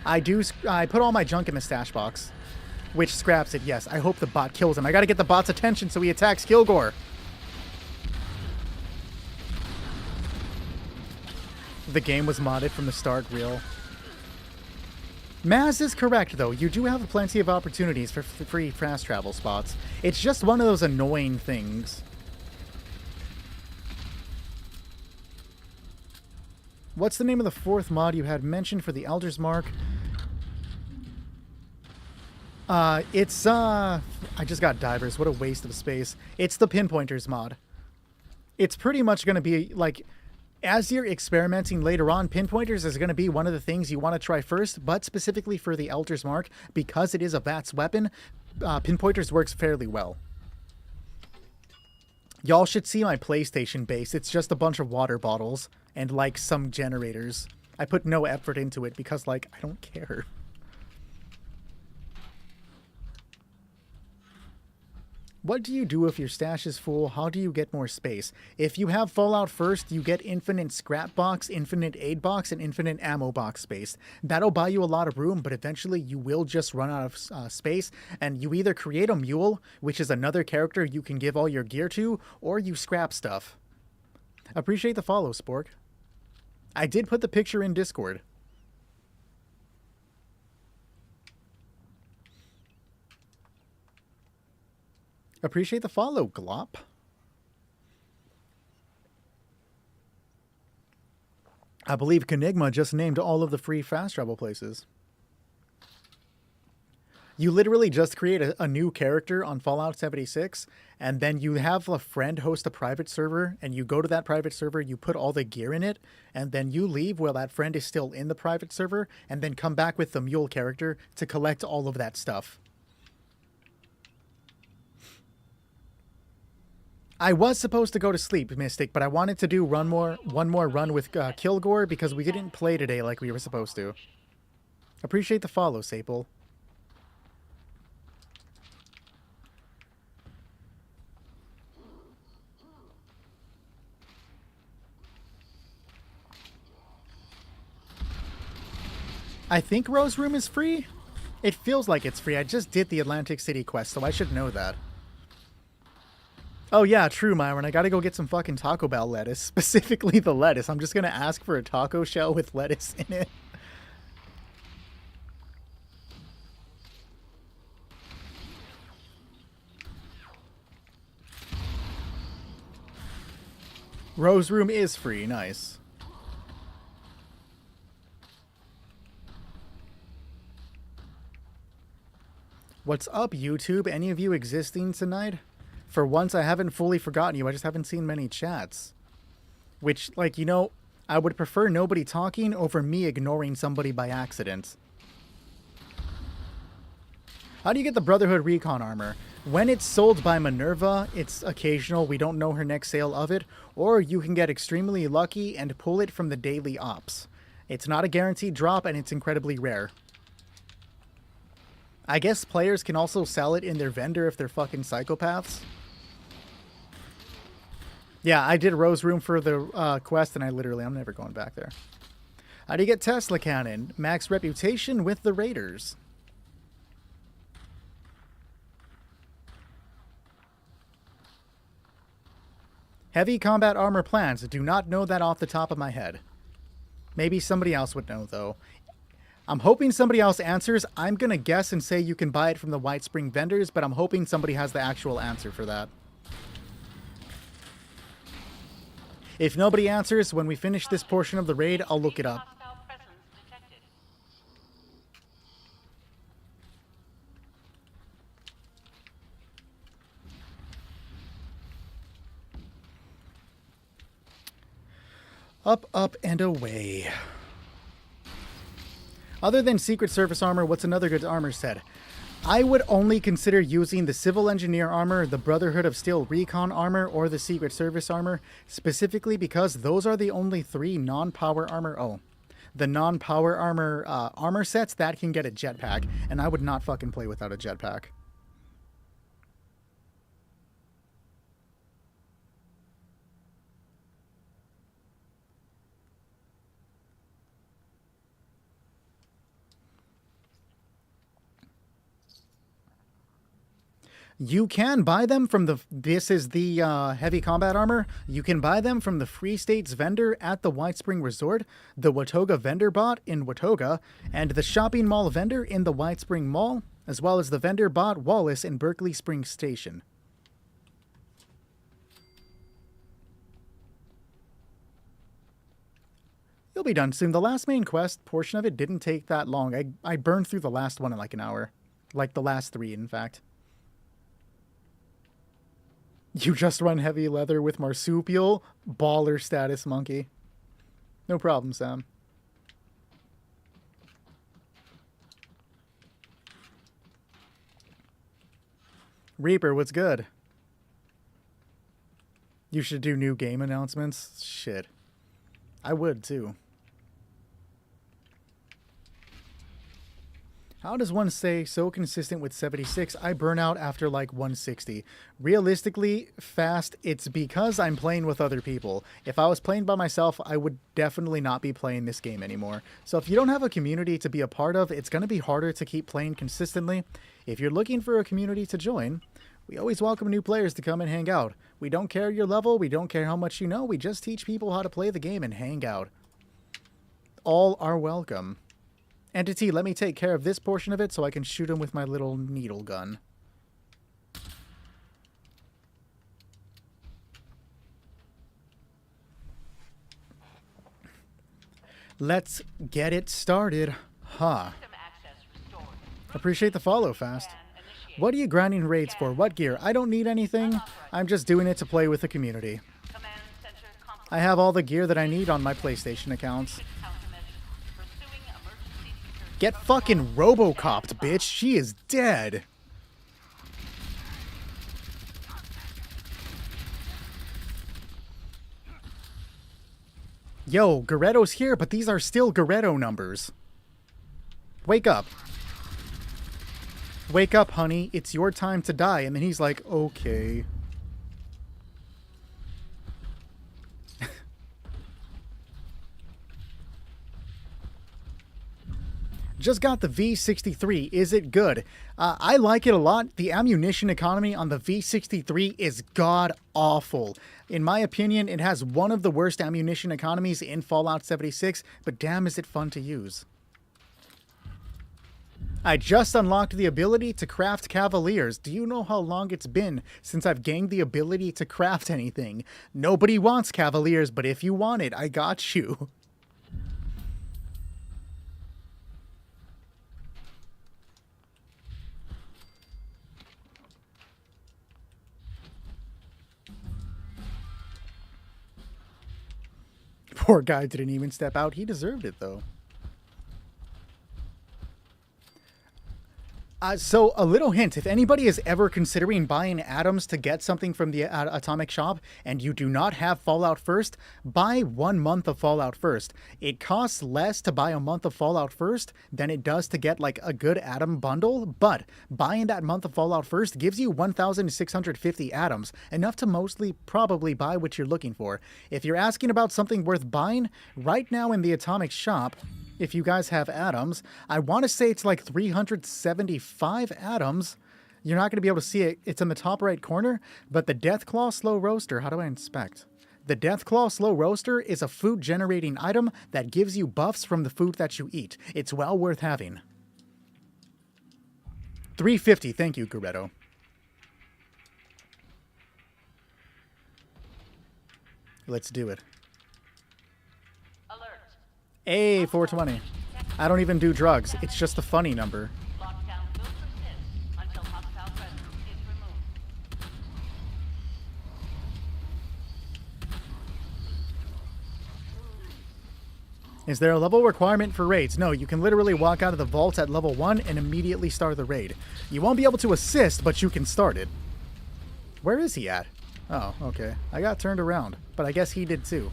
I put all my junk in the stash box, which scraps it, yes. I hope the bot kills him. I gotta get the bot's attention so he attacks Kilgore. The game was modded from the start, real. Maz is correct, though. You do have plenty of opportunities for free fast travel spots. It's just one of those annoying things. What's the name of the 4th mod you had mentioned for the Elder's Mark? I just got divers. What a waste of space. It's the Pinpointers mod. It's pretty much going to be, like, as you're experimenting later on, Pinpointers is going to be one of the things you want to try first, but specifically for the Elder's Mark, because it is a VATS weapon, Pinpointers works fairly well. Y'all should see my PlayStation base. It's just a bunch of water bottles and, like, some generators. I put no effort into it because, like, I don't care. What do you do if your stash is full? How do you get more space? If you have Fallout first, you get infinite scrap box, infinite aid box, and infinite ammo box space. That'll buy you a lot of room, but eventually you will just run out of space, and you either create a mule, which is another character you can give all your gear to, or you scrap stuff. Appreciate the follow, Spork. I did put the picture in Discord. Appreciate the follow, Glop. I believe Kenigma just named all of the free fast travel places. You literally just create a new character on Fallout 76, and then you have a friend host a private server, and you go to that private server, you put all the gear in it, and then you leave while that friend is still in the private server, and then come back with the mule character to collect all of that stuff. I was supposed to go to sleep, Mystic, but I wanted to do one more run with Kilgore because we didn't play today like we were supposed to. Appreciate the follow, Saple. I think Rose Room is free? It feels like it's free. I just did the Atlantic City quest, so I should know that. Oh yeah, true, Myron. I gotta go get some fucking Taco Bell lettuce. Specifically the lettuce. I'm just gonna ask for a taco shell with lettuce in it. Rose Room is free. Nice. What's up, YouTube? Any of you existing tonight? For once, I haven't fully forgotten you. I just haven't seen many chats. Which, like, you know, I would prefer nobody talking over me ignoring somebody by accident. How do you get the Brotherhood Recon armor? When it's sold by Minerva, it's occasional. We don't know her next sale of it. Or you can get extremely lucky and pull it from the daily ops. It's not a guaranteed drop, and it's incredibly rare. I guess players can also sell it in their vendor if they're fucking psychopaths. Yeah, I did Rose Room for the quest, and I'm never going back there. How do you get Tesla Cannon? Max reputation with the Raiders. Heavy combat armor plans. Do not know that off the top of my head. Maybe somebody else would know, though. I'm hoping somebody else answers. I'm going to guess and say you can buy it from the White Spring vendors, but I'm hoping somebody has the actual answer for that. If nobody answers, when we finish this portion of the raid, I'll look it up. Hostile presence detected. Up, up, and away. Other than Secret Service armor, what's another good armor set? I would only consider using the Civil Engineer armor, the Brotherhood of Steel Recon armor, or the Secret Service armor, specifically because those are the only 3 non-power armor. Oh, the non-power armor armor sets that can get a jetpack, and I would not fucking play without a jetpack. You can buy them from this is the heavy combat armor. You can buy them from the Free States vendor at the White Spring Resort, the Watoga vendor bot in Watoga, and the shopping mall vendor in the White Spring Mall, as well as the vendor bot Wallace in Berkeley Springs Station. You'll be done soon. The last main quest portion of it didn't take that long. I burned through the last one in like an hour. Like the last 3, in fact. You just run heavy leather with marsupial? Baller status, monkey. No problem, Sam. Reaper, what's good? You should do new game announcements? Shit. I would, too. How does one stay so consistent with 76? I burn out after like 160. Realistically, fast, it's because I'm playing with other people. If I was playing by myself, I would definitely not be playing this game anymore. So if you don't have a community to be a part of, it's going to be harder to keep playing consistently. If you're looking for a community to join, we always welcome new players to come and hang out. We don't care your level, we don't care how much you know, we just teach people how to play the game and hang out. All are welcome. Entity, let me take care of this portion of it so I can shoot him with my little needle gun. Let's get it started. Huh. System access restored. Appreciate the follow, Fast. Scan initiated. What are you grinding raids for? What gear? I don't need anything. I'm just doing it to play with the community. Command center complete. I have all the gear that I need on my PlayStation accounts. Countermeasures. Pursuing emergency security. Get fucking Robocopped, bitch. She is dead. Yo, Garetto's here, but these are still Garetto numbers. Wake up. Wake up, honey. It's your time to die. And then he's like, okay. Just got the V63. Is it good? I like it a lot. The ammunition economy on the V63 is god-awful. In my opinion, it has one of the worst ammunition economies in Fallout 76, but damn is it fun to use. I just unlocked the ability to craft Cavaliers. Do you know how long it's been since I've gained the ability to craft anything? Nobody wants Cavaliers, but if you want it, I got you. Poor guy didn't even step out. He deserved it, though. So, a little hint. If anybody is ever considering buying atoms to get something from the Atomic Shop and you do not have Fallout First, buy 1 month of Fallout First. It costs less to buy a month of Fallout First than it does to get, like, a good atom bundle, but buying that month of Fallout First gives you 1,650 atoms, enough to mostly probably buy what you're looking for. If you're asking about something worth buying, right now in the Atomic Shop, if you guys have atoms, I want to say it's like 375 atoms. You're not going to be able to see it. It's in the top right corner, but the Deathclaw Slow Roaster, how do I inspect? The Deathclaw Slow Roaster is a food generating item that gives you buffs from the food that you eat. It's well worth having. 350, thank you, Garetto. Let's do it. Alert. Hey, 420. I don't even do drugs. It's just a funny number. Lockdown will persist until hostile presence is removed. Is there a level requirement for raids? No, you can literally walk out of the vault at level 1 and immediately start the raid. You won't be able to assist, but you can start it. Where is he at? Oh, okay. I got turned around, but I guess he did too.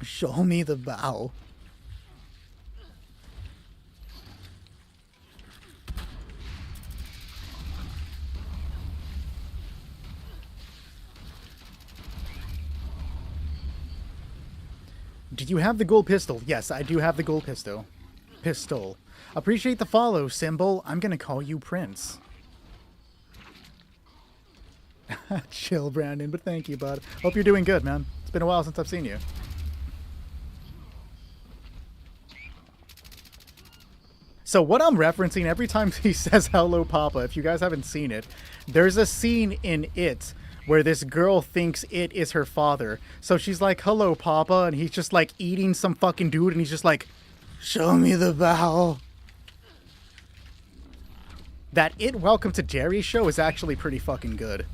Show me the bow. Do you have the gold pistol? Yes, I do have the gold pistol. Appreciate the follow, Symbol. I'm gonna call you Prince. Chill, Brandon, but thank you, bud. Hope you're doing good, man. It's been a while since I've seen you. So what I'm referencing every time he says hello, Papa, if you guys haven't seen it, there's a scene in It where this girl thinks It is her father. So she's like, hello, Papa, and he's just like eating some fucking dude, and he's just like, show me the bow. That It Welcome to Jerry show is actually pretty fucking good.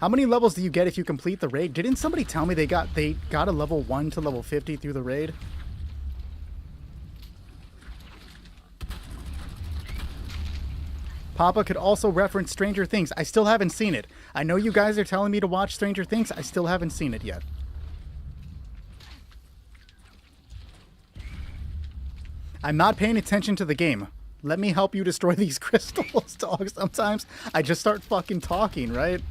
How many levels do you get if you complete the raid? Didn't somebody tell me they got a level 1 to level 50 through the raid? Papa could also reference Stranger Things. I still haven't seen it. I know you guys are telling me to watch Stranger Things. I still haven't seen it yet. I'm not paying attention to the game. Let me help you destroy these crystals, dog. Sometimes I just start fucking talking, right?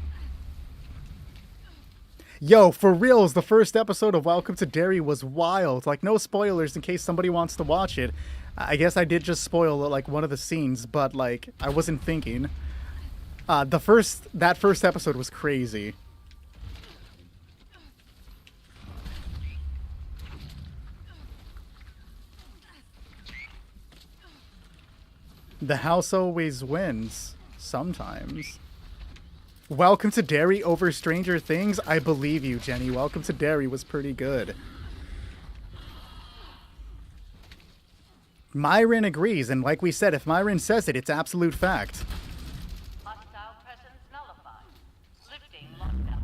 Yo, for reals, the first episode of Welcome to Derry was wild. Like, no spoilers in case somebody wants to watch it. I guess I did just spoil, like, one of the scenes, but, like, I wasn't thinking. That first episode was crazy. The house always wins. Sometimes. Welcome to Derry over Stranger Things. I believe you, Jenny. Welcome to Derry was pretty good. Myron agrees, and like we said, if Myron says it, it's absolute fact. Hostile presence nullified. Lifting lockdown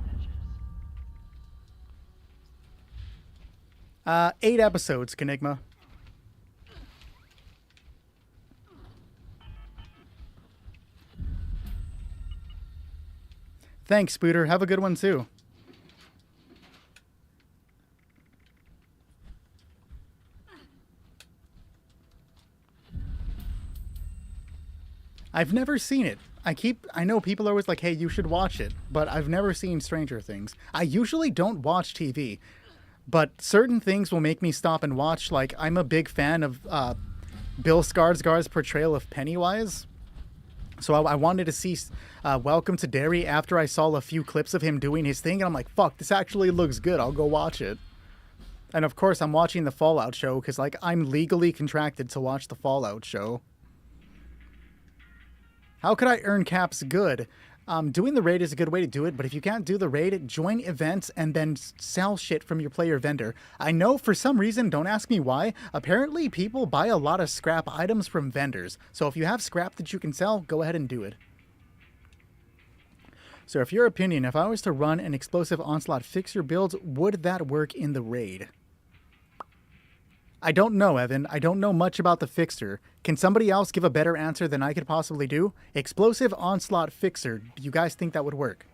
measures. 8 episodes, Kenigma. Thanks, Spooter. Have a good one, too. I've never seen it. I know people are always like, hey, you should watch it, but I've never seen Stranger Things. I usually don't watch TV, but certain things will make me stop and watch. Like, I'm a big fan of Bill Skarsgård's portrayal of Pennywise. So I wanted to see Welcome to Derry after I saw a few clips of him doing his thing, and I'm like, fuck, this actually looks good. I'll go watch it. And of course, I'm watching the Fallout show because, like, I'm legally contracted to watch the Fallout show. How could I earn caps good? Doing the raid is a good way to do it, but if you can't do the raid, join events and then sell shit from your player vendor. I know for some reason, don't ask me why, apparently people buy a lot of scrap items from vendors. So if you have scrap that you can sell, go ahead and do it. So if your opinion, if I was to run an explosive onslaught fixer build, would that work in the raid? I don't know, Evan. I don't know much about the fixer. Can somebody else give a better answer than I could possibly do? Explosive onslaught fixer. Do you guys think that would work?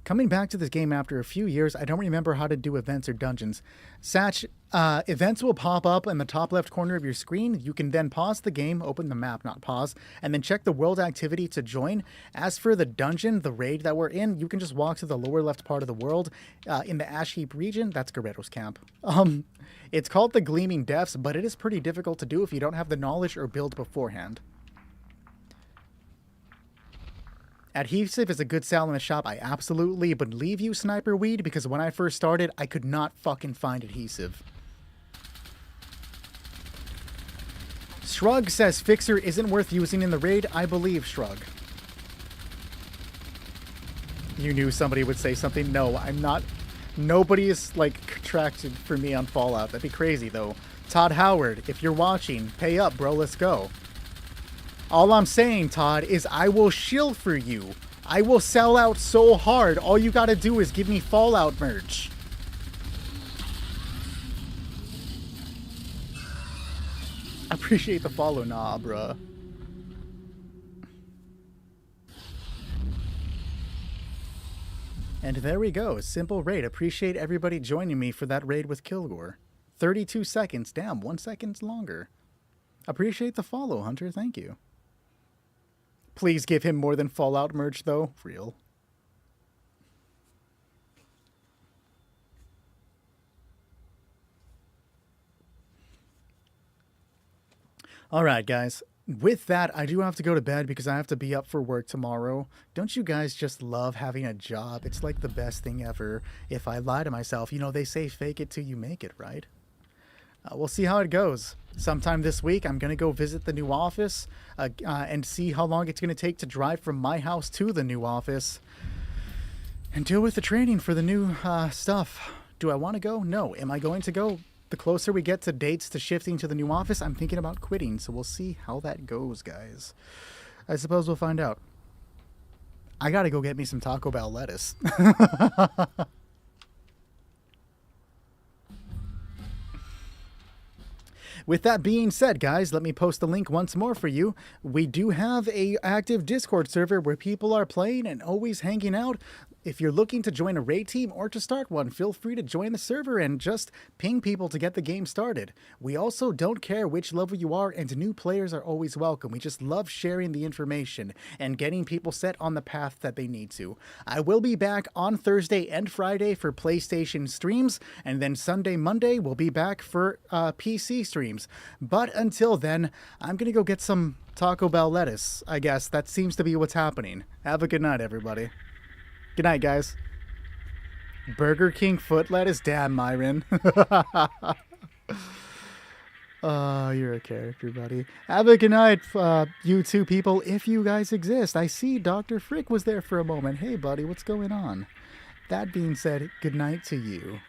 Coming back to this game after a few years, I don't remember how to do events or dungeons. Satch, events will pop up in the top left corner of your screen. You can then pause the game, open the map, not pause, and then check the world activity to join. As for the dungeon, the raid that we're in, you can just walk to the lower left part of the world. In the Ash Heap region, that's Guerrero's camp. It's called the Gleaming Depths, but it is pretty difficult to do if you don't have the knowledge or build beforehand. Adhesive is a good sell in the shop. I absolutely believe you, Sniper Weed, because when I first started, I could not fucking find adhesive. Shrug says Fixer isn't worth using in the raid. I believe Shrug. You knew somebody would say something. No, I'm not. Nobody is, like, contracted for me on Fallout. That'd be crazy, though. Todd Howard, if you're watching, pay up, bro. Let's go. All I'm saying, Todd, is I will shill for you. I will sell out so hard. All you gotta do is give me Fallout merch. Appreciate the follow, nah, bruh. And there we go. Simple raid. Appreciate everybody joining me for that raid with Kilgore. 32 seconds. Damn, 1 second longer. Appreciate the follow, Hunter. Thank you. Please give him more than Fallout merch, though. Real. All right, guys. With that, I do have to go to bed because I have to be up for work tomorrow. Don't you guys just love having a job? It's like the best thing ever. If I lie to myself, you know, they say fake it till you make it, right? We'll see how it goes. Sometime this week, I'm going to go visit the new office and see how long it's going to take to drive from my house to the new office and deal with the training for the new stuff. Do I want to go? No. Am I going to go? The closer we get to dates to shifting to the new office, I'm thinking about quitting. So we'll see how that goes, guys. I suppose we'll find out. I got to go get me some Taco Bell lettuce. With that being said, guys, let me post the link once more for you. We do have a active Discord server where people are playing and always hanging out. If you're looking to join a raid team or to start one, feel free to join the server and just ping people to get the game started. We also don't care which level you are, and new players are always welcome. We just love sharing the information and getting people set on the path that they need to. I will be back on Thursday and Friday for PlayStation streams, and then Sunday, Monday, we'll be back for PC streams. But until then, I'm going to go get some Taco Bell lettuce, I guess. That seems to be what's happening. Have a good night, everybody. Good night, guys. Burger King foot lettuce? Damn, Myron. Oh, you're a character, buddy. Have a good night, you two people, if you guys exist. I see Dr. Frick was there for a moment. Hey, buddy, what's going on? That being said, good night to you.